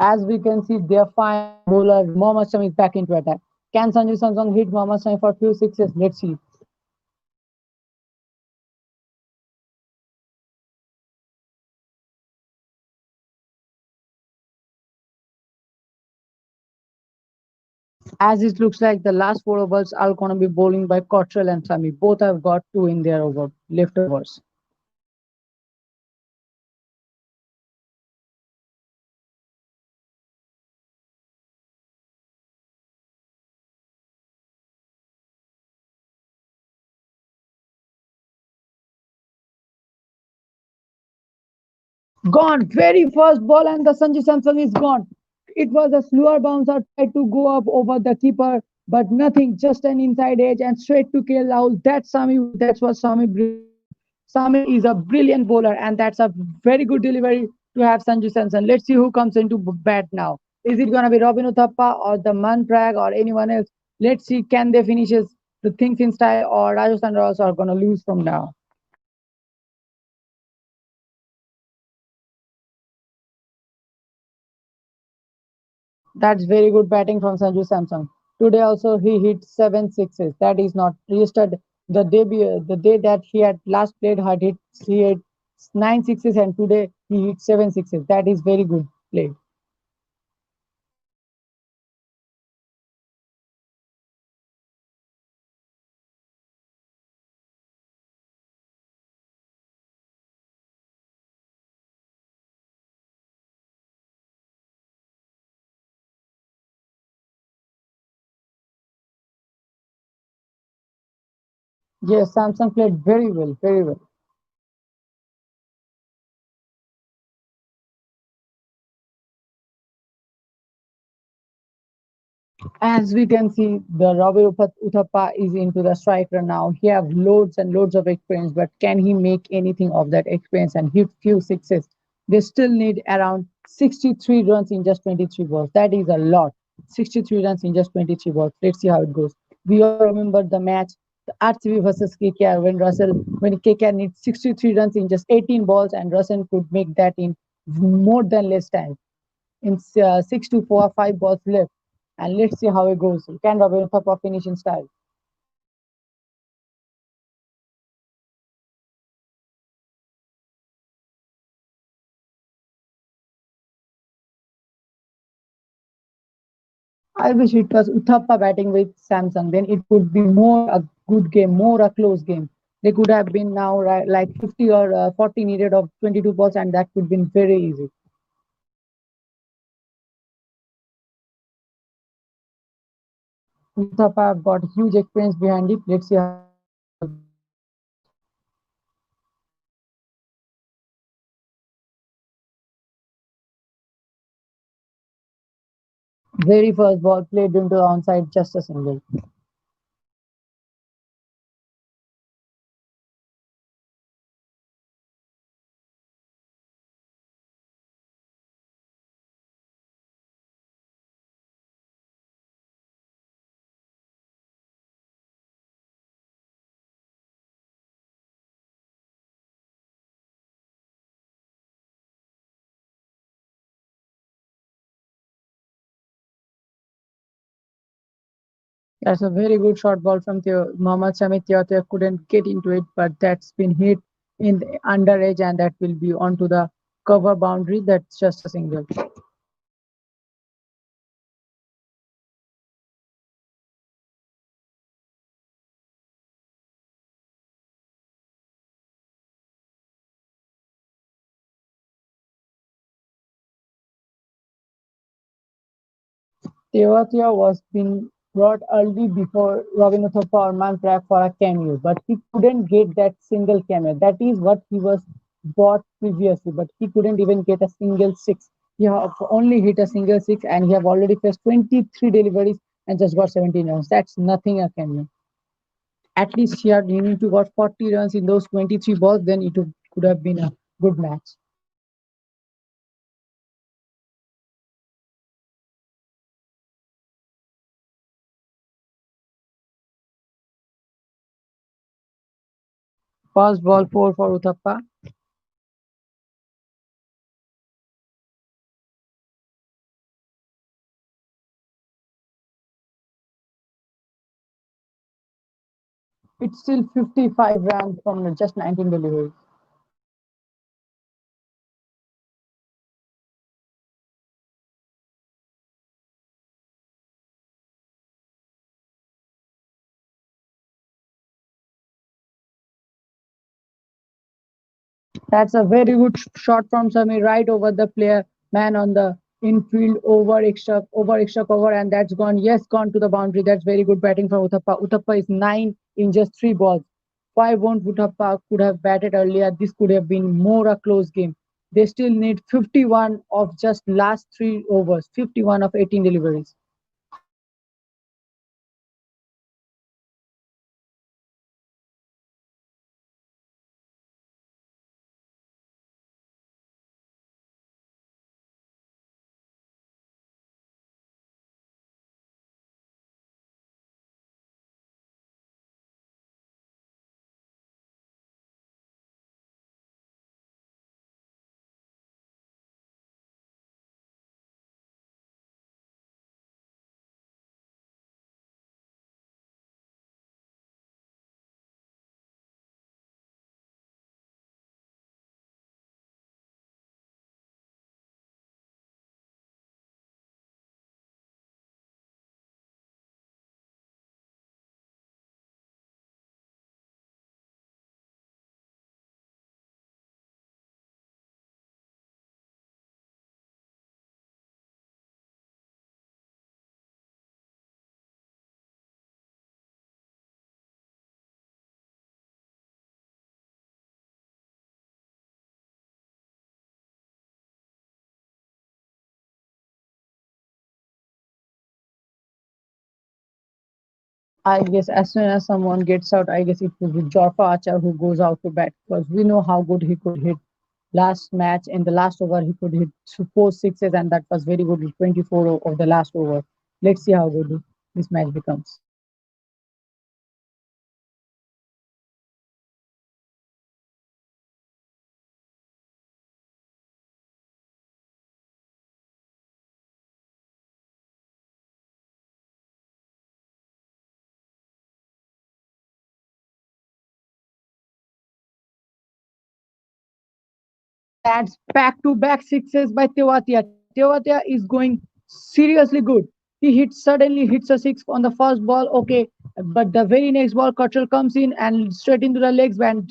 As we can see, their fine bowler Mohammad Shami is back into attack. Can Sanju Samson hit Mohammad Shami for a few sixes? Let's see. As it looks like the last 4 overs are going to be bowling by Cottrell and Sami. Both have got two in their over leftovers. Gone. Very first ball and the Sanju Samson is gone. It was a slower bouncer tried to go up over the keeper, but nothing. Just an inside edge and straight to KL Rahul. That's Sami. That's what Sami brings. Sami is a brilliant bowler, and that's a very good delivery to have Sanju Samson. Let's see who comes into bat now. Is it gonna be Robin Uthappa or the Manprag or anyone else? Let's see. Can they finish the things in style, or Rajasthan Royals are gonna lose from now? That's very good batting from Sanju Samson. Today also he hit 7 sixes. That is not registered. The day that he had last played had hit he had 9 sixes and today he hit 7 sixes. That is very good play. Yes, Samson played very well, very well. As we can see, the Uthappa is into the striker now. He have loads and loads of experience, but can he make anything of that experience and hit few sixes? They still need around 63 runs in just 23 balls. That is a lot. 63 runs in just 23 balls. Let's see how it goes. We all remember the match, the RCB versus KKR, when KKR needs 63 runs in just 18 balls, and Russell could make that in more than less time in 6 to 4 5 balls left. And let's see how it goes. Can Robin Thappa finish in style? I wish it was Uthappa batting with Samsung. Then it could be more a good game, more a close game. They could have been now right, like 50 or 40 needed of 22 balls, and that could have been very easy. Uthappa have got huge experience behind it. Let's see how very first ball played into the onside, just a single. That's a very good short ball from Theo. Mohammad Shamit Theo couldn't get into it, but that's been hit in the underage, and that will be onto the cover boundary. That's just a single. Tewatia was been brought early before Robin Uthappa or Manprak for a cameo, but he couldn't get that single cameo. That is what he was bought previously, but he couldn't even get a single six. He have only hit a single six, and he have already faced 23 deliveries and just got 17 runs. That's nothing a cameo. At least he need to got 40 runs in those 23 balls, then it could have been a good match. First ball four for Uthappa. It's still 55 runs from just 19 deliveries. That's a very good shot from Sami right over the player man on the infield over extra cover, and that's gone. Yes, gone to the boundary. That's very good batting from Uthappa. Uthappa is nine in just three balls. Why won't Uthappa could have batted earlier? This could have been more a close game. They still need 51 of just last three overs, 51 of 18 deliveries. I guess as soon as someone gets out, I guess it will be Jorfa Archer who goes out to bat because we know how good he could hit. Last match in the last over, he could hit four sixes, and that was very good. 24 of the last over. Let's see how good this match becomes. That's back-to-back sixes by Tewatia. Tewatia is going seriously good. Suddenly hits a six on the first ball. Okay, but the very next ball, Cottrell comes in and straight into the legs, and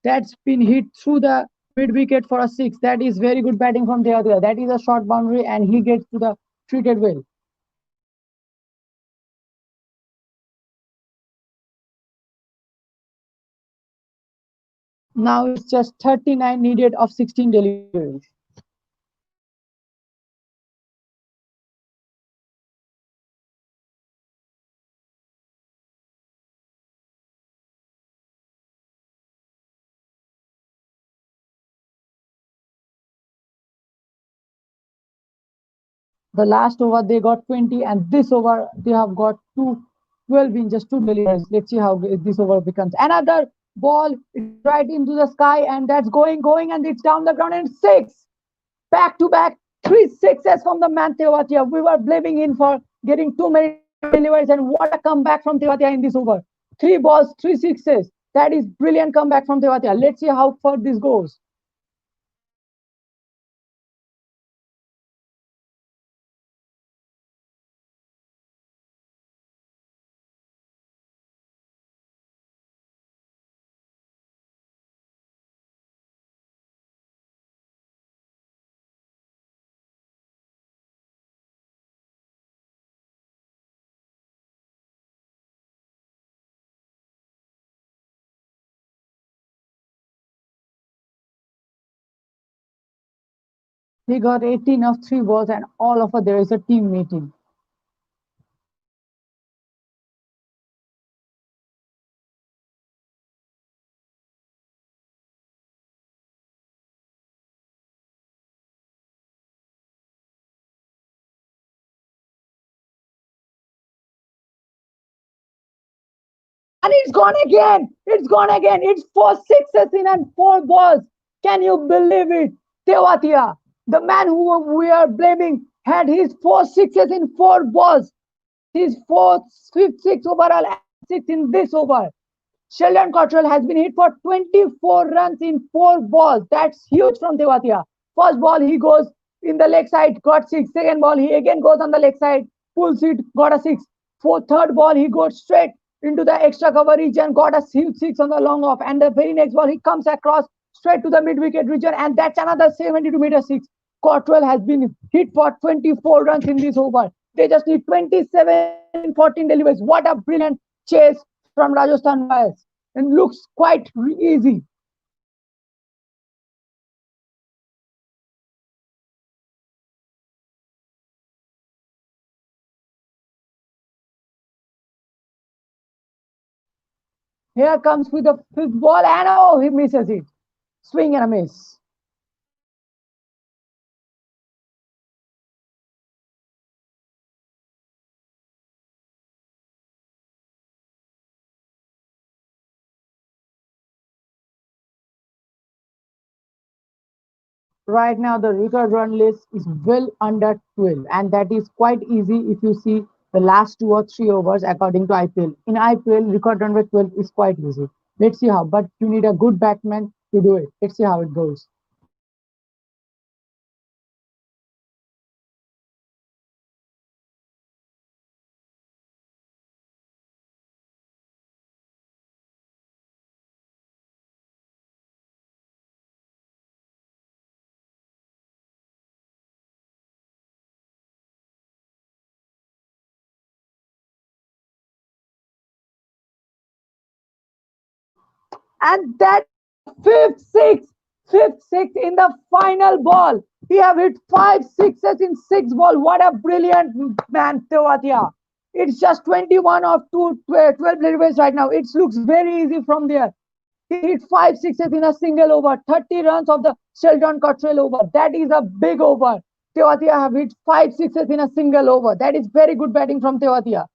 that's been hit through the mid wicket for a six. That is very good batting from Tewatia. That is a short boundary, and he gets to the treated well. Now it's just 39 needed of 16 deliveries. The last over they got 20, and this over they have got 12 in just two deliveries. Let's see how this over becomes. Another ball right into the sky, and that's going, and it's down the ground, and six. Back to back, three sixes from the man Tewatia. We were blaming him for getting too many deliveries, and what a comeback from Tewatia in this over. Three balls, three sixes. That is brilliant comeback from Tewatia. Let's see how far this goes. He got 18 of 3 balls, and all of a there is a team meeting. And it's gone again. It's gone again. It's 4 sixes in and 4 balls. Can you believe it? Tewatia, the man who we are blaming, had his 4 sixes in 4 balls. That's his fourth, fifth six overall and six in this over. Sheldon Cottrell has been hit for 24 runs in 4 balls. That's huge from Tewatia. First ball, he goes in the leg side, got six. Second ball, he again goes on the leg side, pulls it, got a six. For third ball, he goes straight into the extra cover region, got a huge six on the long off. And the very next ball, he comes across straight to the mid wicket region, and that's another 72-meter six. Cottrell has been hit for 24 runs in this over. They just need 27 in 14 deliveries. What a brilliant chase from Rajasthan Royals, and looks quite easy. Here comes with the fifth ball, and oh, he misses it. Swing and a miss. Right now, the record run list is well under 12, and that is quite easy if you see the last 2 or 3 overs according to IPL. In IPL, record run rate 12 is quite easy. Let's see how, but you need a good batsman to do it. Let's see how it goes. And that is the fifth six in the final ball. He have hit 5 sixes in 6 ball. What a brilliant man, Tewatia. It's just 21 of 12 deliveries right now. It looks very easy from there. He hit 5 sixes in a single over, 30 runs of the Sheldon Cottrell over. That is a big over. Tewatia have hit 5 sixes in a single over. That is very good batting from Tewatia.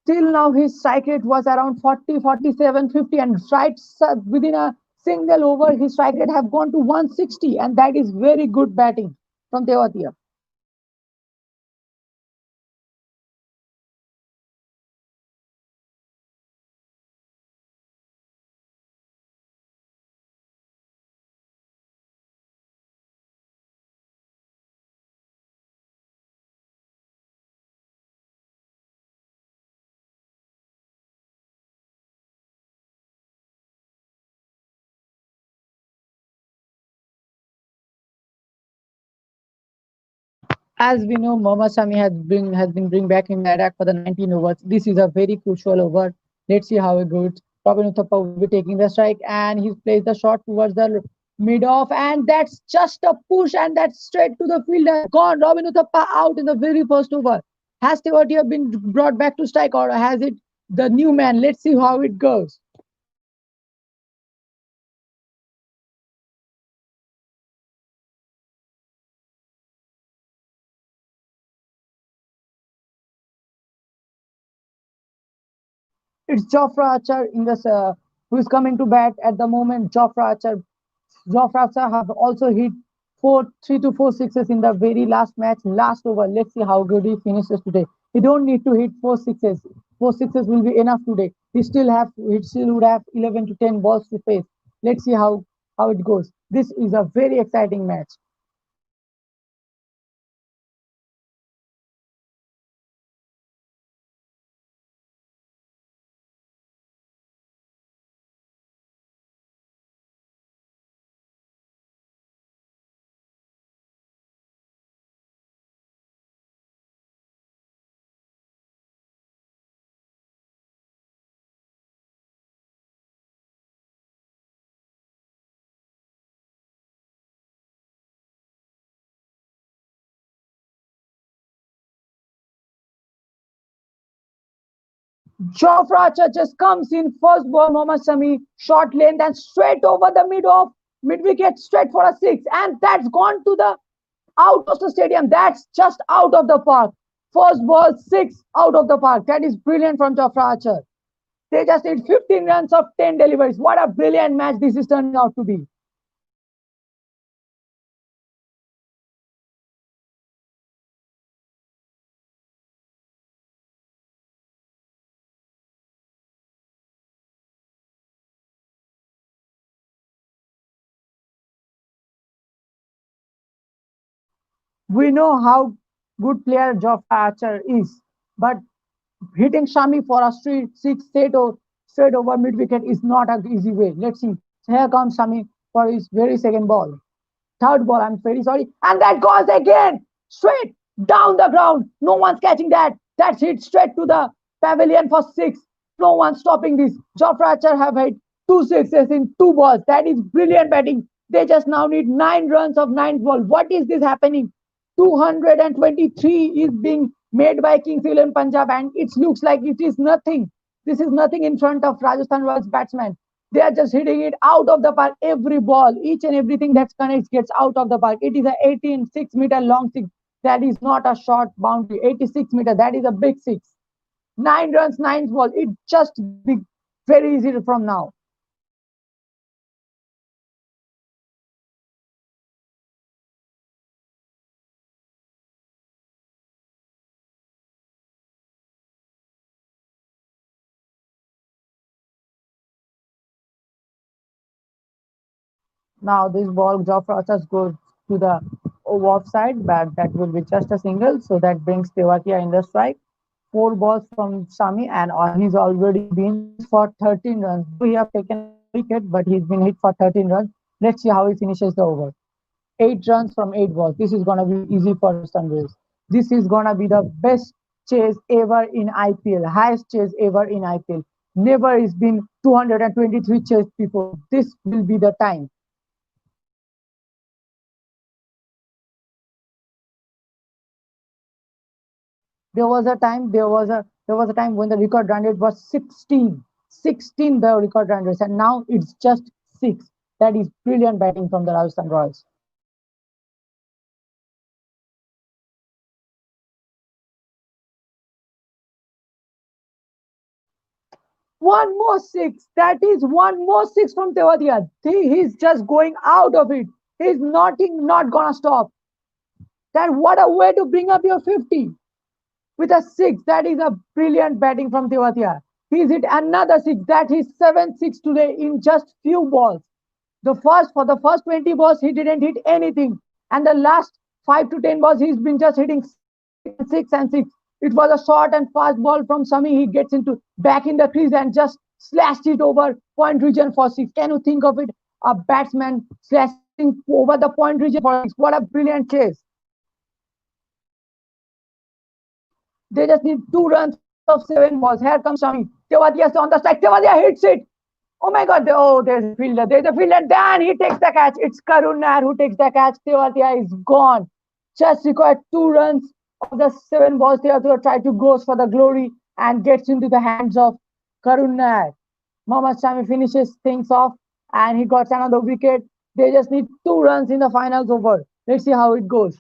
Till now, his strike rate was around 40, 47, 50, and right within a single over, his strike rate have gone to 160, and that is very good batting from Tewatia. As we know, Mohammad Sami has been bring back in the attack for the 19 overs. This is a very crucial over. Let's see how it goes. Robin Uthappa will be taking the strike, and he plays the shot towards the mid off, and that's just a push, and that's straight to the fielder. Gone. Robin Uthappa out in the very first over. Has Tewatia been brought back to strike, or has it the new man? Let's see how it goes. It's Jofra Archer in this, who is coming to bat at the moment. Jofra Archer have also hit 3 to 4 sixes in the very last match, last over. Let's see how good he finishes today. He don't need to hit four sixes. Four sixes will be enough today. He still would have 11 to 10 balls to face. Let's see how it goes. This is a very exciting match. Jofra Archer just comes in first ball. Mohammad Sami short length and straight over the mid wicket, straight for a six, and that's gone to the out of the stadium. That's just out of the park. First ball, six out of the park. That is brilliant from Jofra Archer. They just need 15 runs of 10 deliveries. What a brilliant match this is turning out to be. We know how good player Jofra Archer is, but hitting Shami for a six straight over mid wicket is not an easy way. Let's see. So here comes Shami for his very second ball. Third ball, I'm very sorry. And that goes again, straight down the ground. No one's catching that. That's hit straight to the pavilion for six. No one's stopping this. Jofra Archer have hit two sixes in two balls. That is brilliant batting. They just now need 9 runs of ninth ball. What is this happening? 223 is being made by Kings 11 Punjab, and it looks like it is nothing. This is nothing in front of Rajasthan Royals batsmen. They are just hitting it out of the park. Every ball, each and everything that connects gets out of the park. It is a 18 6 meter long six. That is not a short boundary. 86 meter. That is a big six. 9 runs, ninth ball. It just be very easy from now. Now this ball, job process goes to the off side, but that will be just a single. So that brings Tewatia in the strike. Four balls from Sami, and he's already been hit for 13 runs. Though he have taken a wicket, but he's been hit for 13 runs. Let's see how he finishes the over. 8 runs from 8 balls. This is gonna be easy for Sunrays. This is gonna be the best chase ever in IPL, highest chase ever in IPL. Never has been 223 chase before. This will be the time. There was a time when the record run rate was 16. 16 the record run rate, and now it's just six. That is brilliant batting from the Rajasthan Royals. One more six. That is one more six from Tewadia. He's just going out of it. He's not gonna stop. That what a way to bring up your 50 with a six. That is a brilliant batting from Tewatia. He's hit another six. That is 7-6 today in just few balls. For the first 20 balls, he didn't hit anything. And the last 5 to 10 balls, he's been just hitting six and six and six. It was a short and fast ball from Sami. He gets into back in the crease and just slashed it over point region for six. Can you think of it? A batsman slashing over the point region for six. What a brilliant chase. They just need 2 runs of 7 balls. Here comes Shami. Tewadia on the strike. Tewadia hits it. Oh my God! Oh, there's a fielder. There's a fielder. Then he takes the catch. It's Karun Nair who takes the catch. Tewatia is gone. Just required 2 runs of the 7 balls. Tewatia tried to go for the glory and gets into the hands of Karun Nair. Mohammad Shami finishes things off and he got another wicket. They just need 2 runs in the finals over. Let's see how it goes.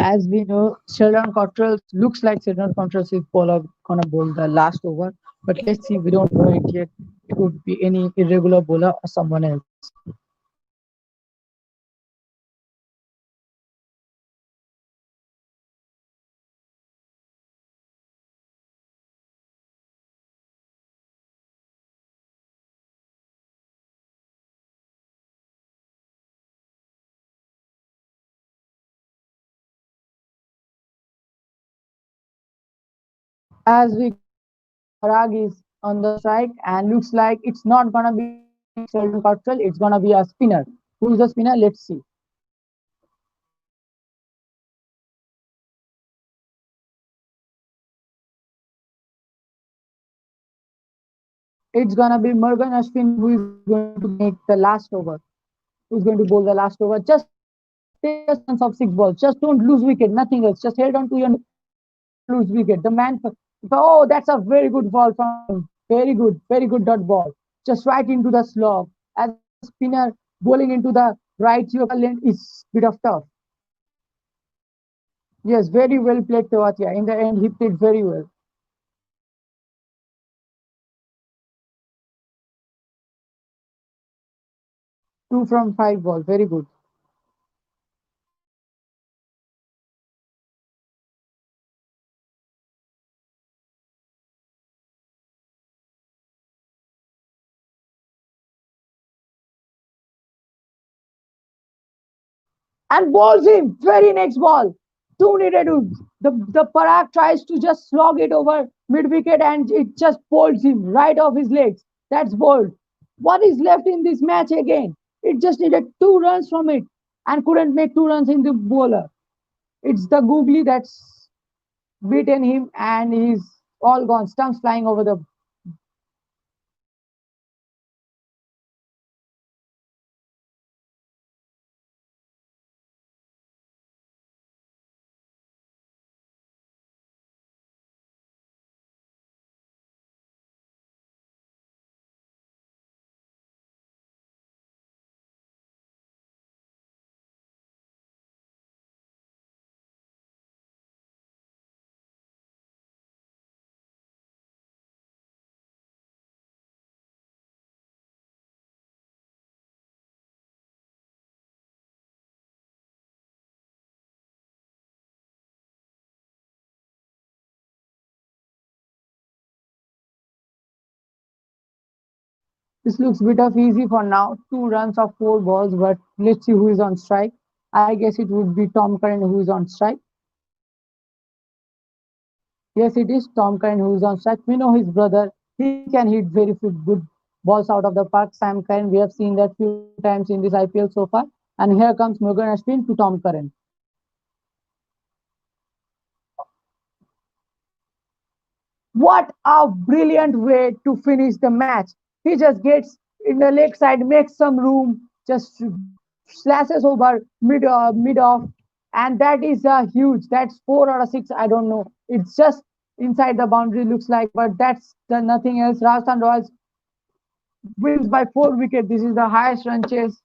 As we know, Sheldon Cottrell looks like Sheldon Cottrell is gonna bowl the last over, but let's see. We don't know it yet. It could be any irregular bowler or someone else. As we can see, Parag is on the strike and looks like it's not gonna be Sheldon Cottrell. It's gonna be a spinner. Who's the spinner? Let's see. It's gonna be Morgan Ashwin who is going to make the last over. Who's going to bowl the last over? Just take a chance of six balls. Just don't lose wicket. Nothing else. Just hold on to your and don't lose wicket. The man. Oh, that's a very good ball from him. Very good dot ball. Just right into the slog. As a spinner bowling into the right Yorker lane is bit of tough. Yes, very well played, Tewatia. In the end, he played very well. 2 from 5 balls. Very good. And bowls him. Very next ball. Two needed to the Parag tries to just slog it over mid wicket and it just bowls him right off his legs. That's bowled. What is left in this match again? It just needed 2 runs from it and couldn't make 2 runs in the bowler. It's the googly that's beaten him and he's all gone. Stumps flying over the. This looks bit of easy for now. 2 runs of 4 balls, but let's see who is on strike. I guess it would be Tom Curran who is on strike. Yes, it is Tom Curran who is on strike. We know his brother. He can hit very few good balls out of the park. Sam Curran, we have seen that few times in this IPL so far. And here comes Morgan Ashwin to Tom Curran. What a brilliant way to finish the match. He just gets in the leg side, makes some room, just slashes over mid off, and that is a huge. That's 4 or 6. I don't know. It's just inside the boundary looks like, but that's the nothing else. Rajasthan Royals wins by 4 wickets. This is the highest run chase